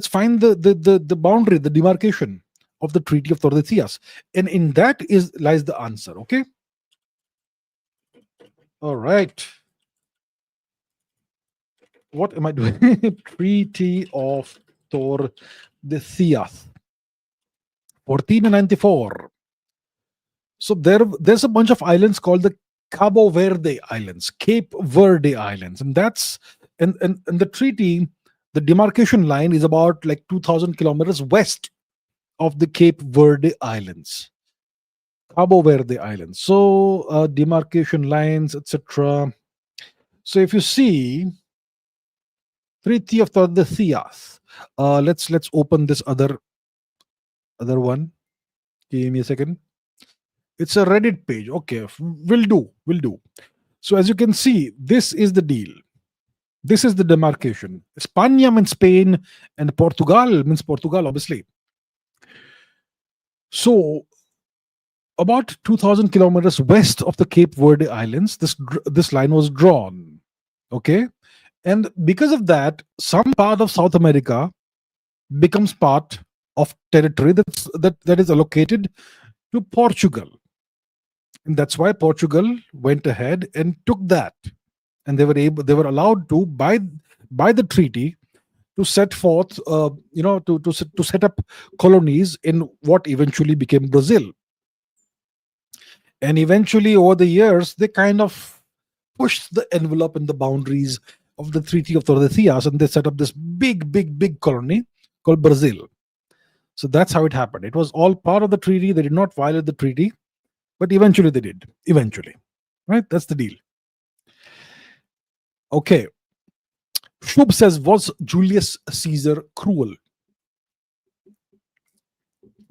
find the boundary, the demarcation of the Treaty of Tordesillas, and in that lies the answer. Okay. All right. What am I doing? Treaty of Tordesillas, 1494. So there's a bunch of islands called the Cabo Verde Islands, Cape Verde Islands, and the treaty, the demarcation line is about like 2,000 kilometers west of the Cape Verde Islands, Cabo Verde Islands. So demarcation lines, etc. So if you see, Treaty of Tordesillas. Let's open this other one. Give me a second. It's a Reddit page. Okay, will do. Will do. So as you can see, this is the deal. This is the demarcation. España means Spain, and Portugal means Portugal, obviously. So about 2,000 kilometers west of the Cape Verde Islands, this line was drawn. Okay, and because of that, some part of South America becomes part of territory that is allocated to Portugal, and that's why Portugal went ahead and took that, and they were allowed to by the treaty to set forth, to set up colonies in what eventually became Brazil. And eventually, over the years, they kind of pushed the envelope and the boundaries of the Treaty of Tordesillas, and they set up this big colony called Brazil. So that's how it happened. It was all part of the treaty. They did not violate the treaty, but eventually they did. Eventually, right? That's the deal. Okay. Shub says, was Julius Caesar cruel?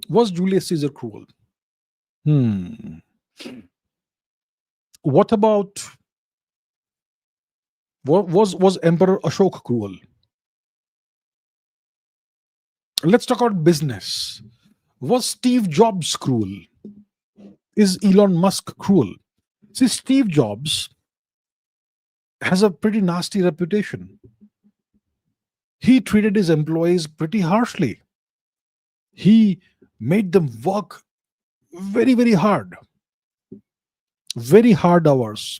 Was Julius Caesar cruel? What about, was Emperor Ashok cruel? Let's talk about business. Was Steve Jobs cruel? Is Elon Musk cruel? See, Steve Jobs has a pretty nasty reputation. He treated his employees pretty harshly. He made them work very hard. Very hard hours,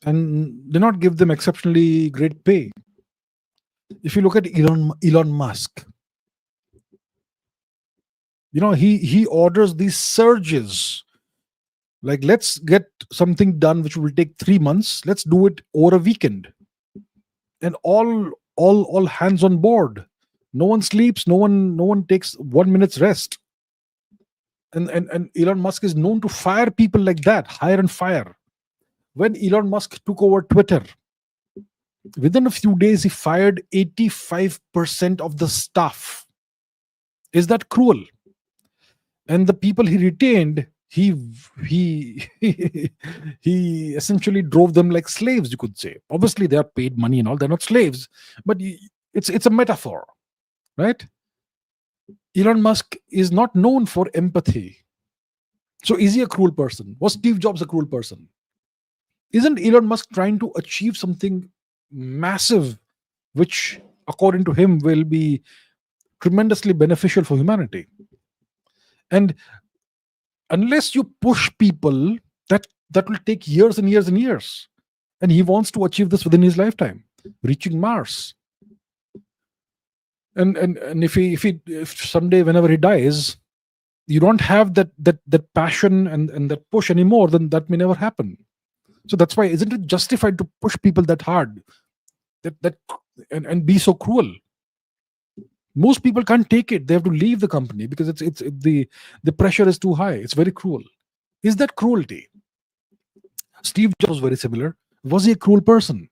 and did not give them exceptionally great pay. If you look at Elon Musk, he orders these surges, like, let's get something done which will take 3 months, let's do it over a weekend, and all hands on board. No one sleeps, no one takes 1 minute's rest. And Elon Musk is known to fire people like that, hire and fire. When Elon Musk took over Twitter, within a few days, he fired 85% of the staff. Is that cruel? And the people he retained, he essentially drove them like slaves, you could say. Obviously, they are paid money and all; they're not slaves, but it's a metaphor, right? Elon Musk is not known for empathy. So is he a cruel person? Was Steve Jobs a cruel person? Isn't Elon Musk trying to achieve something massive, which, according to him, will be tremendously beneficial for humanity? And unless you push people, that will take years and years and years. And he wants to achieve this within his lifetime, reaching Mars. And if someday, whenever he dies, you don't have that passion and that push anymore, then that may never happen. So that's why, isn't it justified to push people that hard, and be so cruel? Most people can't take it. They have to leave the company because the pressure is too high. It's very cruel. Is that cruelty? Steve Jobs was very similar. Was he a cruel person?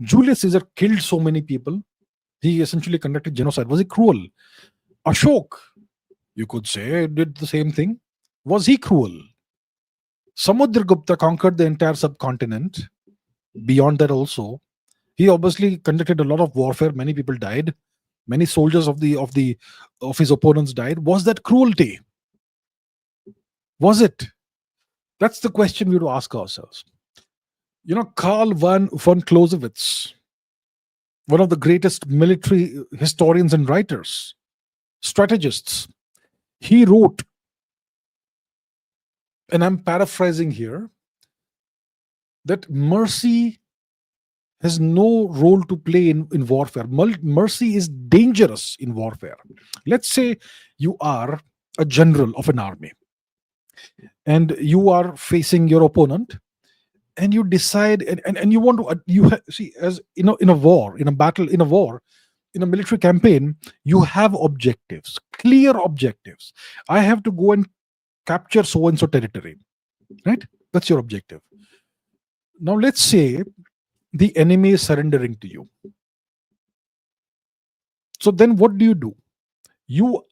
Julius Caesar killed so many people. He essentially conducted genocide. Was he cruel? Ashok, you could say, did the same thing. Was he cruel? Samudragupta conquered the entire subcontinent. Beyond that also, he obviously conducted a lot of warfare. Many people died. Many soldiers of his opponents died. Was that cruelty? Was it? That's the question we have to ask ourselves. Karl von Clausewitz, one of the greatest military historians and writers, strategists, he wrote, and I'm paraphrasing here, that mercy has no role to play in warfare. Mercy is dangerous in warfare. Let's say you are a general of an army and you are facing your opponent, and you decide, and you want to, see, as in a war, in a battle, in a war, in a military campaign, you have objectives, clear objectives. I have to go and capture so and so territory, right? That's your objective. Now let's say the enemy is surrendering to you. So then what do? You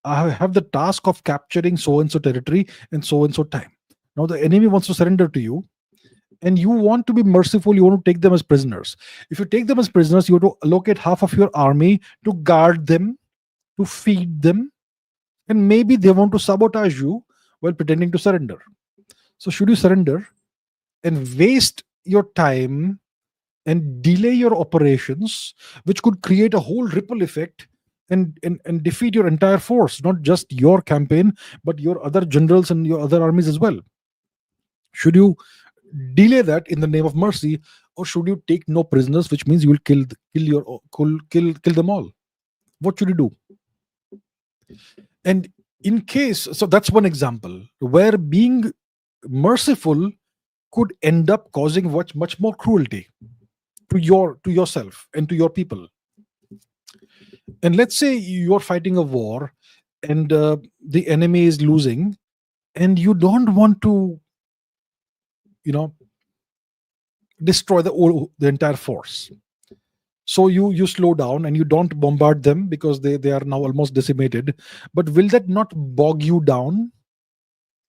have the task of capturing so and so territory in so and so time. Now the enemy wants to surrender to you, and you want to be merciful. You want to take them as prisoners. If you take them as prisoners, you have to allocate half of your army to guard them, to feed them, and maybe they want to sabotage you while pretending to surrender. So should you surrender and waste your time and delay your operations, which could create a whole ripple effect and defeat your entire force, not just your campaign, but your other generals and your other armies as well? Should you delay that in the name of mercy, or should you take no prisoners, which means you will kill them all? What should you do? And in case, so that's one example where being merciful could end up causing much more cruelty to yourself and to your people. And let's say you're fighting a war, and the enemy is losing, and you don't want to, destroy the entire force. So you slow down and you don't bombard them because they are now almost decimated. But will that not bog you down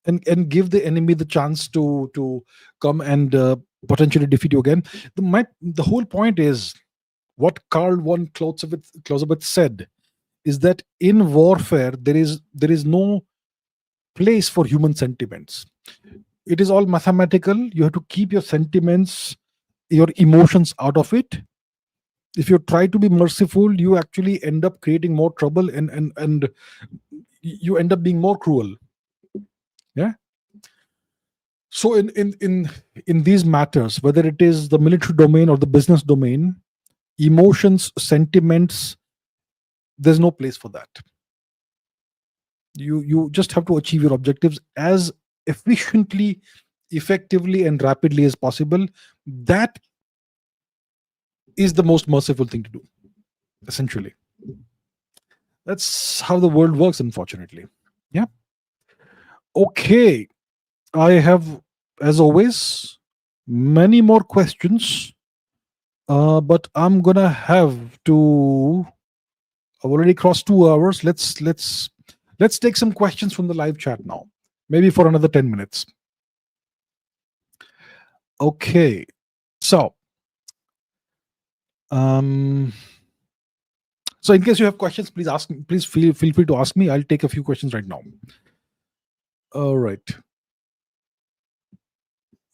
and give the enemy the chance to come and potentially defeat you again? The whole point is what Karl von Clausewitz said, is that in warfare there is no place for human sentiments. It is all mathematical. You have to keep your sentiments, your emotions out of it. If you try to be merciful, you actually end up creating more trouble, and you end up being more cruel. Yeah. So in these matters, whether it is the military domain or the business domain, emotions, sentiments, there's no place for that. You just have to achieve your objectives as efficiently, effectively, and rapidly as possible. That is the most merciful thing to do, essentially. That's how the world works, unfortunately. Yeah. Okay. I have, as always, many more questions, but I'm gonna have to. I've already crossed 2 hours. Let's take some questions from the live chat now. Maybe for another 10 minutes. Okay. So, in case you have questions, please ask me. Please feel free to ask me. I'll take a few questions right now. All right.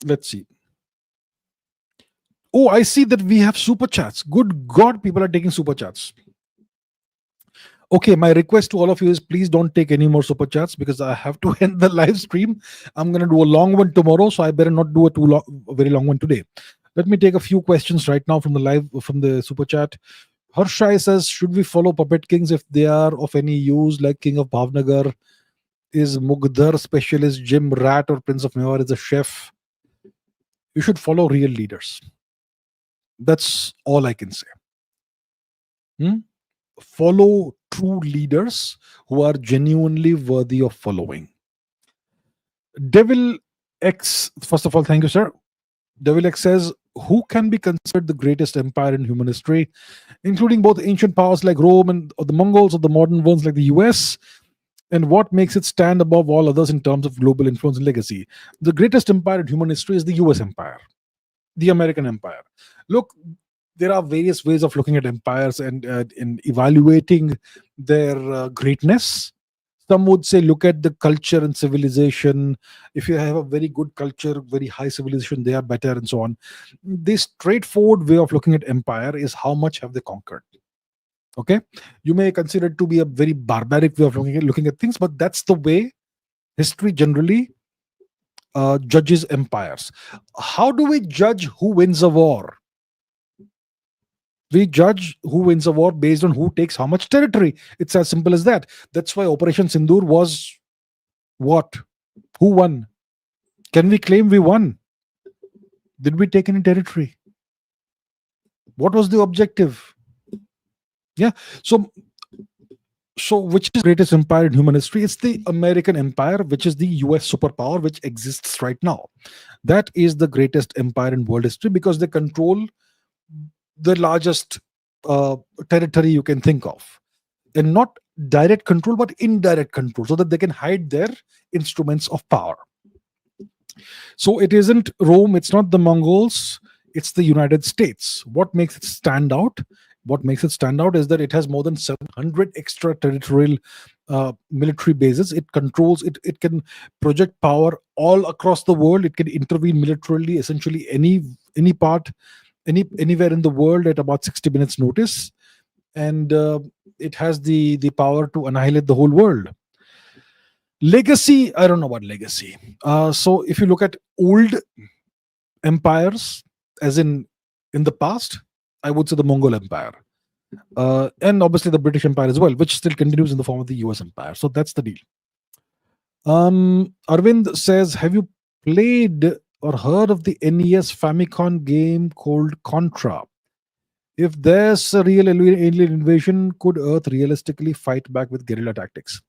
Let's see. Oh, I see that we have super chats. Good God, people are taking super chats. Okay, my request to all of you is please don't take any more super chats because I have to end the live stream. I'm going to do a long one tomorrow, so I better not do a very long one today. Let me take a few questions right now from the super chat. Harshai says, should we follow puppet kings if they are of any use, like King of Bhavnagar? Is Mugdhar specialist Jim Rat or Prince of Mewar is a chef? You should follow real leaders. That's all I can say. Follow true leaders who are genuinely worthy of following. Devil X, first of all, thank you, sir. Devil X says, who can be considered the greatest empire in human history, including both ancient powers like Rome or the Mongols, or the modern ones like the US? And what makes it stand above all others in terms of global influence and legacy? The greatest empire in human history is the US empire, the American empire. Look, there are various ways of looking at empires and in evaluating their greatness. Some would say look at the culture and civilization. If you have a very good culture, very high civilization, they are better, and so on. This straightforward way of looking at empire is how much have they conquered. Okay, you may consider it to be a very barbaric way of looking at things, but that's the way history generally judges empires. How do we judge who wins a war? We judge who wins a war based on who takes how much territory. It's as simple as that. That's why Operation Sindoor was what? Who won? Can we claim we won? Did we take any territory? What was the objective? Yeah. So which is the greatest empire in human history? It's the American empire, which is the US superpower, which exists right now. That is the greatest empire in world history because they control the largest uh, territory you can think of, and not direct control but indirect control, so that they can hide their instruments of power. So it isn't Rome, it's not the Mongols, it's the United States. What makes it stand out? What makes it stand out is that it has more than 700 extraterritorial military bases. It controls it. It can project power all across the world. It can intervene militarily, essentially any part, anywhere in the world at about 60 minutes notice, and it has the power to annihilate the whole world. Legacy, I don't know about legacy. So if you look at old empires, as in the past, I would say the Mongol Empire, and obviously the British Empire as well, which still continues in the form of the US Empire. So that's the deal. Arvind says, have you played or heard of the NES Famicom game called Contra? If there's a real alien invasion, could Earth realistically fight back with guerrilla tactics?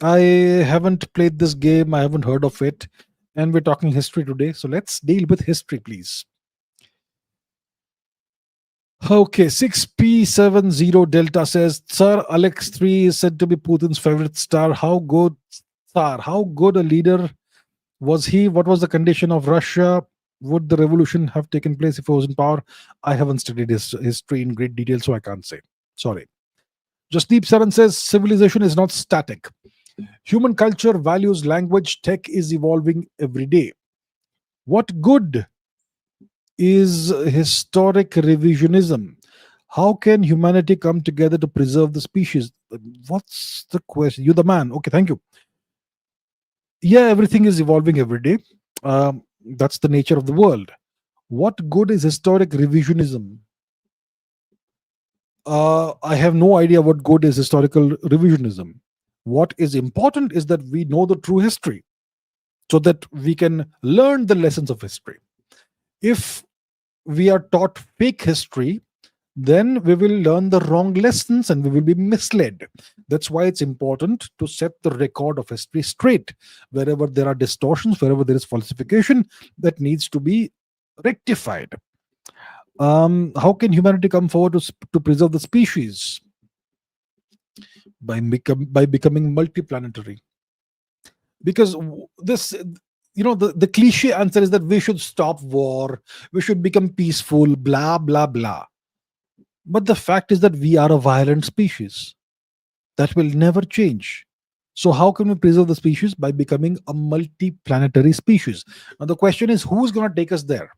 I haven't played this game, I haven't heard of it, and we're talking history today, so let's deal with history, please. Okay, 6P70 Delta says, Sir, Alex 3 is said to be Putin's favorite star. How good a leader was he? What was the condition of Russia? Would the revolution have taken place if he was in power? I haven't studied his history in great detail, so I can't say. Sorry. Jasdeep 7 says, civilization is not static. Human culture, values, language, tech is evolving every day. What good is historic revisionism? How can humanity come together to preserve the species? What's the question? You're the man. Okay, thank you. Yeah, everything is evolving every day. That's the nature of the world. What good is historic revisionism? I have no idea what good is historical revisionism. What is important is that we know the true history so that we can learn the lessons of history. If we are taught fake history, then we will learn the wrong lessons and we will be misled. That's why it's important to set the record of history straight. Wherever there are distortions, wherever there is falsification, that needs to be rectified. How can humanity come forward to preserve the species? By becoming multiplanetary. Because this, the cliche answer is that we should stop war, we should become peaceful, blah, blah, blah. But the fact is that we are a violent species. That will never change. So how can we preserve the species? By becoming a multi-planetary species. Now the question is, who's going to take us there?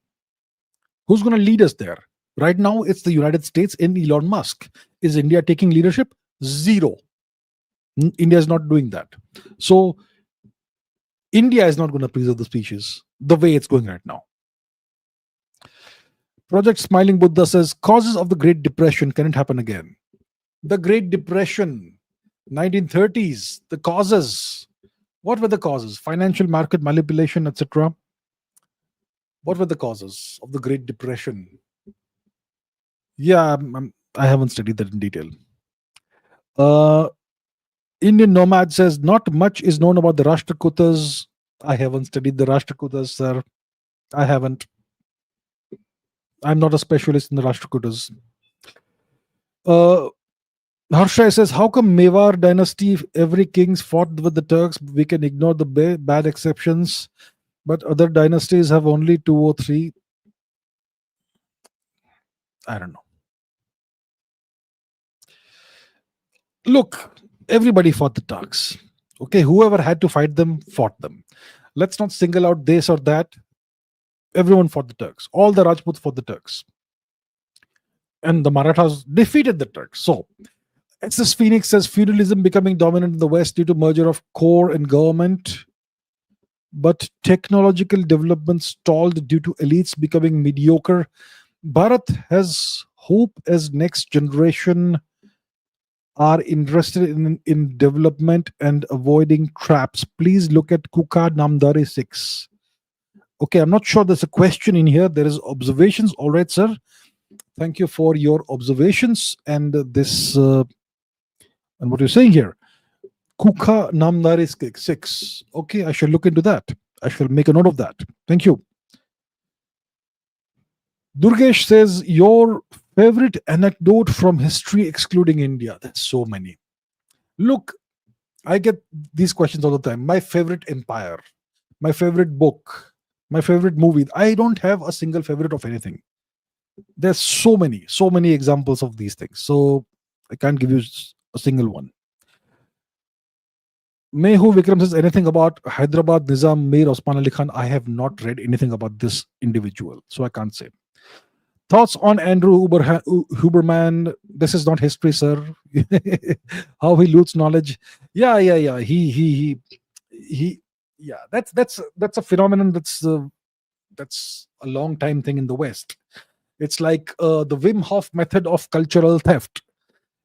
Who's going to lead us there? Right now, it's the United States and Elon Musk. Is India taking leadership? Zero. India is not doing that. So India is not going to preserve the species the way it's going right now. Project Smiling Buddha says, causes of the Great Depression, can it happen again? The Great Depression, 1930s, the causes. What were the causes? Financial market manipulation, etc. What were the causes of the Great Depression? Yeah, I haven't studied that in detail. Indian Nomad says, not much is known about the Rashtrakutas. I haven't studied the Rashtrakutas, sir. I haven't. I'm not a specialist in the Rashtrakutas. Harsha says, how come Mewar dynasty, every king's fought with the Turks? We can ignore the bad exceptions, but other dynasties have only 2 or 3. I don't know. Look, everybody fought the Turks. Okay, whoever had to fight them, fought them. Let's not single out this or that. Everyone fought the Turks. All the Rajputs fought the Turks. And the Marathas defeated the Turks. So, Excess Phoenix says, feudalism becoming dominant in the West due to merger of core and government. But technological development stalled due to elites becoming mediocre. Bharat has hope as next generation are interested in development and avoiding traps. Please look at Kuka Namdare 6. Okay, I'm not sure there's a question in here. There is observations. All right, sir. Thank you for your observations and this and what you're saying here. Kuka Namdare 6. Okay, I shall look into that. I shall make a note of that. Thank you. Durgesh says, your Favorite anecdote from history excluding India? There's so many. Look, I get these questions all the time. My favorite empire, my favorite book, my favorite movie. I don't have a single favorite of anything. There's so many examples of these things. So I can't give you a single one. Mehu Vikram says anything about Hyderabad Nizam Mir Osman Ali Khan. I have not read anything about this individual, so I can't say. Thoughts on Andrew Huberman? This is not history, sir. How he loots knowledge. Yeah. He. Yeah, that's a phenomenon. That's a long time thing in the West. It's like the Wim Hof method of cultural theft.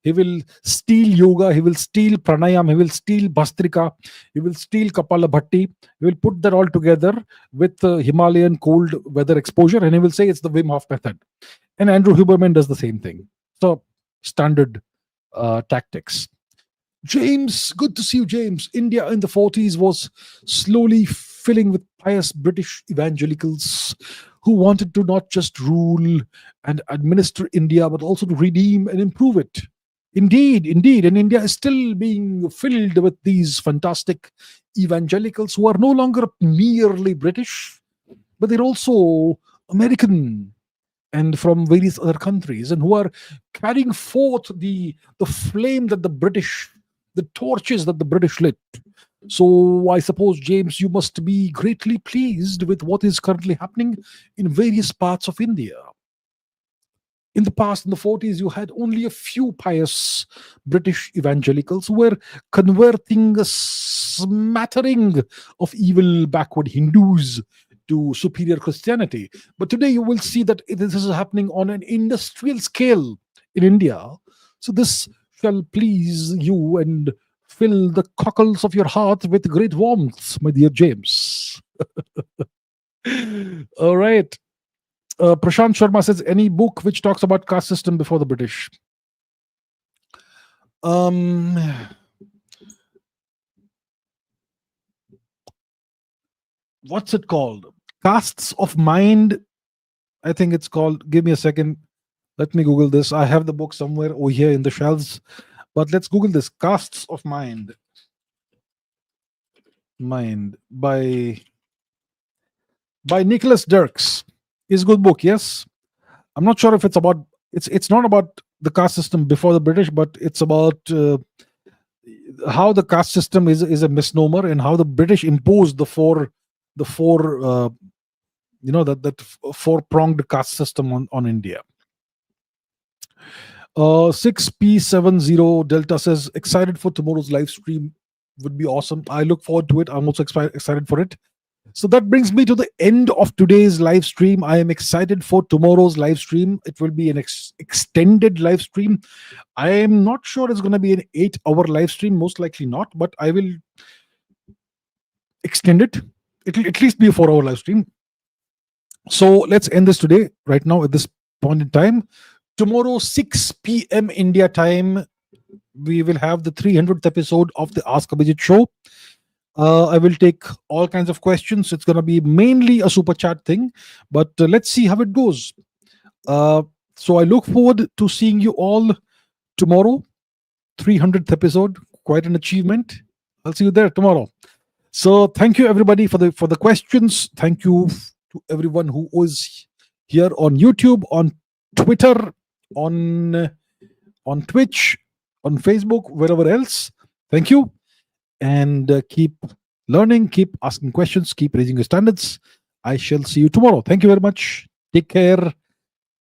He will steal yoga, he will steal pranayam, he will steal bastrika, he will steal kapala bhatti. He will put that all together with Himalayan cold weather exposure, and he will say it's the Wim Hof method. And Andrew Huberman does the same thing. So, standard tactics. James, good to see you, James. India in the 40s was slowly filling with pious British evangelicals who wanted to not just rule and administer India, but also to redeem and improve it. Indeed. And India is still being filled with these fantastic evangelicals who are no longer merely British, but they're also American and from various other countries, and who are carrying forth the flame that the torches that the British lit. So I suppose, James, you must be greatly pleased with what is currently happening in various parts of India. In the past, in the 40s, you had only a few pious British evangelicals who were converting a smattering of evil backward Hindus to superior Christianity. But today you will see that this is happening on an industrial scale in India. So this shall please you and fill the cockles of your heart with great warmth, my dear James. All right. Prashant Sharma says, any book which talks about caste system before the British? What's it called? Castes of Mind. I think it's called. Give me a second. Let me Google this. I have the book somewhere over here in the shelves. But let's Google this. Castes of Mind. Mind by Nicholas Dirks. Is a good book, yes. I'm not sure if it's about it's not about the caste system before the British, but it's about how the caste system is a misnomer and how the British imposed the four four-pronged caste system on India. 6P70 Delta says, excited for tomorrow's live stream. Would be awesome. I look forward to it. I'm also excited for it. So that brings me to the end of today's live stream. I am excited for tomorrow's live stream. It will be an extended live stream. I am not sure it's going to be an 8-hour live stream. Most likely not, but I will extend it. It will at least be a 4-hour live stream. So let's end this today, right now, at this point in time. Tomorrow, 6 p.m. India time, we will have the 300th episode of the Ask Abhijit show. I will take all kinds of questions. It's going to be mainly a super chat thing, but let's see how it goes. So I look forward to seeing you all tomorrow. 300th episode, quite an achievement. I'll see you there tomorrow. So thank you everybody for the questions. Thank you to everyone who was here on YouTube, on Twitter, on Twitch, on Facebook, wherever else. Thank you. And keep learning, keep asking questions, keep raising your standards. I shall see you tomorrow. Thank you very much. Take care.